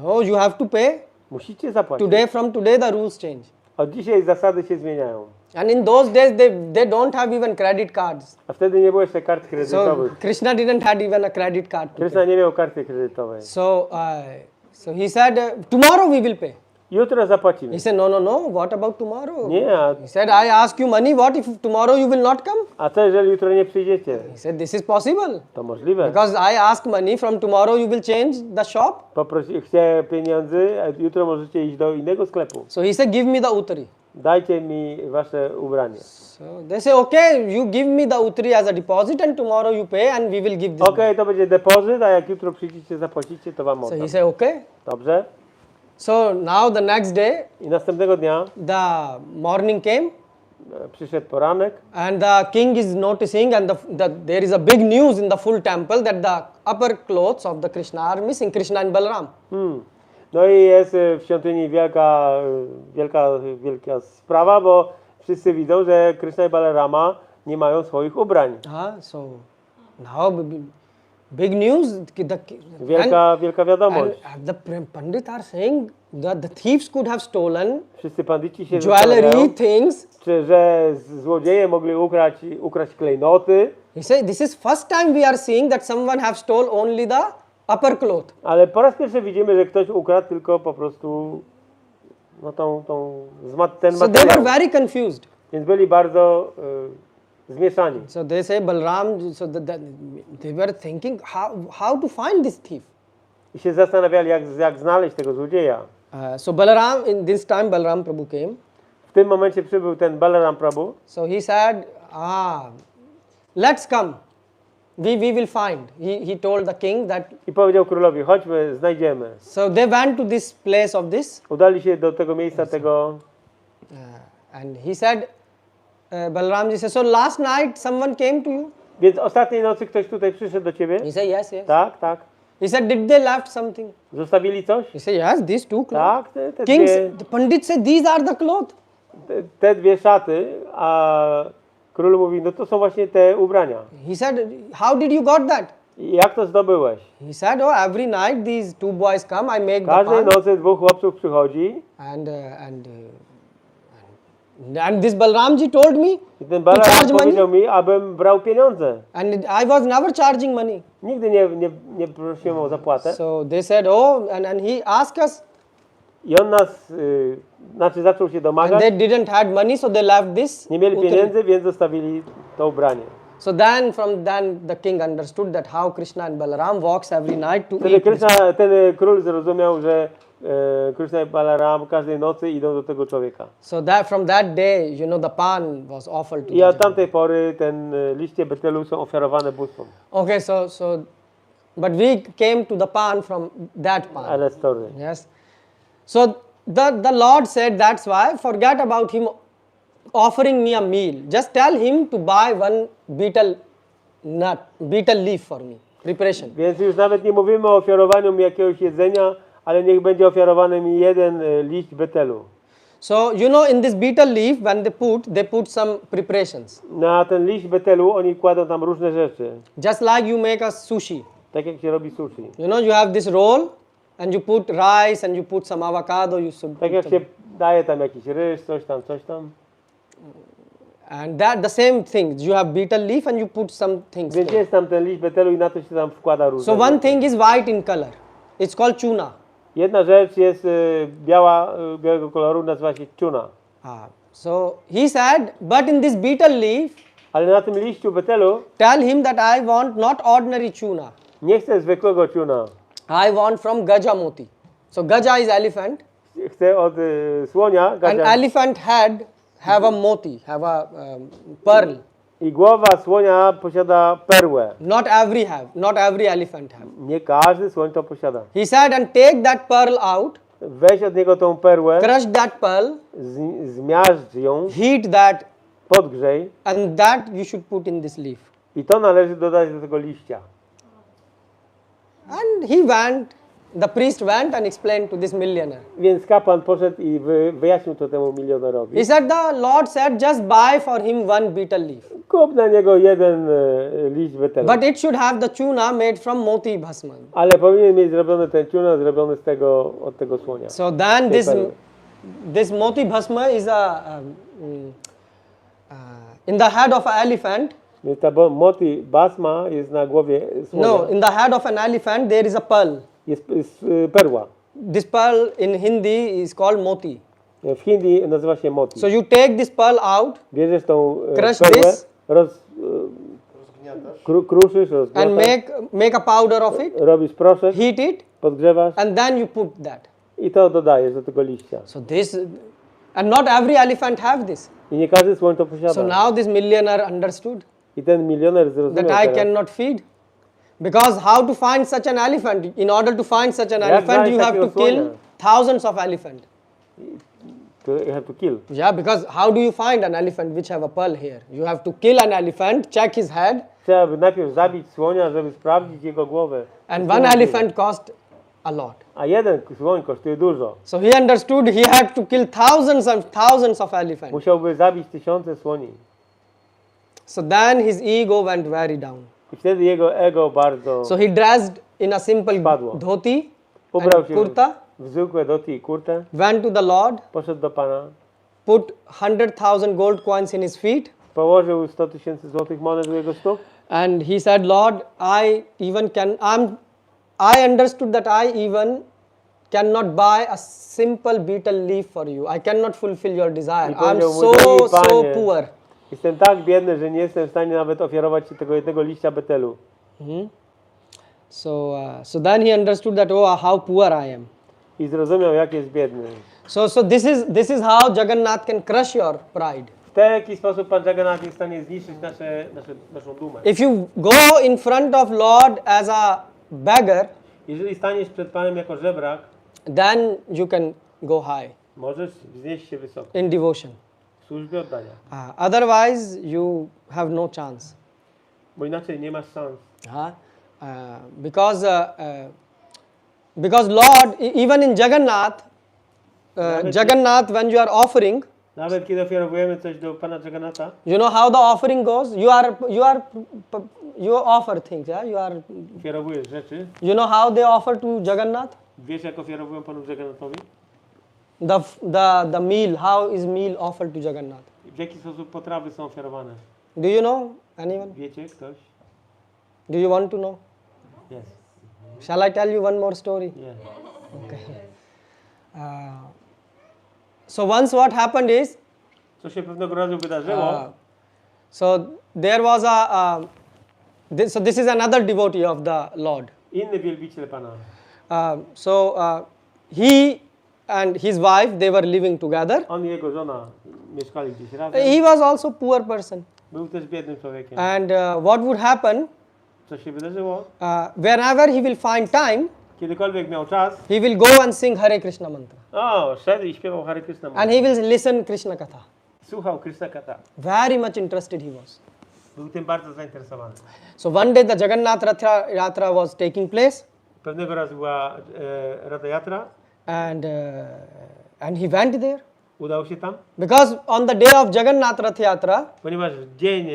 No, you have to pay. Musicie zapłacić. From today the rules change. Od dzisiaj zasady się zmieniają. And in those days they don't have even credit cards. A wtedy nie było jeszcze kart So kredytowych. Krishna didn't have even a credit card. To Krishna pay. nie miał karty kredytowej. So he said, tomorrow we will pay. Jutro zapłacimy. He said, no, what about tomorrow? Nie, He said, I ask you money, what if tomorrow you will not come? a co jeżeli jutro nie przyjdziecie? He said, this is possible. To możliwe. Because I ask money, from tomorrow you will change the shop. Chcę pieniędzy, a jutro możecie iść do innego sklepu. So he said, give me the uttari. Dajcie mi wasze ubranie. So they say, okay, you give me the uttari as a deposit and tomorrow you pay and we will give this. Okej, to będzie depozyt, a jak jutro przyjdziecie, zapłacicie, to wam So oddam. he said, okay. Dobrze? So now the next day, I następnego dnia the morning came przyszedł poranek and the king is noticing and there is a big news in the full temple that the upper clothes of the Krishna are missing, Krishna and Balaram. No i jest w świątyni wielka sprawa, bo wszyscy widzą, że Krishna i Balarama nie mają swoich ubrań. So now big news. Wielka wiadomość. And the Pandit are saying that the thieves could have stolen Wszyscy bandyci się jewelry zastanawiają, things. że złodzieje mogli ukraść klejnoty, He said, this is first time we are seeing that someone have stole only the upper cloth. ale po raz pierwszy widzimy, że ktoś ukradł tylko po prostu no ten So they were materiał. very confused. Więc byli bardzo zmieszani. So they say Balaram, so they were thinking how to find this thief. I się zastanawiali, jak znaleźć tego złodzieja. So Balaram, in this time Balaram Prabhu came. W tym momencie przybył ten Balaram Prabhu. So he said, let's come. We will find. He told the king that. I powiedział królowi, chodźmy, znajdziemy. So they went to this place of this. Udali się do tego miejsca tego. And he said, Balaramji said, so last night someone came to you? Więc ostatniej nocy ktoś tutaj przyszedł do ciebie? He said, yes. Tak. He said, did they left something? Zostawili coś? He said, yes, these two clothes. Tak, The Pandit said, these are the clothes. te dwie szaty, a król mówi, no to są właśnie te ubrania. He said, how did you got that? I jak to zdobyłeś? He said, every night these two boys come, I make the Każdej pan. nocy dwóch chłopców przychodzi And this Balramji told me i ten to charge Balaram money. powiedział mi, abym brał pieniądze. And I was never charging money. Nigdy nie prosiłem o zapłatę. So they said, and he asked us, I on nas, zaczął się and domagać. they didn't had money, so they left this. Nie mieli uttari. pieniędzy, więc zostawili to ubranie. So then the king understood that how Krishna and Balaram walks every night to Wtedy eat. ten król zrozumiał, że Krishna i Balaram każdej nocy idą do tego człowieka. So from that day, the pan was offered to I od the tamtej pory liście betelu są ofiarowane bóstwom. Okay, but we came to the pan from that pan. Ale story. Yes. So the Lord said, that's why, forget about him offering me a meal. Just tell him to buy one betel leaf for me, preparation. Więc już nawet nie mówimy o ofiarowaniu mi jakiegoś jedzenia, ale niech będzie ofiarowany mi jeden liść betelu. So, in this betel leaf, when they put some preparations. Na ten liść betelu oni kładą tam różne rzeczy. Just like you make a sushi. Tak jak się robi sushi. You have this roll. and you put rice and you put some avocado, you should Tak put jak some, się daje tam jakiś ryż, coś tam. and that the same thing. You have betel leaf and you put some things. Więc there. jest tam ten liść betelu i na to się tam wkłada różne So one rzeczy. thing is white in color. It's called tuna. Jedna rzecz jest białego koloru, nazywa się tuna. So he said, but in this betel leaf, Ale na tym liściu betelu tell him that I want not ordinary tuna. nie chcę zwykłego tuna. I want from Gaja Moti. So Gaja is elephant, Chcę od słonia, and gadzia, elephant head have a moti, have a pearl. i głowa słonia posiada perłę. Not every elephant have. Nie każdy słoń to posiada. He said, and take that pearl out, Weź od niego tą perłę, crush that pearl, zmiażdż ją, heat that, podgrzej and that you should put in this leaf. i to należy dodać do tego liścia. And he went, the priest went and explained to this millionaire. Więc kapłan poszedł i wyjaśnił to temu milionerowi. He said, the Lord said, just buy for him one betel leaf. Kup na niego jeden liść betelu. But it should have the tuna made from moti bhasman. Ale powinien mieć zrobiony ten tuna zrobiony od tego słonia. So then this moti bhasma is in the head of an elephant. Więc ta moti basma jest na głowie słonia. No, in the head of an elephant there is a pearl. Jest perła. This pearl in Hindi is called moti. W Hindi nazywa się moti. So you take this pearl out, Bierzesz tą crush perłę, this, kruszysz, and rozgniatasz, make a powder of it, robisz proszek, heat it, podgrzewasz and then you put that. i to dodajesz do tego liścia. So this, and not every elephant have this. I nie każdy słoń to posiada. So now this millionaire understood I ten milioner zrozumiał that I teraz, cannot feed. Because how to find such an elephant? In order to find such an Jak elephant, znaleźć you have to takiego kill słonia? thousands of elephants. you have to kill. Yeah, because how do you find an elephant which have a pearl here? You have to kill an elephant, check his head, Trzeba by najpierw zabić słonia, żeby sprawdzić jego głowę. and one elephant cost a lot. A jeden słoń kosztuje dużo. So he understood he had to kill thousands and thousands of elephants. Musiałby zabić tysiące słoni. So then his ego went very down. I wtedy jego ego bardzo So he dressed in a simple Spadło. dhoti ubrał and się kurta, w zwykłe doti i kurtę, went to the Lord, poszedł do Pana, put 100,000 gold coins in his feet, położył 100 000 złotych monet u jego stóp and he said, Lord, I understood that I even cannot buy a simple betel leaf for you. I cannot fulfill your desire. I I'm powiedział mu, so Panie, poor. Jestem tak biedny, że nie jestem w stanie nawet ofiarować Ci tego jednego liścia betelu. So then he understood that, oh, how poor I am. I zrozumiał, jak jest biedny. So this is how Jagannath can crush your pride. W taki sposób Pan Jaganath jest w stanie zniszczyć naszą dumę. If you go in front of Lord as a beggar, Jeżeli staniesz przed Panem jako żebrak, then you can go high możesz wznieść się wysoko in devotion. w służbie oddania. Otherwise, you have no chance. Bo inaczej nie masz szans. Because Lord, even in Jagannath, Jagannath, when you are offering, Nawet kiedy ofiarowujemy coś do Pana Jagannatha, you know how the offering goes. You offer things. Yeah, ofiarowujesz rzeczy. You know how they offer to Jagannath. Wiesz, jak ofiarowują Panu Jagannathowi? The meal. How is meal offered to Jagannath? W jaki sposób potrawy są ofiarowane? Do you know anyone? Wiecie ktoś? Do you want to know? Yes. Shall I tell you one more story? Yeah. Okay. So once what happened is, Co się pewnego razu wydarzyło? so there was so this is another devotee of the Lord. Inny wielbiciel Pana. He and his wife, they were living together. On i jego żona mieszkali gdzieś razem. He was also poor person. Był też biednym człowiekiem. And what would happen, Co się wydarzyło? whenever he will find time, Kiedykolwiek miał czas, he will go and sing Hare Krishna mantra. szedł i śpiewał Hare Krishna. And he will listen Krishna Katha. Słuchał Krishna Katha. Very much interested he was. Był tym bardzo zainteresowany. So one day the Jagannath Ratha Yatra was taking place, Pewnego razu była Ratha Yatra. and he went there. Udał się tam, Because on the day of Jagannath Ratha Yatra, ponieważ w dzień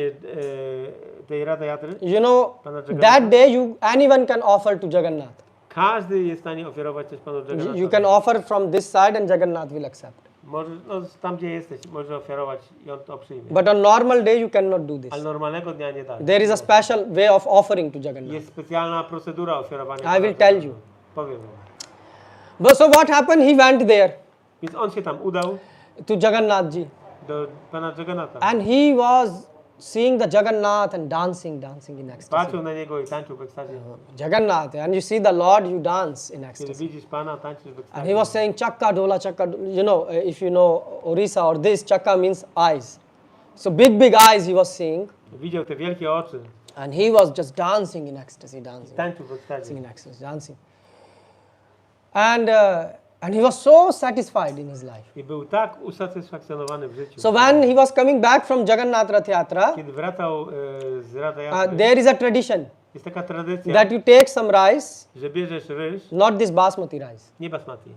tej Ratha Yatry, you know, Pana Jagannatha, that day anyone can offer to Jagannath. Każdy jest w stanie ofiarować coś Panu Jagannathowi. You can offer from this side and Jagannath will accept. Może, no, tam gdzie jesteś, może ofiarować i on to przyjmie. But on normal day you cannot do this. Ale normalnego dnia nie da. There is a special way of offering to Jagannath. Jest specjalna procedura ofiarowania. I will tell you. Powiem wam. But so what happened? He went there Więc on się tam udał to Jagannath ji. do Pana Jagannatha. And he was seeing the Jagannath and dancing in ecstasy. Patrzył na niego i tańczył w ekstazie. Jagannath, and you see the Lord, you dance in Kiedy ecstasy. widzisz Pana, tańczysz w And ekstazie. he was saying chakka dola, you know, if you know Orissa or this, chakka means eyes. So big eyes he was seeing, Widział te wielkie oczy. and he was just dancing in ecstasy, Tańczył w ekstazie. dancing in ecstasy, dancing. And he was so satisfied in his life. I był tak usatysfakcjonowany w życiu. So when he was coming back from Jagannath Rath Yatra, Kiedy wracał z Ratha Yatry, there is a tradition jest taka tradycja, that you take some rice, że bierzesz ryż, not this basmati rice. nie basmati.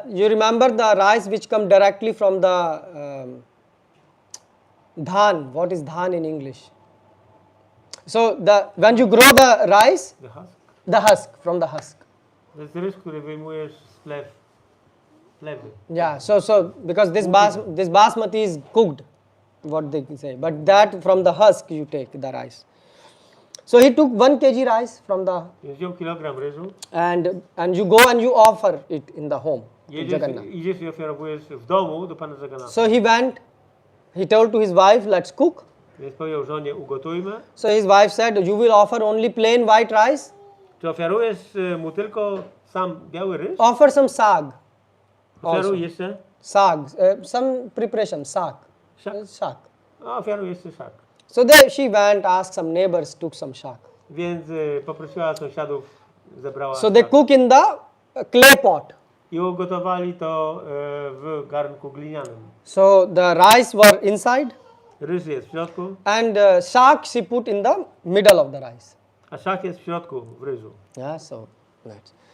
You remember the rice which come directly from the dhan. What is dhan in English? So when you grow the rice, The husk? the husk, from the husk. To jest ryż, który wyjmujesz z plewy. Yeah, so because this basmati is cooked, what they say, but that from the husk you take the rice. So he took 1 kg rice from the Wziął kilogram ryżu, and you go and you offer it in the home to Jagannath. idziesz i ofiarowujesz w domu do Pana Jagannatha. So he went, he told to his wife, let's cook. Więc powiedział żonie, ugotujmy. So his wife said, you will offer only plain white rice? Czy ofiarujesz mu tylko sam biały ryż? Offer some sag. Ofiaruj jeszcze Sag, some preparation, sag. szak. Shak. A ofiaruj jeszcze szak. So there she went, asked some neighbors, took some shak. Więc poprosiła sąsiadów, zebrała So they szak. cook in the clay pot. I ugotowali to w garnku glinianym. So the rice were inside Ryż jest w środku, and shak she put in the middle of the rice. a szak jest w środku w ryżu. Yeah,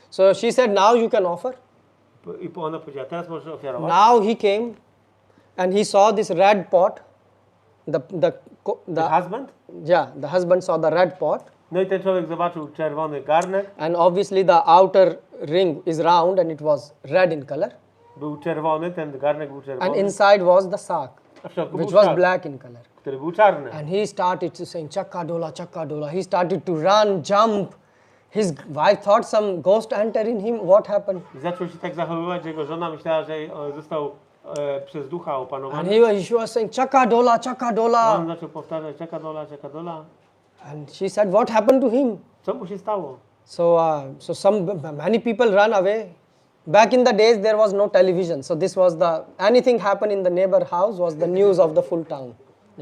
so she said, now you can offer. I ona powiedziała, teraz możesz ofiarować. Now he came and he saw this red pot. The husband? Yeah, the husband saw the red pot. No i ten człowiek zobaczył czerwony garnek. And obviously the outer ring is round and it was red in color. Był czerwony, ten garnek był And czerwony. inside was the sack, A w środku which był was szak, black in color. który był czarny. And he started to saying, chakka dola, chakka dola. He started to run, jump. His wife thought some ghost entered in him. What happened? I zaczął się tak zachowywać, że jego żona myślała, że został przez ducha And opanowany. she was saying, chakka dola, chakka On dola. zaczął powtarzać, czeka dola. And she said, what happened to him? Co mu się stało? So many people run away. Back in the days, there was no television. So this was anything happened in the neighbor house was the news of the full town.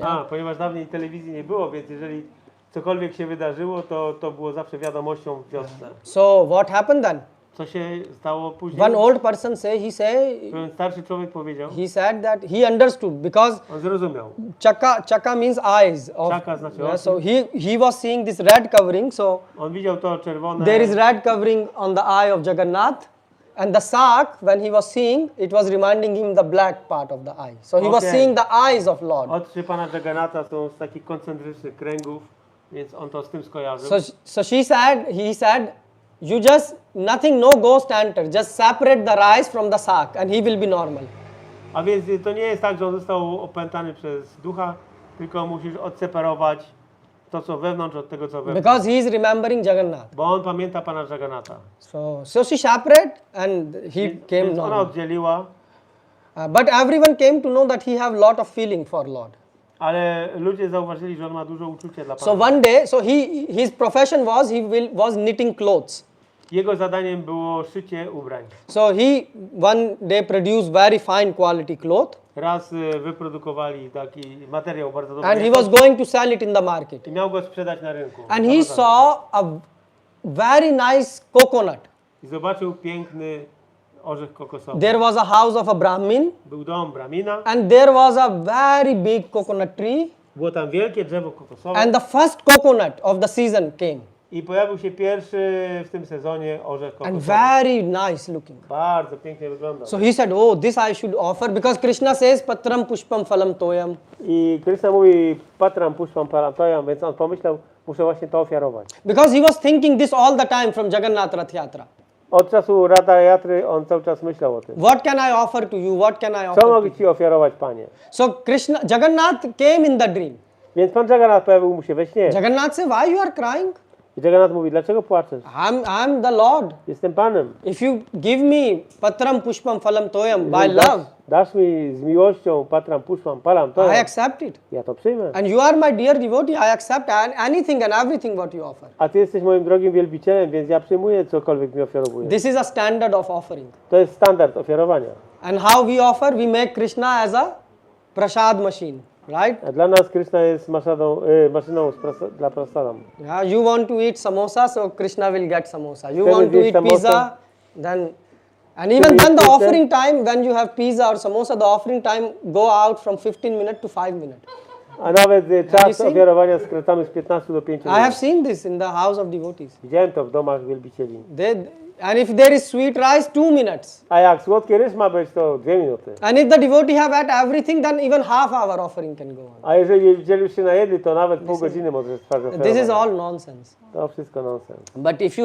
A, ponieważ dawniej telewizji nie było, więc jeżeli cokolwiek się wydarzyło, to było zawsze wiadomością w wiosce. So what happened then? Co się stało później? One old person Pewien starszy człowiek powiedział, he said that he understood because on zrozumiał. chakka means eyes. Chakka znaczy Yeah, oczy. so he was seeing this red covering. So On widział to czerwone. there is red covering on the eye of Jagannath, and the sack, when he was seeing, it was reminding him the black part of the eye. So he was Okay. seeing the eyes of Lord. Oczy Pana Jagannatha są z takich koncentrycznych kręgów, więc on to z tym skojarzył. So he said, you just, nothing, no ghost enter, just separate the rice from the sack and he will be normal. A więc to nie jest tak, że on został opętany przez ducha, tylko musisz odseparować to, co wewnątrz, od tego, co wewnątrz. Because he is remembering Jagannath. Bo on pamięta Pana Jagannatha. So she separated and he came Więc ona normal. oddzieliła, But everyone came to know that he have lot of feeling for Lord. ale ludzie zauważyli, że on ma dużo uczucia dla So Pana. one day, his profession was was knitting clothes. Jego zadaniem było szycie ubrań. So he one day produced very fine quality cloth Raz wyprodukowali taki materiał bardzo dobry and he was going to sell it in the market. i miał go sprzedać na rynku. And he saw a very nice coconut. I zobaczył piękny orzech kokosowy. There was a house of a Brahmin Był dom Brahmina, and there was a very big coconut tree było tam wielkie drzewo kokosowe and the first coconut of the season came i pojawił się pierwszy w tym sezonie orzech and kokosowy. very nice looking. Bardzo pięknie wyglądał. So he said, oh, this I should offer because Krishna says patram pushpam phalam toyam. I Krishna mówi patram pushpam parantoyam, więc on pomyślał, muszę właśnie to ofiarować. Because he was thinking this all the time from Jagannath Rath Yatra. Od czasu Ratha Yatry on cały czas myślał o tym. What can I offer to you? What can I offer Co to mogę you? Ci ofiarować, Panie? So Jagannath came in the dream. Więc Pan Jaganath pojawił mu się we śnie. Jagannath said, why you are crying? I Jaganath mówi, dlaczego płaczesz? I'm the Lord. Jestem Panem. If you give me patram pushpam phalam toyam by Jeżeli love, dasz mi z miłością, patram, puszpam, palam, to I accept it. ja to przyjmę. And you are my dear devotee, I accept anything and everything what you offer. A Ty jesteś moim drogim wielbicielem, więc ja przyjmuję cokolwiek mi ofiarowujesz. This is a standard of offering. To jest standard ofiarowania. And how we offer, we make Krishna as a prasad machine, right? A dla nas Krishna jest maszyną dla prasadam. Yeah, you want to eat samosa, so Krishna will get samosa. You Chcemy want to zjeść eat samosa? pizza, then and even then the offering time when you have pizza or samosa, the offering time go out from 15 minutes to 5 minutes. A nawet czas seen? ofiarowania skracamy z 15 do 5 I have minut. seen this in the house of devotees. Widziałem to w domach wielbicieli. And if there is sweet rice, 2 minutes. A jak słodki ryż ma być, to 2 minuty. And if the devotee have had everything, then even half hour offering can go on. A jeżeli wielbiciele już się najedli, to nawet pół godziny możesz trwać This is ofiarowania. all nonsense. To wszystko nonsens. But if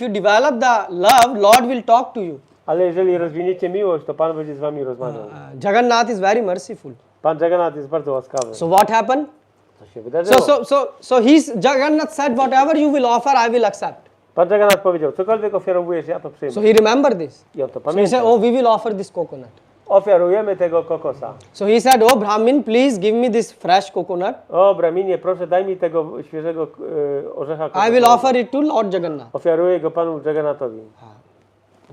you develop the love, Lord will talk to you. Ale jeżeli rozwiniecie miłość, to Pan będzie z wami rozmawiał. Jagannath is very merciful. Pan Jaganath jest bardzo łaskawy. So what happened? Co się wydarzyło? So Jagannath said, whatever you will offer, I will accept. Pan Jaganath powiedział, cokolwiek ofiarowujesz, ja to przyjmę. So he remembered this. I on to So he said, pamiętał. we will offer this coconut. Ofiarujemy tego kokosa. So he said, Brahmin, please give me this fresh coconut. O, Brahminie, proszę daj mi tego świeżego orzecha I will kokosowego. offer it to Lord Jagannath. Ofiaruję go Panu Jagannathowi.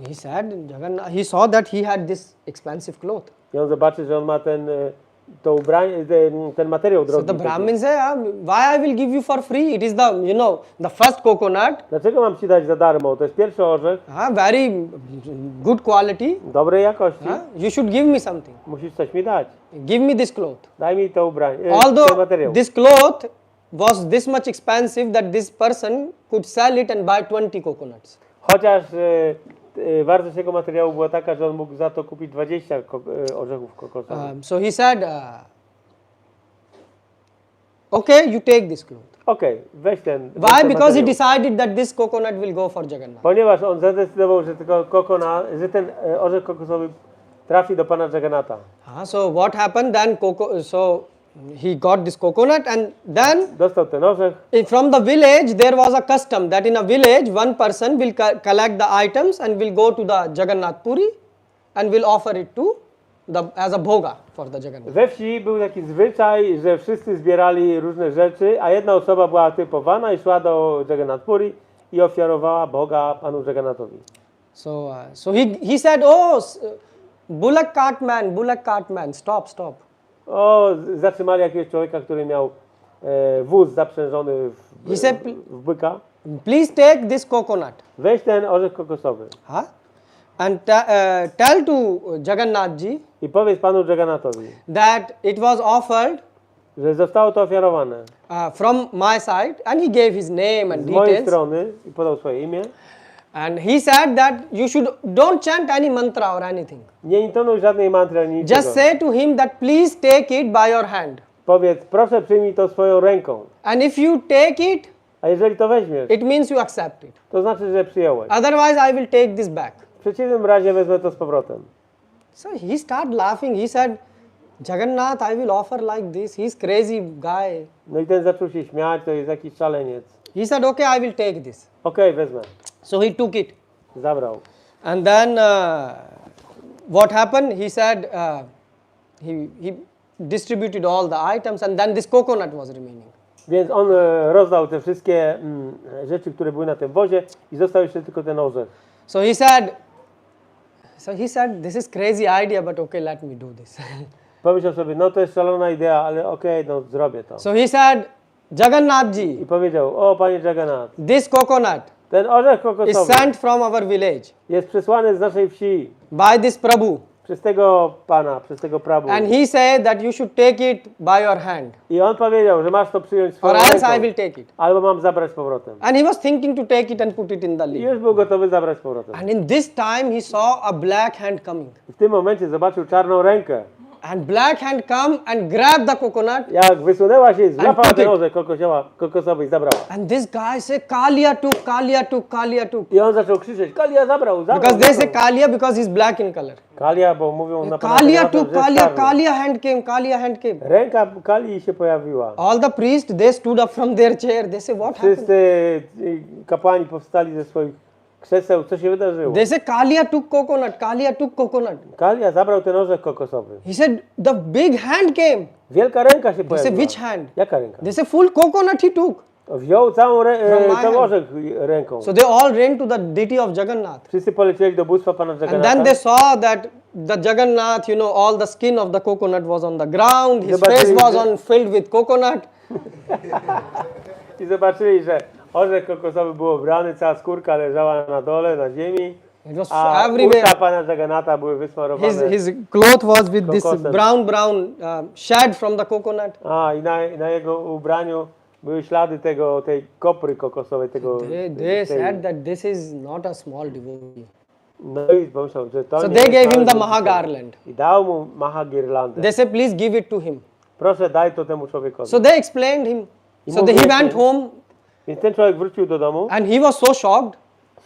He said, he saw that he had this expensive cloth. I on zobaczy, że on ma to ubranie, ten materiał So drogi. the Brahmin said, why I will give you for free? It is the first coconut, Dlaczego mam Ci dać za darmo? To jest pierwszy orzech, very good quality. dobrej jakości. You should give me something. Musisz coś mi dać. Give me this cloth. Daj mi to ubranie, ten Although materiał. this cloth was this much expensive that this person could sell it and buy 20 coconuts. Chociaż wartość tego materiału była taka, że on mógł za to kupić 20 orzechów kokosowych. So he said, okay, you take this cloth. Okej, weź ten. Why? ten Because he materiał. decided that this coconut will go for Jagannath. Ponieważ on zadecydował, że że ten orzech kokosowy trafi do Pana Jagannatha. So what happened then? So he got this coconut, and then Dostał ten orzech. from the village there was a custom that in a village one person will collect the items and will go to the Jagannath Puri and will offer it to as a bhoga for the Jagannath. We wsi był taki zwyczaj, że wszyscy zbierali różne rzeczy, a jedna osoba była typowana i szła do Jagannath Puri i ofiarowała Boga Panu Jagannathowi. So he said, bullock cart man, stop. O, zatrzymali jakiegoś człowieka, który miał wóz zaprzężony w byka. Please take this coconut. Weź ten orzech kokosowy And tell to Jagannath ji i powiedz Panu Jagannathowi, that it was offered że zostało to ofiarowane from my side, and he gave his name and z mojej details. strony i podał swoje imię. And he said that you don't chant any mantra or anything. Nie intonuj żadnej mantry ani niczego. Just say to him that please take it by your hand. Powiedz, proszę przyjmij to swoją ręką. And if you take it, A jeżeli to weźmiesz, it means you accept it. to znaczy, że przyjąłeś. Otherwise, I will take this back. W przeciwnym razie wezmę to z powrotem. So he started laughing. He said, Jagannath, I will offer like this. He's crazy guy. No i ten zaczął się śmiać, to jest jakiś szaleniec. He said, okay, I will take this. Okej, wezmę. So he took it. Zabrał. And then what happened? He said he distributed all the items, and then this coconut was remaining. Więc on rozdał te wszystkie rzeczy, które były na tym wozie i został jeszcze tylko ten orzech. So he said, this is crazy idea, but okay, let me do this. Pomyślał sobie, no to jest szalona idea, ale okej, no zrobię to. So he said, Jagannath I ji, powiedział, o Panie Jaganath, this coconut ten orzech is kokosowy sent from our village jest przysłany z naszej wsi by this Prabhu. przez tego Pana, przez tego Prabhu. And he said that you should take it by your hand, I on powiedział, że masz to przyjąć or swoją else I ręką, will take it. albo mam zabrać z powrotem. And he was thinking to take it and put it in the I lid. już był gotowy zabrać z powrotem. And in this time, he saw a black hand coming. I w tym momencie zobaczył czarną rękę. And black hand come and grab the coconut. Jak wysunęła się, złapała took ten it. orzech kokosowy i zabrała. And this guy said, Kalia took, Kalia took, Kalia took. I on zaczął krzyczeć, Kalia zabrał. Because they say Kalia because he's black in color. Kalia, bo mówią na pana Kalia Jaganatha, took, że jest Kalia, czarny. Kalia hand came, Kalia hand came. Ręka Kalii się pojawiła. All the priests, they stood up from their chair. They say, what happened? Wszyscy kapłani powstali ze swoich krzeseł. Co się wydarzyło? They say, Kalia took coconut, Kalia took coconut. Kalia zabrał ten orzech kokosowy. He said, the big hand came. Wielka ręka się They say, pojawiła. which hand? Jaka ręka? They say, full coconut he took. Wziął całą From my ten hand. orzech ręką. So they all ran to the deity of Jagannath. Wszyscy polecieli do bóstwa pana And then Jagannatha. they saw that the Jagannath, you know, all the skin of the coconut was on the ground. His Zobaczyli, face was że- filled with coconut. I zobaczyli, że orzech kokosowy był obrany, cała skórka leżała na dole, na ziemi. It was A everywhere. usta pana Jagannatha były wysmarowane. His cloth was with this Kokosem. brown shed from the coconut. A i na jego ubraniu były ślady tej kopry kokosowej, tego. They said that this is not a small devotee. No i pomyślał, że to So nie they jest gave him mały the Bóg. Maha garland. I dał mu Maha girlandę. They said, please give it to him. Proszę, daj to temu człowiekowi. So they explained him. I So mówił he im- went home Więc ten człowiek wrócił do domu, and he was so shocked.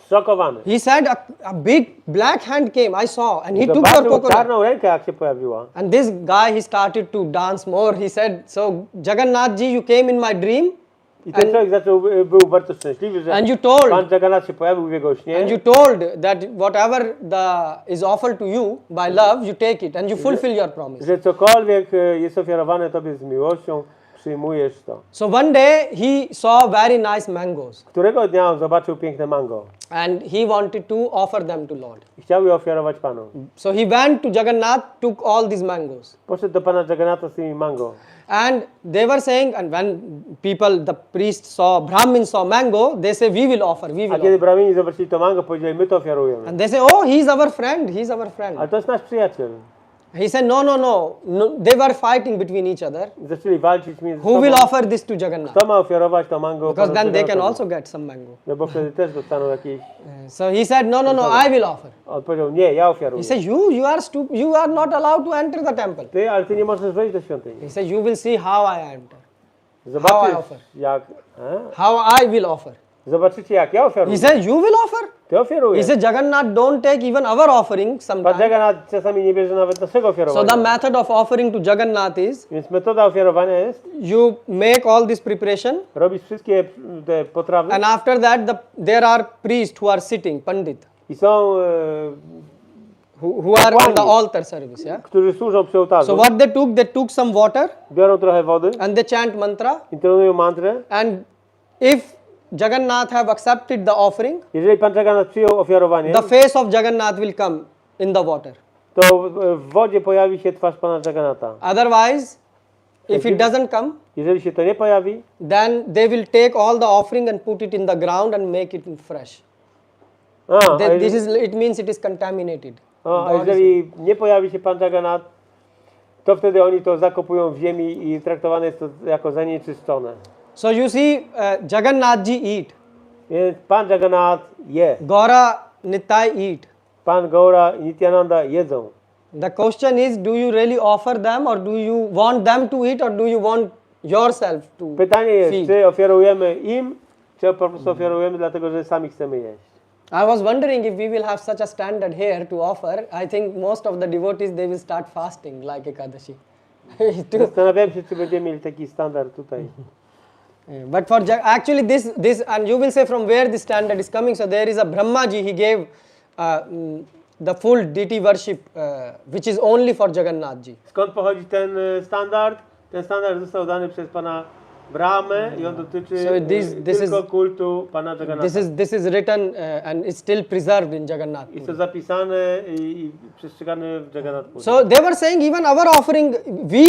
zszokowany. He said, a big black hand came, I saw, and he took your Zobaczył coconut. czarną rękę, jak się pojawiła. And this guy, he started to dance more. He said, so Jagannath-ji, you came in my dream I ten człowiek był bardzo szczęśliwy, że and you told, pan Jaganath się pojawił w jego śnie. and you told that whatever is offered to you by love, you take it and you fulfill your promise. Że cokolwiek jest ofiarowane tobie z miłością, przyjmujesz to. So one day he saw very nice mangoes Którego dnia on zobaczył piękne mango and he wanted to offer them to Lord. i chciał je ofiarować Panu. So he went to Jagannath, took all these mangoes. Poszedł do pana Jagannatha z tymi mango. And they were saying, and when people, the priests saw, Brahmins saw mango, they say, we will offer, we will A offer. kiedy brahmini zobaczyli to mango, powiedzieli, my to ofiarujemy. And they say, oh, he's our friend, he's our friend. Ale to jest nasz przyjaciel. He said, no, they were fighting between each other. Zaczęli walczyć między Who will sobą. offer this to Jagannath? Kto ma ofiarować to mango Because panu then they can Jagannathowi? also get some mango. No bo wtedy też dostaną jakieś... So he said, no, I will offer. On powiedział, nie, ja He ofiaruję. said, you are not allowed to enter the temple. Ty, ale ty nie możesz wejść do świątyni. He said, you will see how I enter, How I Zobaczysz offer. jak... how I will offer. Zobaczycie jak ja ofiaruję. He said, you will offer? Ty He ofiarujesz. said, Jagannath, don't take even our offering Pan sometimes. Jagannatha czasami nie bierze nawet naszego So the ofiarowania. method of offering to Jagannath is, Więc metoda ofiarowania jest, you make all this preparation, robisz wszystkie te potrawy and after that there are priests who are sitting, pandit, i są, who are on the altar service. Yeah. którzy służą przy So ołtarzu. what they took some water Biorą trochę wody, and they chant mantra. intonują mantrę. And if Jagannath have accepted the offering, Jeżeli Pan Jagannatha przyjął ofiarowanie, the face of Jagannath will come in the water. to w wodzie pojawi się twarz Pana Jagannatha. Otherwise, if it doesn't come, Jeżeli się to nie pojawi, then they will take all the offering and put it in the ground and make it fresh. It means it is contaminated. a jeżeli nie pojawi się Pan Jagannatha, to wtedy oni to zakopują w ziemi i traktowane jest to jako zanieczyszczone. So you see, Jagannath-ji eat, Więc Pan Jagannatha je, Gaura Nitai eat. Pan Gaura i Nityananda jedzą. The question is, do you really offer them, or do you want them to eat, or do you want yourself to Pytanie jest, feed? czy ofiarujemy im, czy po prostu ofiarujemy dlatego, że sami chcemy jeść. I was wondering if we will have such a standard here to offer. I think most of the devotees, they will start fasting like Ekadashi. Zastanawiałem się, czy będziemy mieli taki standard tutaj. But for actually this, and you will say from where this standard is coming. So there is a Brahmaji, he gave the full deity worship, which is only for Jagannath-ji. Skąd pochodzi ten standard? Ten standard został dany przez Pana Brahmę i on dotyczy So tylko kultu Pana Jagannatha. This is written and it's still preserved in Jagannath. Jest to zapisane i przestrzegane w Jagannath Puri. So they were saying even our offering, we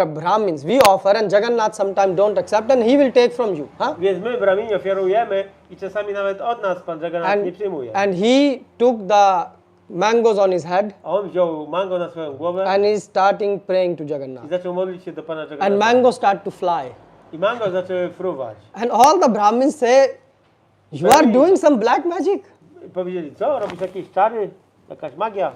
Brahmins, we offer and Jagannath sometimes don't accept and he will take from you. Huh? Więc my, Brahmini, ofiarujemy i czasami nawet od nas Pan Jagannatha nie przyjmuje. And he took the mangoes on his head A on wziął mango na swoją głowę and is starting praying to i Jagannath. zaczął modlić się do Pana And Jagannatha. mangoes start to fly. I mango zaczęły fruwać. And all the Brahmins say, you are doing some black magic. I powiedzieli, co? Robisz jakieś czary? Jakaś magia.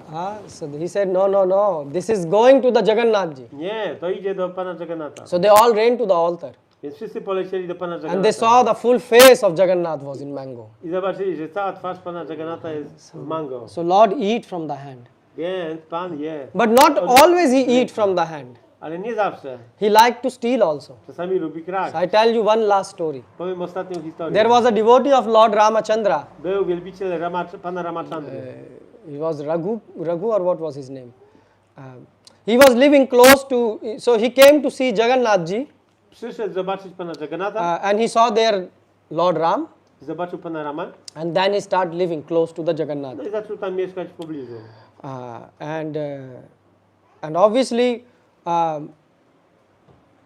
So he said, no, this is going to the Jagannath ji. Nie, to idzie do Pana Jagannatha. So they all ran to the altar. Więc wszyscy polecieli do Pana And they Jagannatha. saw the full face of Jagannath was in mango. I zobaczyli, że cała twarz Pana Jagannatha jest w mango. So Lord eat from the hand. Więc Pan je. But not always he eat from the hand. Ale nie zawsze. He liked to steal also. Czasami lubi kraść. So I tell you one last story. Powiem ostatnią historię. There was a devotee of Lord Ramachandra. Był wielbiciel Pana Ramachandry. He was Raghu or what was his name? He was living close to, so he came to see Jagannath ji. Przyszedł zobaczyć Pana Jagannatha. And he saw there Lord Ram. Zobaczył Pana Rama. And then he started living close to the Jagannath. No i zaczął tam mieszkać w pobliżu. And obviously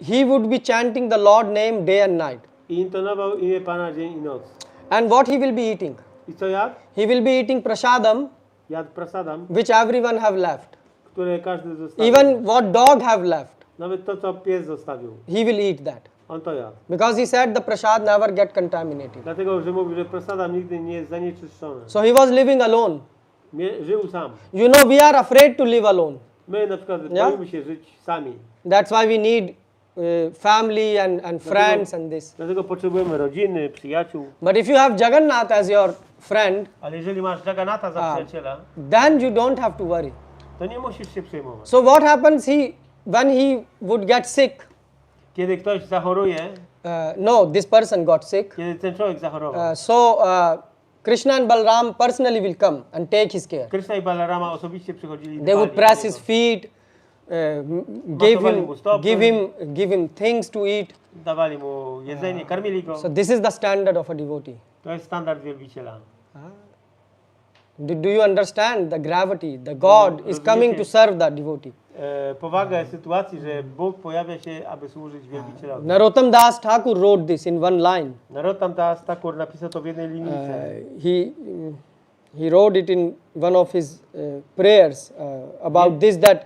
he would be chanting the Lord name day and night. I intonował imię Pana dzień i noc. And what he will be eating? I co jadł? He will be eating prasadam, Jadł prasadam, which everyone have left. które każdy zostawił. Even what dog have left, Nawet to, co pies zostawił. he will eat that. On to jadł. Because he said the prasad never get contaminated. Dlatego, że mówił, że prasadam nigdy nie jest zanieczyszczony. So he was living alone. Żył sam. You know, we are afraid to live alone. My na przykład Yeah? boimy się żyć sami. That's why we need family and friends and this. Dlatego potrzebujemy rodziny, przyjaciół. But if you have Jagannath as your friend, Ale jeżeli masz Jagannatha za przyjaciela, then you don't have to worry. to nie musisz się przejmować. So what happens when he would get sick? Kiedy ktoś zachoruje, No, this person got sick. kiedy ten człowiek zachorował, Krishna and Balram personally will come and take his care. Krishna i Balarama osobiście przychodzili. They would press his feet, give him things to eat. Dawali mu jedzenie, karmili go. So this is the standard of a devotee. To jest standard wielbiciela. Do you understand the gravity? The God is coming to serve the devotee. Powagę sytuacji, że Bóg pojawia się, aby służyć wielbicielowi. Narottam Das Thakur wrote this in one line. Narottam Das Thakur napisał to w jednej linijce. He wrote it in one of his prayers about this, that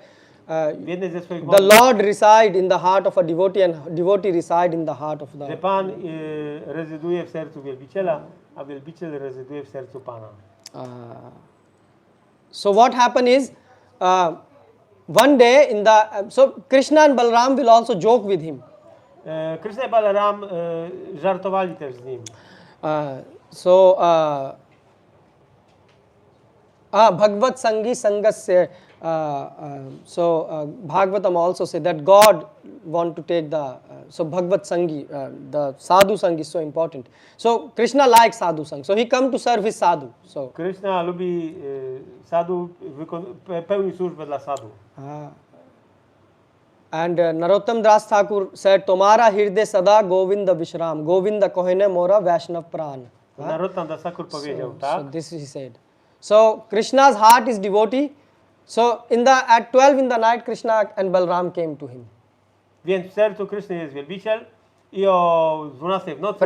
W jednej ze swoich the Lord reside in the heart of a devotee and devotee reside in the heart of że the... Pan rezyduje w sercu wielbiciela, a wielbiciel rezyduje w sercu Pana. So what happened is, one day in the... so Krishna and Balram will also joke with him. Krishna i Balaram żartowali też z nim. Bhagavad Sangi Sangasya, Bhagavatam also say that God want to take the, so Bhagavad Sangi, the sadhu sang is so important. So Krishna likes sadhu sang, so he come to serve his sadhu. So Krishna lubi sadhu, pełni służbę dla sadhu. And Narottam Das Thakur said, Tomara hirde sada Govinda Vishram, Govinda kohene mora Vaishnav pran. Narottam Das Thakur powiedział, tak? So this he said. So Krishna's heart is devotee. So at 12 in the night, Krishna and Balram came to him. Więc w sercu Kryszny jest wielbiciel i o 12 w nocy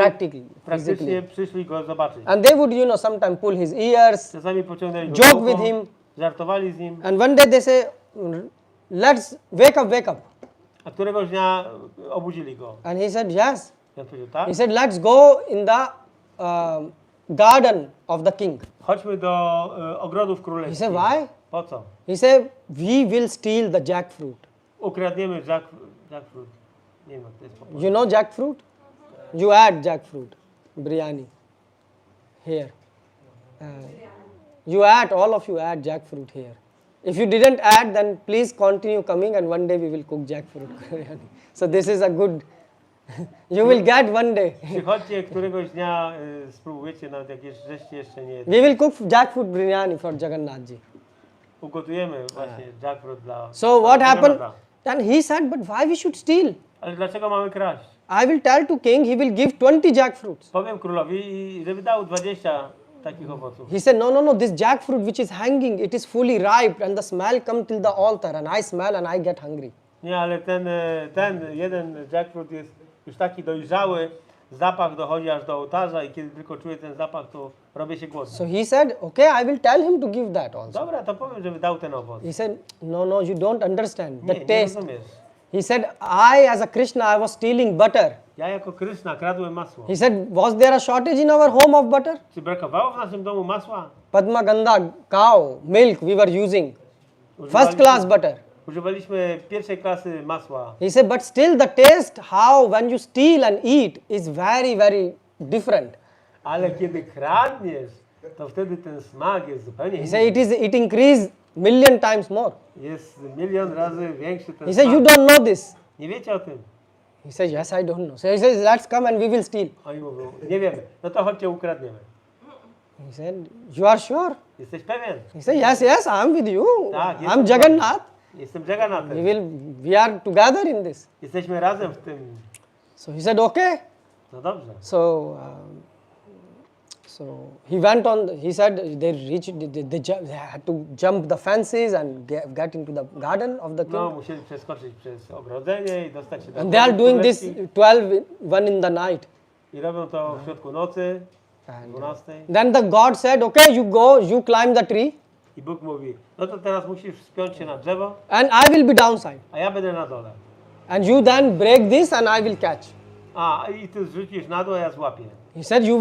praktycznie przyszli go zobaczyć. And they would, sometimes pull his ears, Czasami pociągnęli go joke with him. Żartowali z nim. And one day they say, let's wake up. A któregoś dnia obudzili go. And he said, yes. I on powiedział, tak? He said, let's go in the garden of the king. Chodźmy do ogrodów He królewskich. said, why? Po co? He said, we will steal the jackfruit. Ukradniemy jackfruit. Nie wiem, jak to jest po polsku. You know jackfruit? You add jackfruit, biryani, here. All of you add jackfruit here. If you didn't add, then please continue coming and one day we will cook jackfruit biryani. So this is a good, you will get one day. Przychodźcie któregoś dnia, spróbujecie, nawet jak żeście jeszcze nie jedli. We will cook jackfruit biryani for Jagannath ji. Ugotujemy właśnie jackfruit dla So what happened? Jaganatha. And he said, but why we should steal? Ale dlaczego mamy kraść? I will tell to king, he will give 20 jackfruits. Powiem królowi, żeby dał 20 takich owoców. He said, no, this jackfruit which is hanging, it is fully ripe and the smell come till the altar and I smell and I get hungry. Nie, ale ten jeden jackfruit jest już taki dojrzały, zapach dochodzi aż do ołtarza i kiedy tylko czuję ten zapach, to robię się głodny. So he said, okay, I will tell him to give that also. Dobra, to powiem, żeby dał ten owoc. He said, no, you don't understand the Nie taste. rozumiesz. He said, I as a Krishna, I was stealing butter. Ja jako Krishna kradłem masło. He said, was there a shortage in our home of butter? Czy brakowało w naszym domu masła? Padmagandha cow milk we were using, first class butter. Używaliśmy pierwszej klasy masła. He said, but still the taste how when you steal and eat is very, very different. Ale kiedy kradniesz, to wtedy ten smak jest zupełnie He inny. said, it increased million times more. Jest milion razy większy ten He said, smak. you don't know this. Nie wiecie o tym. He said, yes, I don't know. So he says, let's come and we will steal. Oni mówią, nie wiemy. No to chodźcie, ukradniemy. He said, you are sure? Jesteś pewien? He said, yes, yes, I'm with you. Tak, I'm jestem Jaganath. Jestem Jagannathem. We are together in this. Jesteśmy razem w tym. So he said, okay. No dobrze. So he went on. He said they reached. They had to jump the fences and get into the garden of the king. No, musieli przeskoczyć przez ogrodzenie i dostać się do And they are doing this 1 in the night. I robią to w środku nocy, And 12. then the God said, okay, you go, you climb the tree, I Bóg mówi, no to teraz musisz wspiąć się na drzewo, and I will be downside. a ja będę na dole. And you then break this, and I will catch. A, i ty zrzucisz na dół, a ja złapię. He said, you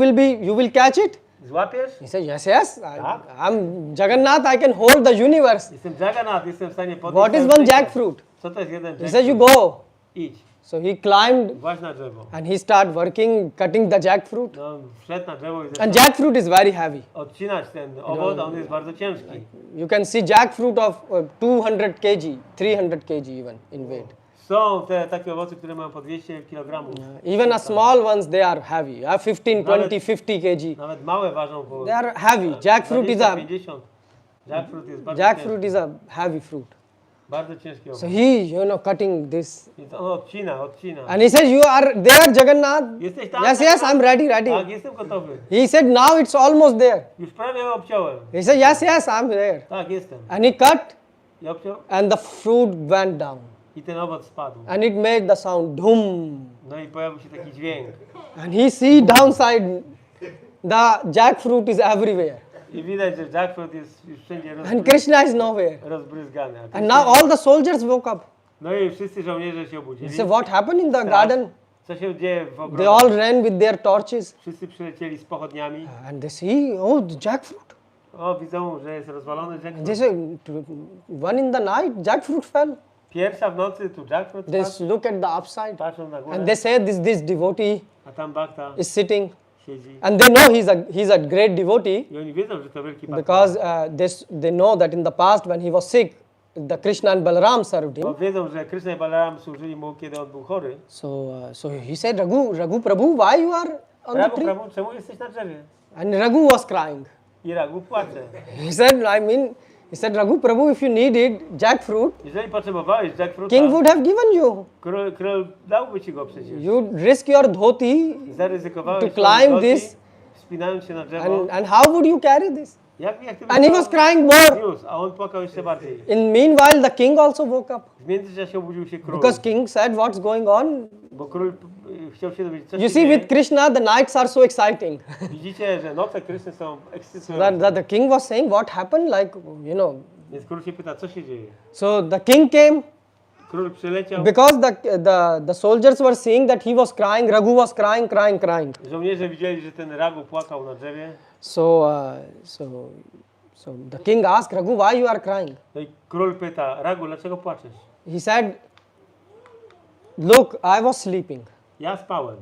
will catch it. Złapiesz? He said, yes, yes. Tak. I'm Jagannath. I can hold the universe. Jestem Jaganath, jestem w stanie podnieść. What is cały one świat. jackfruit? Co to jest jeden He jackfruit? said, you go. Idź, So he climbed, właź na drzewo. and he started working, cutting the jackfruit. No, wszedł na drzewo i And zaczął jackfruit is very heavy. odcinać ten owoc, a on jest bardzo ciężki. You can see jackfruit of 200 kg, 300 kg even in weight. Są te takie owoce, które mają po 200 kg. Even a small ones, they are heavy. 15, 20, 50 kg. Nawet małe ważą po They are heavy. Jackfruit is 20, a 50. Jackfruit jest a heavy fruit. bardzo ciężki owoc. So he, cutting this. Więc on odcina. And he says, you are there, Jagannath? Jesteś tam? Yes, yes, I'm ready, ready. Tak, jestem gotowy. He said, now it's almost there. Już prawie obciąłem. He said, yes, yes, I'm there. Tak, jestem. And he cut, I obciął and the fruit went down. i ten owoc spadł. And it made the sound, dhum. No i pojawił się taki dźwięk. And he see downside, the jackfruit is everywhere. I widać, że jackfruit jest już wszędzie And Krishna is nowhere. rozbryzgany. A And now all the soldiers woke up. No i wszyscy żołnierze się He obudzili. said, what happened in the garden? Co się dzieje w They ogrodzie? all ran with their torches. Wszyscy przylecieli z pochodniami. And they see, oh, the jackfruit. O, widzą, że jest rozwalony And they jackfruit. say, 1 in the night, jackfruit fell. Pierwsza w nocy tu jackfruit They spadł. look at the upside. Patrzą na górę, And they say, this devotee a tam Bhakta is sitting. siedzi. And they know he's a great devotee I oni wiedzą, że to wielki Bhakta. because they know that in the past when he was sick, the Krishna and Balaram served Bo him. wiedzą, że Krishna i Balaram służyli mu, kiedy on był chory. So he said, Raghu Prabhu, why you are on the Prabhu, tree? Prabhu, czemu jesteś na drzewie? And Raghu was crying. I Raghu płacze. He said, Raghu Prabhu, if you needed jackfruit, Jeżeli potrzebowałeś jackfruita, king would have given you. król dałby ci go przecież. You risk your dhoti, Zaryzykowałeś to swoje climb drogi, this. wspinając się na drzewo. and how would you carry this? Jak ty And he was crying more. Niósł, a on płakał jeszcze bardziej. In meanwhile, the king also woke up W międzyczasie obudził się król. because king said, what's going on? Bo król chciał się dowiedzieć, co You się see, dzieje. with Krishna, the nights are so exciting. Widzicie, że noce Kryszny są ekscytujące. that the king was saying, what happened? Więc król się pyta, co się dzieje. So the king came Król przyleciał. because the soldiers were seeing that he was crying, Raghu was crying. Żołnierze widzieli, że ten Raghu płakał na drzewie. So the king asked, Raghu, why you are crying? No i król pyta, Raghu, dlaczego płaczesz? He said, look, I was sleeping. Ja spałem.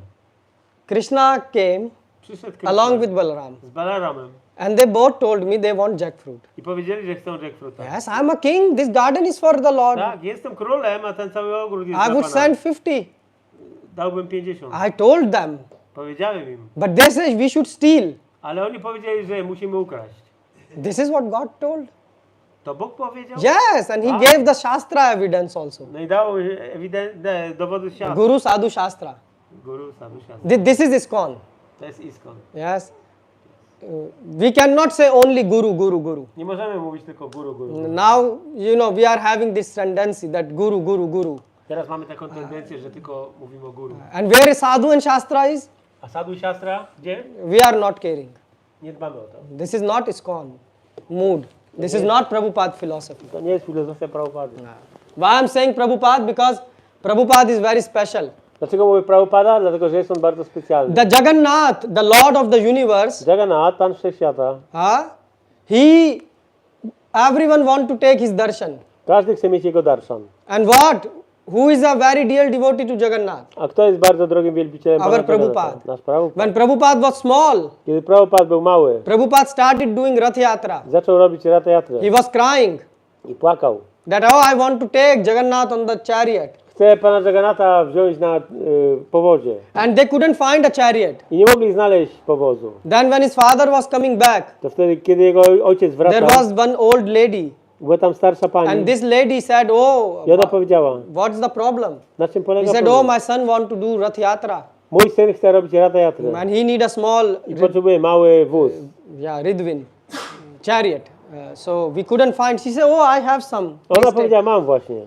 Krishna came Przyszedł Krishna along with Balaram. z Balaramem And they both told me they want jackfruit. i powiedzieli, że chcą jackfruita. Yes, I'm a king. This garden is for the Lord. Tak, jestem królem, a ten cały ogród jest I dla would Pana. send 50. Dałbym 50. I told them. Powiedziałem im. But they said we should steal. Ale oni powiedzieli, że musimy ukraść. This is what God told. To Bóg powiedział? Yes, and he gave the Shastra evidence also. No i dał ewidentne dowody z siastry. Guru Sadhu Shastra. Guru Sadhu Shastra. This is ISKCON. To jest ISKCON. Yes. We cannot say only Guru. Nie możemy mówić tylko guru. Now, we are having this tendency that Guru. Teraz mamy taką tendencję, że tylko mówimy o guru. And where is Sadhu and Shastra is? A Sadhu Shastra gdzie? We are not caring. Nie dbamy o to. This is not ISKCON mood. This is not Prabhupada philosophy. To nie jest filozofia Prabhupady. Why I'm saying Prabhupada? Because Prabhupada is very special. Dlaczego mówię Prabhupada? Dlatego, że jest on bardzo specjalny. The Jagannath, the Lord of the universe, Jaganath, Pan Wszechświata, Everyone want to take his darshan. Każdy chce mieć jego darshan. And what? Who is a very dear devotee to Jagannath? A kto jest bardzo drogim wielbicielem Our Pana Prabhupada. Jagannatha? Nasz Prabhupada. When Prabhupada was small, Kiedy Prabhupada był mały, Prabhupada started doing Rath Yatra. zaczął robić Ratha Yatrę He was crying i płakał. that, oh, I want to take Jagannath on the chariot. Chce Pana Jagannatha wziąć na powozie. And they couldn't find a chariot. I nie mogli znaleźć powozu. Then when his father was coming back, To wtedy, kiedy jego ojciec there wracał, was one old lady. była tam starsza pani. And this lady said, oh, I ona powiedziała, what's the problem? na czym He polega said, oh, problem? my son want to do Rath Yatra. Mój syn chce robić Ratha Yatrę And he need a small, i potrzebuje mały wóz. Ridwin, chariot. So we couldn't find. She said, oh, I have some. Ona Please take. powiedziała, mam właśnie.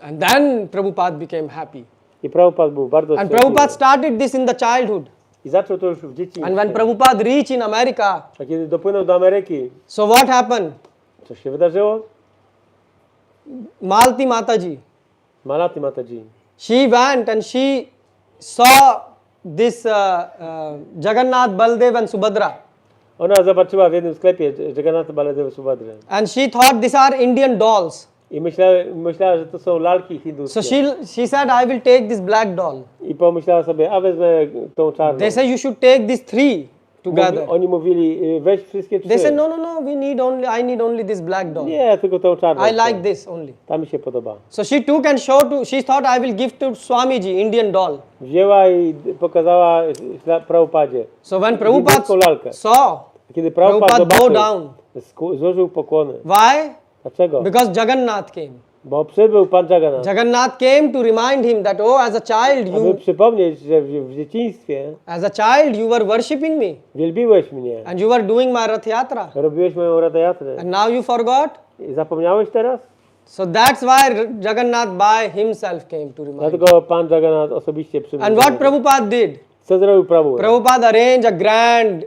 And then Prabhupada became happy. I Prabhupada był bardzo And szczęśliwy. Prabhupada started this in the childhood. I zaczął to już w And dzieciństwie. when Prabhupada reached in America, A kiedy dopłynął do Ameryki, so what happened? co się wydarzyło? Malti Mataji, Malati Mataji. she went and she saw this Jagannath, Baldev and Subhadra. Ona zobaczyła w jednym sklepie Jagannatha, Baladeva, Subhadrę. And she thought these are Indian dolls. I myślała, że to są lalki So hinduskie. she said, I will take this black doll. I pomyślała sobie, a wezmę tą czarną. They said, you should take these three together. Oni mówili, weź wszystkie They said, trzy. no, I need only this black doll. Nie, tylko tą czarną. I like this only. Ta mi się podoba. So she took and showed to, she thought I will give to Swamiji, Indian doll. Wzięła i pokazała Prabhupadzie. So when Hinduską Prabhupada lalkę. saw, Kiedy Prabhupada Prabhupada bow zobaczył, down. złożył pokłony. Why? Dlaczego? Because Jagannath came. Bo przybył Pan Jagannatha. Jagannath came to remind him that, oh, as a child, Aby przypomnieć, że w dzieciństwie as a child, you were worshipping me. wielbiłeś mnie. And you were doing my Rath Yatra. Robiłeś moją Ratha Yatrę. And now you forgot? I zapomniałeś teraz? So that's why Jagannath by himself came to remind him. Dlatego Pan Jagannath osobiście przybył. And what Prabhupada did? Co zrobił Prabhu? Prabhupada arranged a grand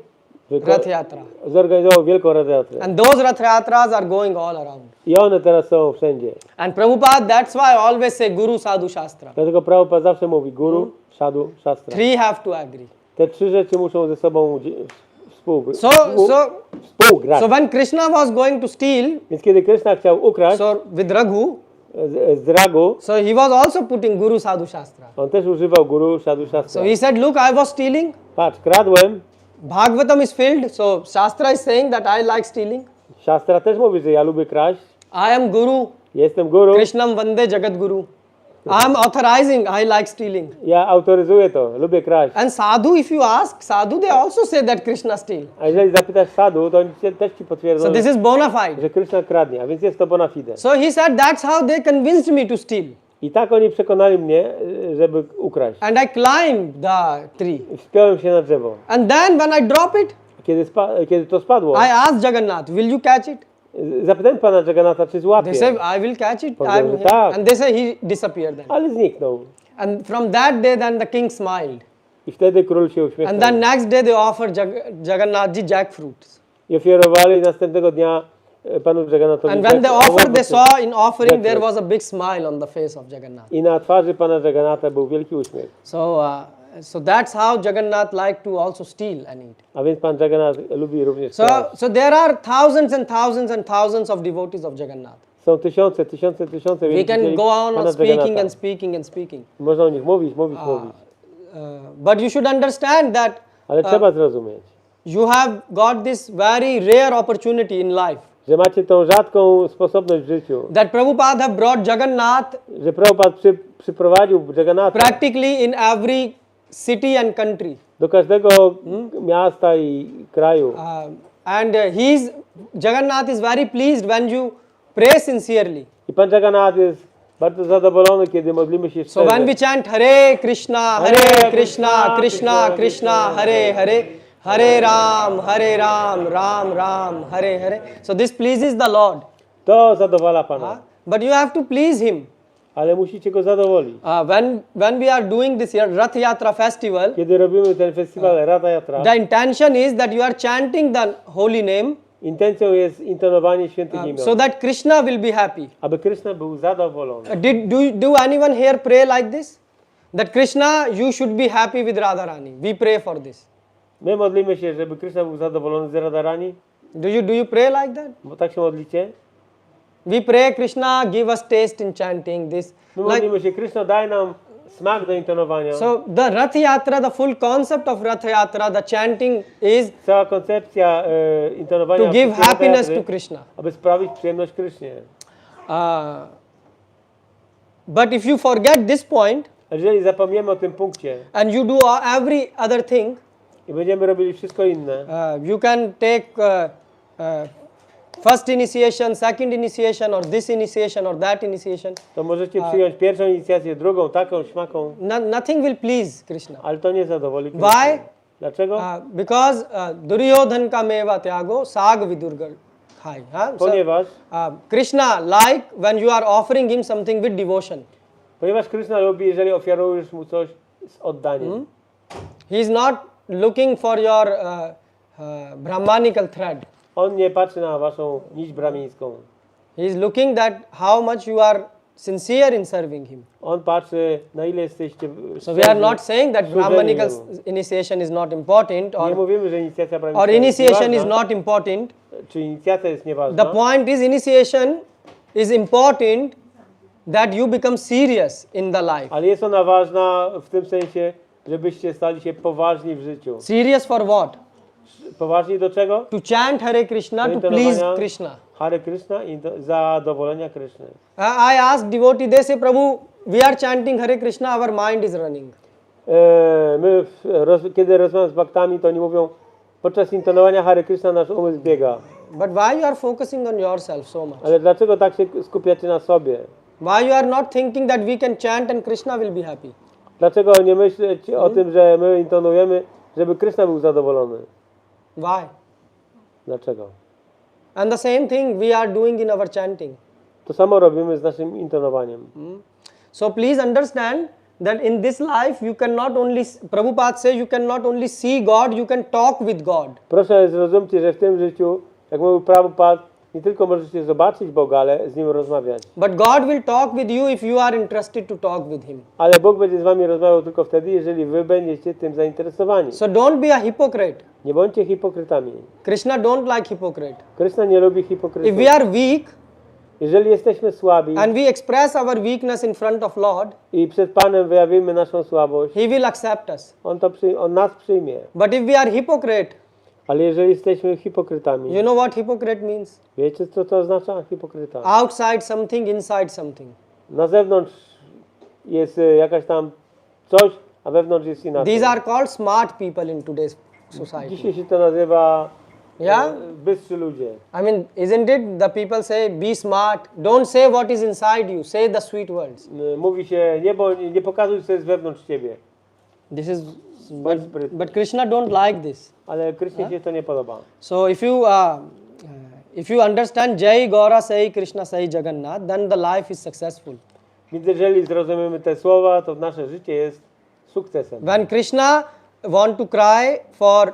Rath Yatra. Zorganizował wielką Ratha Yatrę. And those Rath Yatras are going all around. I one teraz są wszędzie. And Prabhupada, that's why I always say Guru Sadhu Shastra. Dlatego Prabhupada zawsze mówi Guru, Sadhu, Shastra. Three have to agree. Te trzy rzeczy muszą ze sobą So współgrać. when Krishna was going to steal, Więc kiedy Krishna chciał ukraść so with Raghu, z Ragu, so he was also putting Guru Sadhu Shastra. on też używał Guru, Sadhu, Shastra. So he said, look, I was stealing. Patrz, kradłem. Bhagavatam is filled. So Shastra is saying that I like stealing. Shastra też mówi, że ja lubię kraść. I am Guru. Jestem Guru. Krishnam Vande Jagat Guru. I am authorizing. I like stealing. Ja autoryzuję to, lubię kraść. And sadhu, if you ask, sadhu, they also say that Krishna steal. A jeżeli zapytasz sadhu, to oni też ci potwierdzą, So this is bona fide. że Krishna kradnie, a więc jest to bona fide. So he said that's how they convinced me to steal. I tak oni przekonali mnie, żeby ukraść. And I climbed the tree. Wspiąłem się na drzewo. And then when I drop it, Kiedy to spadło, I asked Jagannath, will you catch it? zapytałem Pana Jagannatha, czy złapie. They said, I will catch it. Powiedział, I'm że here. tak. And they say he disappeared then. Ale zniknął. And from that day, then the king smiled. I wtedy król się And uśmiechnął. then next day they offered Jagannathji jackfruits. I ofiarowali następnego dnia Panu Jagannathowi. And when they offered, they owoce. saw in offering there jackfruit. was a big smile on the face of Jagannath. I na twarzy Pana Jagannatha był wielki uśmiech. So that's how Jagannath liked to also steal and eat. A więc Pan Jagannatha lubi również So, kraść. so there are thousands and thousands and thousands of devotees of Jagannath. Są tysiące We wielbicieli can go on Pana speaking Jagannatha. and speaking and speaking. Można o nich mówić. But you should understand that Ale trzeba zrozumieć, you have got this very rare opportunity in life. że macie tą rzadką sposobność w życiu, That Prabhupada have brought Jagannath że Prabhupada przyprowadził Jagannatha practically in every city and country. do każdego miasta i kraju. And Jagannath is very pleased when you pray sincerely. I Pan Jagannatha jest bardzo zadowolony, kiedy modlimy się So when szczerze. we chant Hare Krishna, Krishna Krishna, Hare Hare, Hare Ram, Ram Ram, Hare Hare. So this pleases the Lord. To zadowala Pana, But you have to please Him. ale musicie Go zadowolić. When we are doing this Rath Yatra festival, Kiedy robimy ten festiwal Ratha Yatra, the intention is that you are chanting the holy name intencją jest intonowanie świętych imion, so that Krishna will be happy. aby Krishna był zadowolony. Do anyone here pray like this? That Krishna, you should be happy with Radharani. We pray for this. My modlimy się, żeby Krishna był zadowolony z Radharani. Do you pray like that? Bo tak się modlicie? We pray, Krishna, give us taste in chanting this. My Like, modlimy się, Krishna, daj nam smak do intonowania. so the Rath Yatra, the full concept of Rath Yatra, the chanting is Cała koncepcja intonowania to give podczas happiness teatry, to Krishna. aby sprawić przyjemność Krysznie. But if you forget this point Jeżeli zapomniemy o tym punkcie and you do every other thing, i będziemy robili wszystko inne, you can take first initiation, second initiation, or this initiation, or that initiation. to możecie przyjąć pierwszą inicjację, drugą, taką, śmaką, Nothing will please Krishna. ale to nie zadowoli Why? Kryszny. Dlaczego? Because Duryodhan ka meva tyago sag vidurgal khai. Ponieważ Krishna like when you are offering him something with devotion. Kryszna lubi, jeżeli ofiarujesz mu coś z oddaniem. He is not looking for your brahmanical thread. On nie patrzy na waszą nić bramińską. He is looking that how much you are sincere in serving him. On patrzy, na ile jesteście So we are not saying that służeni brahmanical jemu. initiation is not important, Nie or mówimy, że inicjacja bramińska or jest initiation is nieważna, not important. czy inicjacja jest nieważna. The point is initiation is important that you become serious in the life. Ale jest ona ważna w tym sensie, żebyście stali się poważni w życiu. Serious for what? Poważni do czego? To chant Hare Krishna, Do to please intonowania Krishna. Hare Krishna i do zadowolenia Kryszny. I asked devotee, they say, Prabhu, we are chanting Hare Krishna, our mind is running. Kiedy rozmawiam z baktami, to oni mówią, podczas intonowania Hare Krishna nasz umysł biega. But why you are focusing on yourself so much? Ale dlaczego tak się skupiacie na sobie? Why you are not thinking that we can chant and Krishna will be happy? Dlaczego nie myśleć o tym, że my intonujemy, żeby Kryszna był zadowolony? Why? Dlaczego? And the same thing we are doing in our chanting. To samo robimy z naszym intonowaniem. So please understand that in this life you cannot only, Prabhupada says, you cannot only see God, you can talk with God. Proszę zrozumcie, że w tym życiu, jak mówił Prabhupada, nie tylko możecie zobaczyć Boga, ale z Nim rozmawiać. But God will talk with you if you are interested to talk with Him. Ale Bóg będzie z wami rozmawiał tylko wtedy, jeżeli wy będziecie tym zainteresowani. So don't be a hypocrite. Nie bądźcie hipokrytami. Krishna don't like hypocrite. Kryszna nie lubi If hipokrytów. we are weak Jeżeli jesteśmy słabi and we express our weakness in front of Lord, i przed Panem wyjawimy naszą słabość, He will accept us. On nas przyjmie. But if we are hypocrite, Ale jeżeli jesteśmy hipokrytami, you know what hypocrite means? wiecie co to oznacza hipokryta? Outside something, inside something. Na zewnątrz jest jakaś tam coś, a wewnątrz jest inaczej. These are called smart people in today's society. Dzisiaj się to nazywa Yeah? bystrzy ludzie. I mean, isn't it the people say, be smart, don't say what is inside you, say the sweet words. Mówi się, nie pokazuj, co jest wewnątrz ciebie. This is, Bądź sprytny. but Krishna don't like this. Ale Krysznie się to nie podoba. So if you understand Jai Gaura Sai Krishna Sai Jagannath, then the life is successful. Więc jeżeli zrozumiemy te słowa, to nasze życie jest sukcesem. When Krishna want to cry for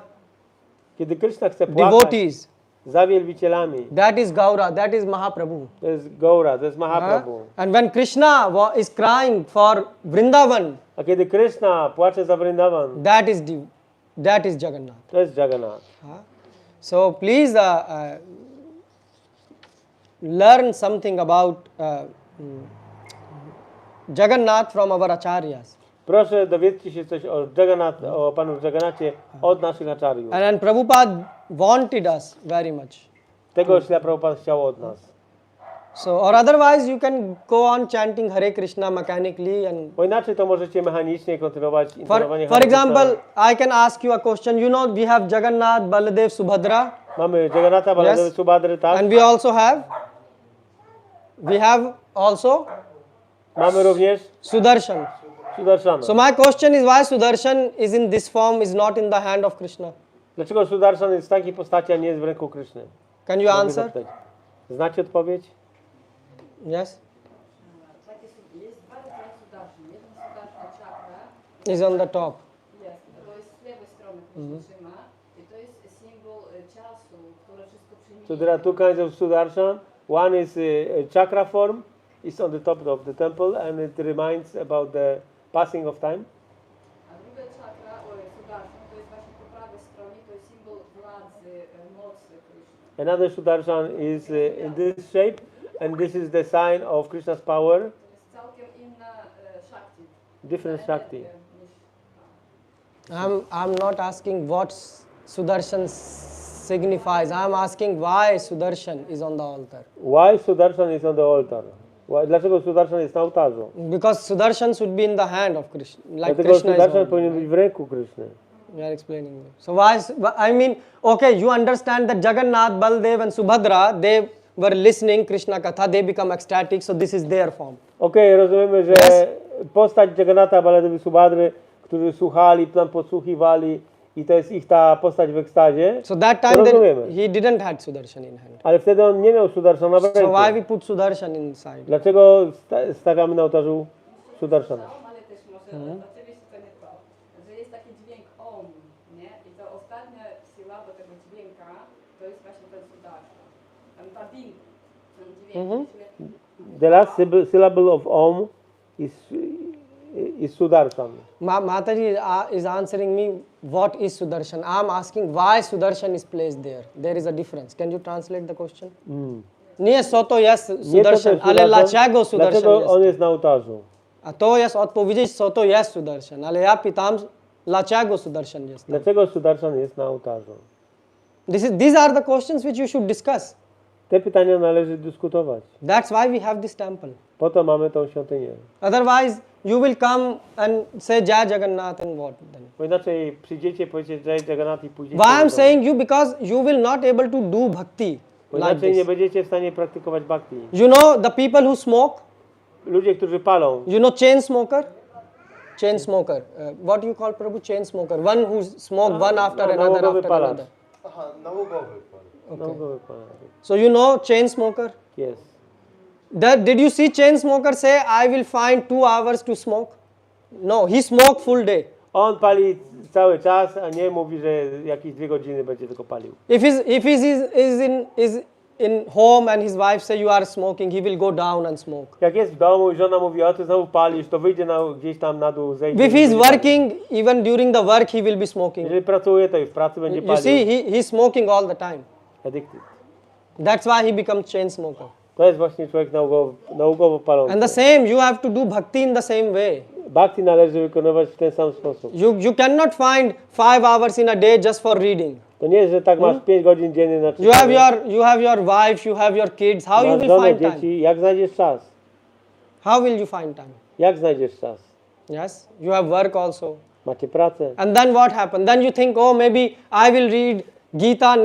Kiedy Kryszna chce płakać devotees, za wielbicielami, that is Gaura, that is Mahaprabhu. to jest Gaura, to jest Mahaprabhu. And when Krishna is crying for Vrindavan, A kiedy Kryszna płacze za Vrindavan, that is Jagannath. to jest Jaganath. So please learn something about Jagannath from our acharyas. Proszę dowiedzcie się coś o Jaganath, o Panu Jagannathie od naszych acharyów. And Prabhupada wanted us very much. Tego Śrila Prabhupada chciał od nas. So, or otherwise you can go on chanting Hare Krishna mechanically and Bo inaczej to możecie mechanicznie kontynuować intonowanie for Hare Krishna. example, I can ask you a question. You know, we have Jagannath, Baladev, Subhadra, Mamy Jagannatha, Baladewa, Yes. Subhadry, tak? and we have also Mamy również Sudarshan. Sudarshana. So my question is why Sudarshan is in this form, is not in the hand of Krishna? Dlaczego Sudarshan jest w takiej postaci, a nie jest w ręku Kryszny? Can you Mogę answer? zapytać. Znacie odpowiedź? Yes, Jest dwa rodzaje sudarshan. Jeden sudarshan czakra, is on the top. to jest z lewej strony, który się trzyma i to jest symbol czasu, które wszystko przyjmie. So there are two kinds of Sudarshan. One is a chakra form, it's on the top of the temple and it reminds about the passing of time. A druga czakra, Sudarshan, to jest właśnie po prawej stronie, to jest symbol władzy, mocy Krishna. Another Sudarshan is in this shape, and this is the sign of Krishna's power, To jest całkiem inna Shakti. different Shakti. I'm not asking what Sudarshan signifies. I'm asking why Sudarshan is on the altar. Why Sudarshan is on the altar? Dlaczego Sudarshan jest na ołtarzu? Because Sudarshan should be in the hand of Krishna, like Dlatego Krishna is Sudarshan holding. powinien być w ręku Kryszny. You are explaining me. So why? I mean, okay, you understand that Jagannath, Baldev, and Subhadra, they were listening Krishna Katha. They become ecstatic. So this is their form. Okej, rozumiemy, że Yes. postać Jagannatha, Baladewy, Subhadry, którzy słuchali, tam podsłuchiwali i to jest ich ta postać w ekstazie, So that to time rozumiemy. he didn't had Sudarshan in hand. Ale wtedy on nie miał Sudarshana w So ręku. why we put Sudarshan inside? Dlaczego stawiamy na ołtarzu Sudarshana? Ale też może, oczywiście to nie to, że jest taki dźwięk om, nie? I to ostatnia sylaba tego dźwięka, to jest właśnie ten Sudarshan. Ten badin, ten dźwięk. The last syllable of Om is Sudarshan. Mataji is answering me what is Sudarshan. I'm asking why Sudarshan is placed there. There is a difference. Can you translate the question? Nie soto jest Nie to Sudarshan, ten ale dlaczego Sudarshan Dlaczego jest? on jest na ołtarzu? A to jest odpowiedzieć, co to jest Sudarshan, ale ja pytam, dlaczego Sudarshan jest tam? Dlaczego Sudarshan jest na ołtarzu? These are the questions which you should discuss. Te pytania należy dyskutować. That's why we have this temple. Po to mamy tą świątynię. Otherwise, you will come and say Jai Jagannath and what then? Bo inaczej przyjdziecie, powiecie Jai Jaganath i pójdziecie. Why I'm do domu. saying you because you will not able to do bhakti Bo like inaczej nie this. będziecie w stanie praktykować bhakti. You know the people who smoke? Ludzie, którzy palą, You know chain smoker? Chain smoker. What do you call Prabhu? Chain smoker. One who smoke one after another nałogowy after palacz. another. Aha, nałogowy pan. nałogowy palacz. So you know chain smoker? Yes. Did you see chain smoker say I will find 2 hours to smoke? No, he smoke full day. On pali cały czas, a nie mówi, że jakieś 2 godziny będzie tylko palił. If is in home and his wife say you are smoking, he will go down and smoke. Jak jest w domu i żona mówi, o ty znowu palisz, to wyjdzie gdzieś tam na dół, zejdzie. If he is working, even during the work he will be smoking. Jeżeli pracuje, to i w pracy będzie You palił. see, he is smoking all the time. Addicted. That's why he becomes chain smoker. To jest właśnie człowiek nałogowo palący. And the same, you have to do bhakti in the same way. Bhakti należy wykonywać w ten sam sposób. You cannot find 5 hours in a day just for reading. To nie jest, że tak masz 5 godzin dziennie na You czytanie. have your wife, you have your kids. How you Masz will żonę, find time? dzieci, jak znajdziesz czas? How will you find time? Jak znajdziesz czas? Yes, you have work also. Macie pracę. And then what happened? Then you think, oh, maybe I will read Gita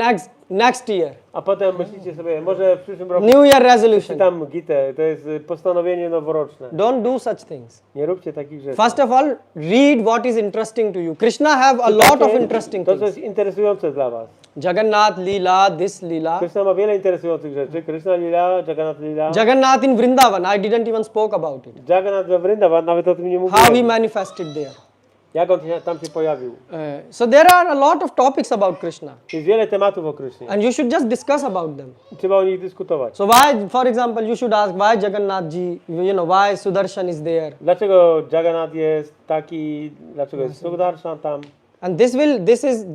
next year. A potem myślicie sobie, może w przyszłym roku New Year resolution. czytam Gitę, to jest postanowienie noworoczne. Don't do such things. Nie róbcie takich rzeczy. First of all, read what is interesting to you. Krishna have a lot of interesting To, co things. jest interesujące dla was. Jagannath Leela, this Leela. Krishna ma wiele interesujących rzeczy. Krishna Lila, Jaganath Lila. Jagannath in Vrindavan, I didn't even spoke about it. Jaganath we Vrindavan, nawet o tym nie How he mówiłem. manifested there. Jak on tam się pojawił. So there are a lot of topics about Krishna. Jest wiele tematów o Krysznie. And you should just discuss about them. Trzeba o nich dyskutować. So why, for example, you should ask why Jagannath ji, why Sudarshan is there. Dlaczego Jaganath jest taki, dlaczego jest Sudarshan tam? And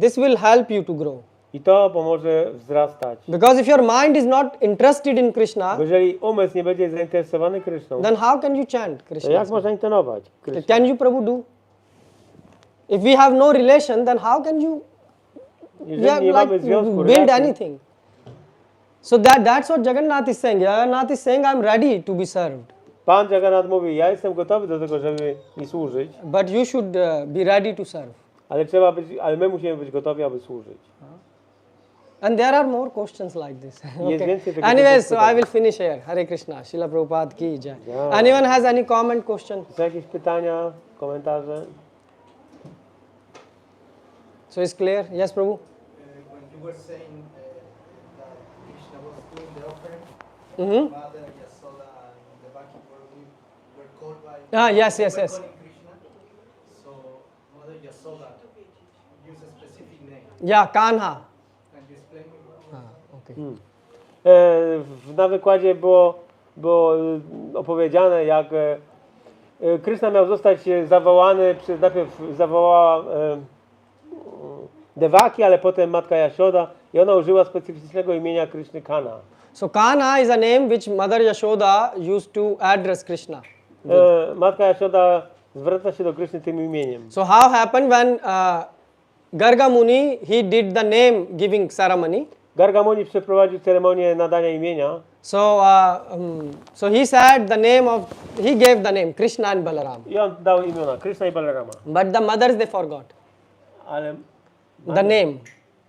this will help you to grow. I to pomoże wzrastać. Because if your mind is not interested in Krishna, Bo jeżeli umysł nie będzie zainteresowany Kryszną, then how can you chant to Krishna? jak można intonować Kryszną? Can you Prabhu do? If we have no relation, then how can you Jeżeli nie mamy związku, build relacji, anything? So that's what Jagannath is saying. Jagannath is saying, I'm ready to be served. Pan Jaganath mówi, ja jestem gotowy do tego, żeby mi służyć, But you should be ready to serve. ale my musimy być gotowi, aby służyć. And there are more questions like this. Jest więcej tego Anyways, so typu I will finish here. Hare Krishna. Srila Prabhupada ki jai. Yeah. Anyone has any comment, question? Są jakieś pytania, komentarze? So it's clear? Yes, Prabhu? When you were saying that Krishna was doing the offering, Mm-hmm. Mother Yasoda and the Baki were called by Yes. were calling Krishna. So Mother Yasoda used a specific name. Yeah, Kanha. Can you explain me? Okay. Na wykładzie było opowiedziane, jak Krishna miał zostać zawołany, najpierw zawołała Devaki, ale potem matka Jashoda i ona użyła specyficznego imienia Krishny Kana. So Kana is a name which Mother Yashoda used to address Krishna. Matka Jashoda zwraca się do Krishny tym imieniem. So how happened when Garga Muni, he did the name giving ceremony. Garga Muni przeprowadził ceremonię nadania imienia. So so he said the name of, he gave the name Krishna and Balaram. I on dał imiona Krishna i Balarama. But the mothers, they forgot Ale the name.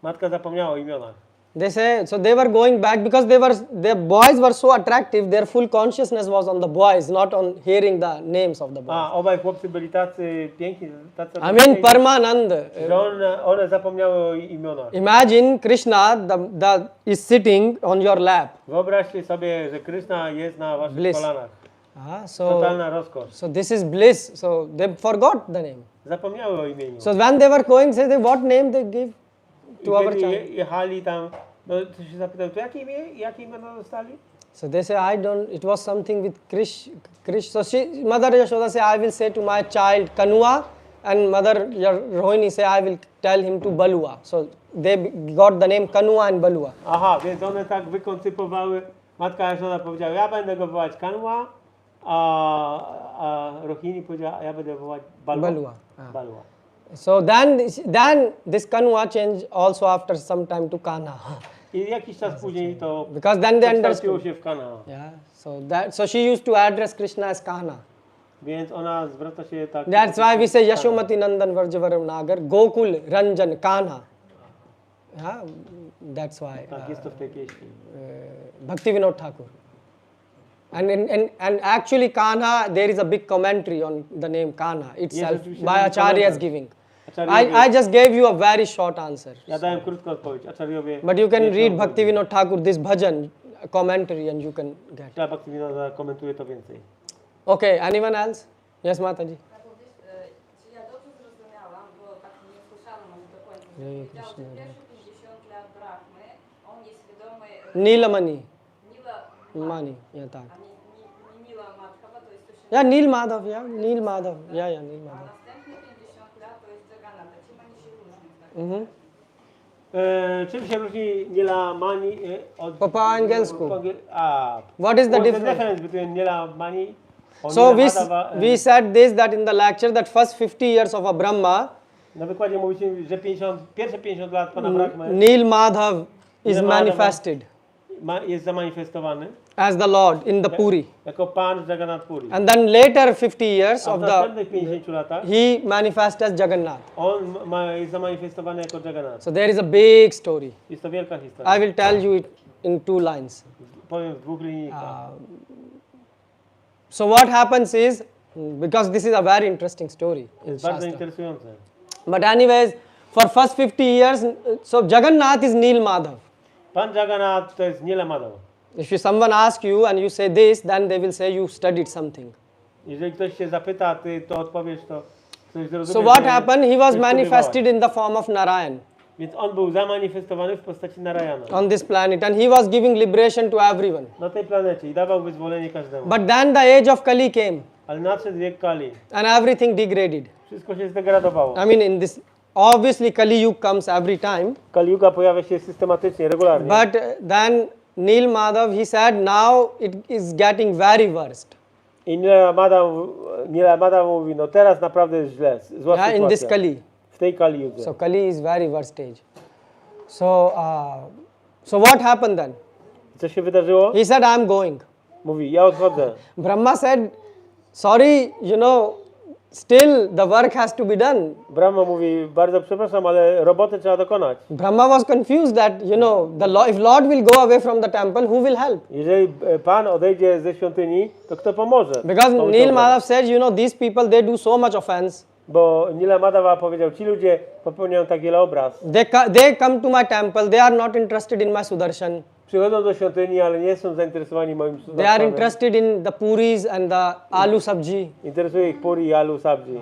matka zapomniała o imionach. They say, so they were going back because their boys were so attractive, their full consciousness was on the boys, not on hearing the names of the boys. A obaj chłopcy byli tacy piękni, tacy I mean Paramanand. że one zapomniały o imionach. Imagine Krishna is sitting on your lap. Wyobraźcie sobie, że Krishna jest na waszych Bliss. kolanach. So Totalna rozkosz. so this is bliss. So they forgot the name. Zapomniały o imieniu. So when they were going, say, what name they give I to our kiedy child? jechali tam, no to się zapytał, to jakie imiona dostali? So they say, I don't, it was something with Krish. So Mother Yashoda say, I will say to my child Kanua, and Mother Rohini say, I will tell him to Balua. So they got the name Kanua and Balua. Aha, więc one tak wykoncypowały, matka Jashoda powiedziała, ja będę go wołać Kanua, a Rohini powiedziała, ja będę wołać Balua. Balua. Balua. So then this Kanua changed also after some time to Kana. I jakiś czas później to Because then they przekształciło understood. się w Kana. Yeah. So she used to address Krishna as Kana. Więc ona zwraca się tak. That's why we say Yashomati Nandan Varjavaram Nagar, Gokul Ranjan Kana. Yeah, that's why. Tak, jest to w tej pieśni. Bhaktivinoda Thakur. And actually Kana, there is a big commentary on the name Kana itself by Acharya's giving. I just gave you a very short answer. Ja dałem krótką odpowiedź. Acharyowie. But you can read Bhaktivinoda Thakur, this bhajan commentary, and you can get. Bhaktivinoda komentuje to więcej. Okay, anyone else? Yes, Mataji. Czy ja dobrze zrozumiałam, bo tak nie słyszałam może do końca, że powiedział, że pierwsze 50 lat Brahmy, on nieświadomy... Neelamani. Nila... Mani, yeah, tak. A nie Nila Madhava, to jest coś... Yeah, Neel Madhav, yeah, Neel Madhav. Yeah, Neel A Madhav. następne 50 lat to jest Jaganath. Czym oni się różnią? Tak? Czym się różni Nilamani od... Po angielsku. A. What is the What's difference? between Nilamani and So Nilamadava we said this, that in the lecture, that first 50 years of a Brahma, Na wykładzie mówicie, że pierwsze 50 lat Pana Brahmy Neel Madhav is Neel Madhava manifested jest zamanifestowany as the Lord in the Puri. jako Pan z Jagannath Puri. And then later 50 years A of w the, następnych 50 latach he manifests as Jagannath. on jest zamanifestowany jako Jaganath. So there is a big story. Jest to wielka historia. I will tell you it in 2 lines. Powiem w 2 linijkach. So what happens is, because this is a very interesting story in Jest bardzo Shastra. interesujące. But anyways, for first 50 years, so Jagannath is Neel Madhav. Pan Jaganath to jest Nilamadava. If someone asks you and you say this, then they will say you studied something. Jeżeli ktoś się zapyta, a ty to odpowiesz, to ktoś zrozumie. So what że happened? He was coś manifested studiowałeś. in the form of Narayan Więc on był zamanifestowany w postaci Narayana on this planet, and he was giving liberation to everyone. na tej planecie i dawał wyzwolenie każdemu. But then the age of Kali came, Ale nadszedł wiek Kali. and everything degraded. Wszystko się zdegradowało. I mean, in this, obviously Kali Yuga comes every time, Kali Yuga pojawia się systematycznie, regularnie. but then Neel Madhav, he said, now it is getting very worst. I Nilamadava mówi, no teraz naprawdę jest źle, zła Yeah, in this sytuacja. Kali. W tej Kali Yudze. So Kali is very worst stage. So what happened then? Co się wydarzyło? He said, I'm going. Mówi, ja odchodzę. Brahma said, sorry, still the work has to be done. Brahma mówi, bardzo przepraszam, ale roboty trzeba dokonać. Brahma was confused that, if Lord will go away from the temple, who will help? Jeżeli Pan odejdzie ze świątyni, to kto pomoże? Because Komu to Neel pomoże? Madhav said, these people, they do so much offense. Bo Nilamadava powiedział, ci ludzie popełniają tak wiele obraz. They come to my temple, they are not interested in my Sudarshan. Przychodzą do świątyni, ale nie są zainteresowani moim They are sudarshanem. interested in the puris and the aloo sabji. Interesuje ich puri i alu sabji.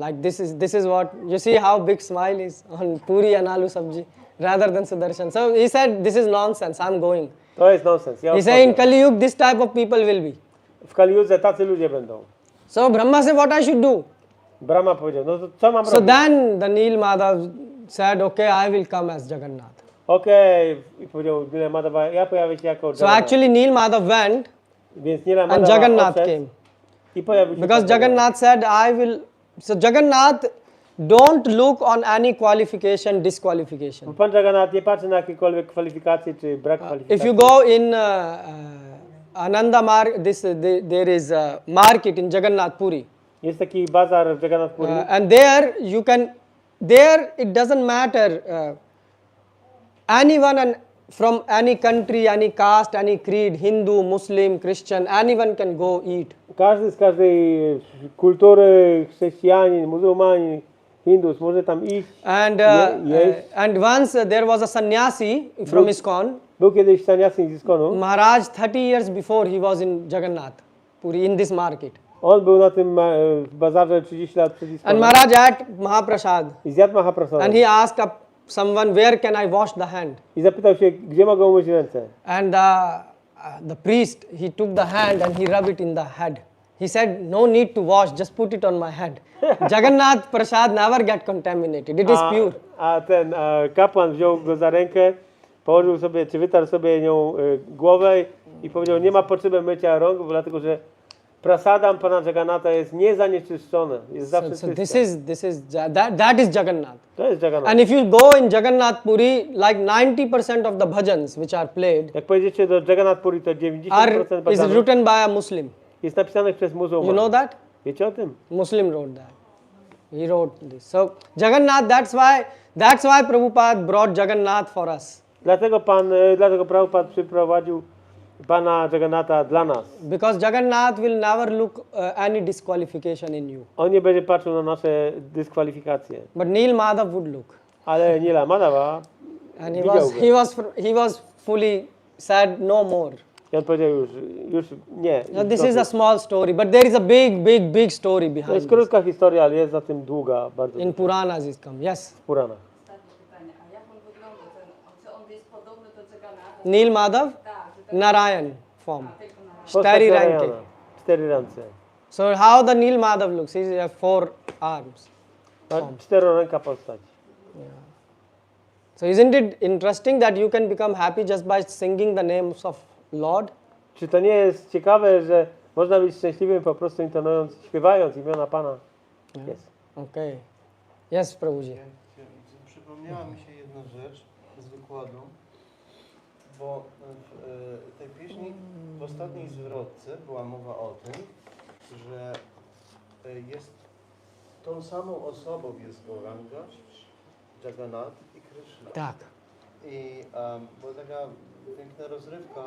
Like this is what, you see how big smile is on puri and aloo sabji rather than Sudarshan. So he said, this is nonsense, I'm going. To jest nonsens. Ja He said, in odchodzę. Kali Yuga, this type of people will be. W Kali Yudze tacy ludzie będą. So Brahma said, what I should do? Brahma powiedział, no to co mam So robić? then the Neel Madhav said, okay, I will come as Jagannath. Okej, i powiedział Nila Madhava, ja pojawię się jako So Jagannatha. actually Nil Madhav went Więc Nila and Madhava Jagannath odszedł came. i pojawił się Because jako Jagannath said, I will. So Jagannath don't look on any qualification, disqualification. Bo Pan Jagannath nie patrzy na jakiekolwiek kwalifikacje czy brak kwalifikacji. If you go in Ananda Mark, there is a market in Jagannath Puri. Jest taki bazar w Jagannath Puri. And there you can, there it doesn't matter anyone and from any country, any caste, any creed, Hindu, Muslim, Christian, anyone can go eat. Każdy z każdej kultury, chrześcijanin, muzułmanin, Hindus może tam iść. And and once there was a sannyasi from ISKCON. Był kiedyś sannyasin z ISKCONu. Maharaj 30 years before he was in Jagannath Puri in this market. On był na tym bazarze 30 lat przed And ISKCOnem. Maharaj ate Mahaprasad. I zjadł Mahaprasad. And he asked someone, where can I wash the hand? I zapytał się, gdzie mogą umyć ręce. And the priest, he took the hand and he rubbed it in the head. He said, no need to wash, just put it on my head. Jagannath Prasad never get contaminated, it is pure. A ten kapłan wziął go za rękę, położył sobie, czy wytarł sobie nią głowę i powiedział, nie ma potrzeby mycia rąk, dlatego że prasadam Pana Jagannatha jest niezanieczyszczone, jest zawsze So czyste. that is Jagannath. To jest Jagannath. And if you go in Jagannath Puri, like 90% of the bhajans which are played Jak pojedziecie do Jagannat Puri, to 90% is bhajanów written by a Muslim. jest napisanych przez muzułmanów. You know that? Wiecie o tym? Muslim wrote that. He wrote this. So Jagannath, that's why Prabhupada brought Jagannath for us. Dlatego Prabhupada przyprowadził Pana Jagannatha dla nas. Because Jagannath will never look any disqualification in you. On nie będzie patrzył na nasze dyskwalifikacje. But Nil Madhav would look. Ale Nila Madhava And he was fully said no more. i on powiedział już nie. Now this is a small story, but there is a big story To behind jest this. krótka historia, ale jest za tym długa, bardzo In Puranas is come. Yes. w Puranach. Ostatnie pytanie, a jak on wygląda? Czy on jest podobny do Jagannatha? Nil Madhav, Tak, że tak Narayan form. tylko na Postać Stary Narayana. rank. 4 ręce. So how the Nil Madhav looks? He has 4 arms. Tak, 4-ręka postać. So isn't it interesting that you can become happy just by singing the names of Lord? Czy to nie jest ciekawe, że można być szczęśliwym po prostu intonując, śpiewając imiona Pana? Jest. Okay. Yes, Prabhuji. Przypomniała mi się jedna rzecz z wykładu, bo w tej pieśni w ostatniej zwrotce była mowa o tym, że jest tą samą osobą jest Gauranga, Jaganath i Krishna. Tak. I była taka piękna rozrywka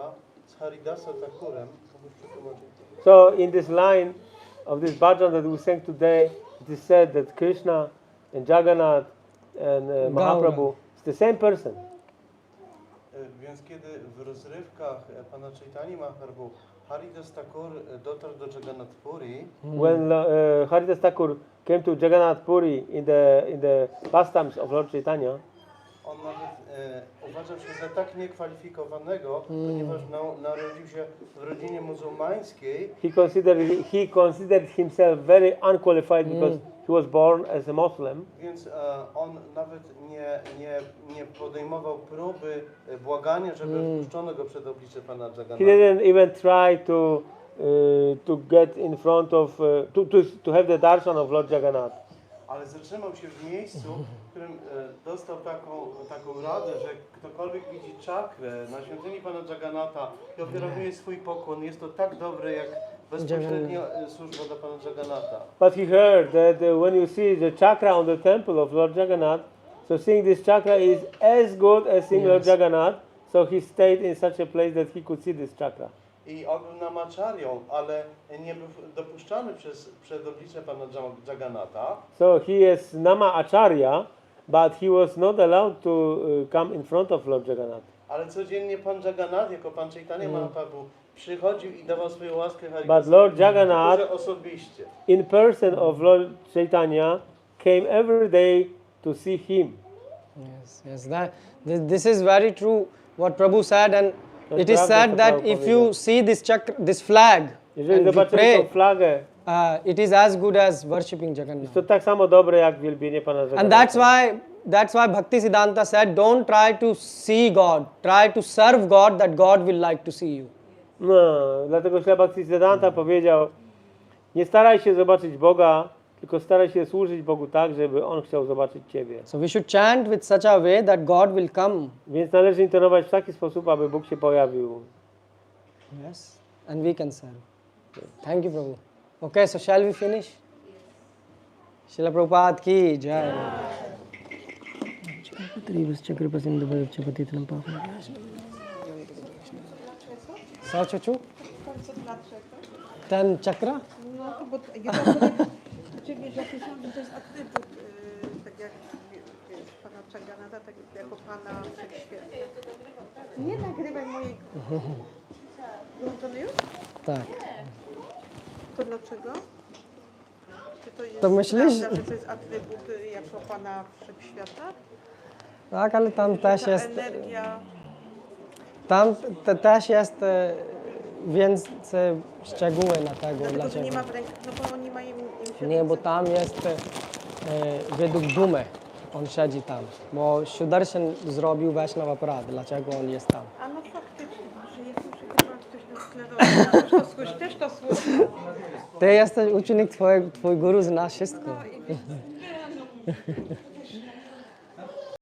z Haridasa Thakurem. So in this line of this bhajan that we sang today, it is said that Krishna and Jaganath and Mahaprabhu is the same person. Więc kiedy w rozrywkach pana Chaitanya Mahaprabhu Haridas Thakur dotarł do Jagannath Puri, When Haridas Thakur came to Jagannat Puri in the pastimes of Lord Chaitanya, on nawet uważał się za tak niekwalifikowanego, ponieważ narodził się w rodzinie muzułmańskiej. he considered himself very unqualified because he was born as a Muslim. Więc on nawet nie podejmował próby błagania, żeby wpuszczono go przed oblicze pana He Jagannatha. didn't even try to get in front of to have the darshan of Lord Jagannath. Ale zatrzymał się w miejscu, w którym dostał taką radę, że ktokolwiek widzi czakrę na świątyni pana Jagannatha i ofiarowuje swój pokłon, jest to tak dobre jak bezpośrednia służba dla pana Jagannatha. But he heard that when you see the chakra on the temple of Lord Jagannath, so seeing this chakra is as good as seeing Lord Jagannath, so he stayed in such a place that he could see this chakra. I on był namacharyą, ale nie był dopuszczany przed oblicze pana Jagannatha. So he is Nama Acharya, but he was not allowed to come in front of Lord Jagannath. Ale codziennie pan Jagannatha, jako pan Chaitanya Mahaprabhu, przychodził i dawał swoją łaskę But Haridasowi Lord Jagannath, osobiście. in person of Lord Chaitanya, came every day to see him. Yes. This is very true. What Prabhu said, and it is said that if you see this flag, Jeżeli and you zobaczymy pray, tą flagę, it is as good as worshipping Jagannath. to tak samo dobre jak wielbienie Pana And Jagannatha. that's why that's why Bhaktisiddhanta said, don't try to see God, try to serve God, that God will like to see you. No, dlatego Śla Bhaktisiddhanta powiedział, nie staraj się zobaczyć Boga, tylko staraj się służyć Bogu tak, żeby On chciał zobaczyć Ciebie. So we should chant with such a way that God will come. Więc należy intonować w taki sposób, aby Bóg się pojawił. Yes, and we can serve. Thank you, Prabhu. Okay, so shall we finish? Srila Prabhupada ki jai. Co, ciociu? Ten czakra? No, bo ja tak ciebie, że to jest atrybut, tak jak wiesz, pana Jaganatha, tak jako pana wszechświata. Nie nagrywaj mojej... Włączony już? Tak. To dlaczego? Czy to jest To myślisz- prawda, że to jest atrybut jako pana wszechświata? Tak, ale tam też Ta jest... energia... Tam też jest więcej szczegóły na tego. Dlatego, że Dlaczego? nie ma w rękach, no bo oni mają... Nie, bo tam jest według dumy. On siedzi tam. Bo Sudarshan zrobił Vaishnava Aparad. Dlaczego on jest tam? A no faktycznie, że jest już chyba ktoś na sklerozie. Też to słyszy, też to słyszy. Ty jesteś ucznik, twój guru zna wszystko. No i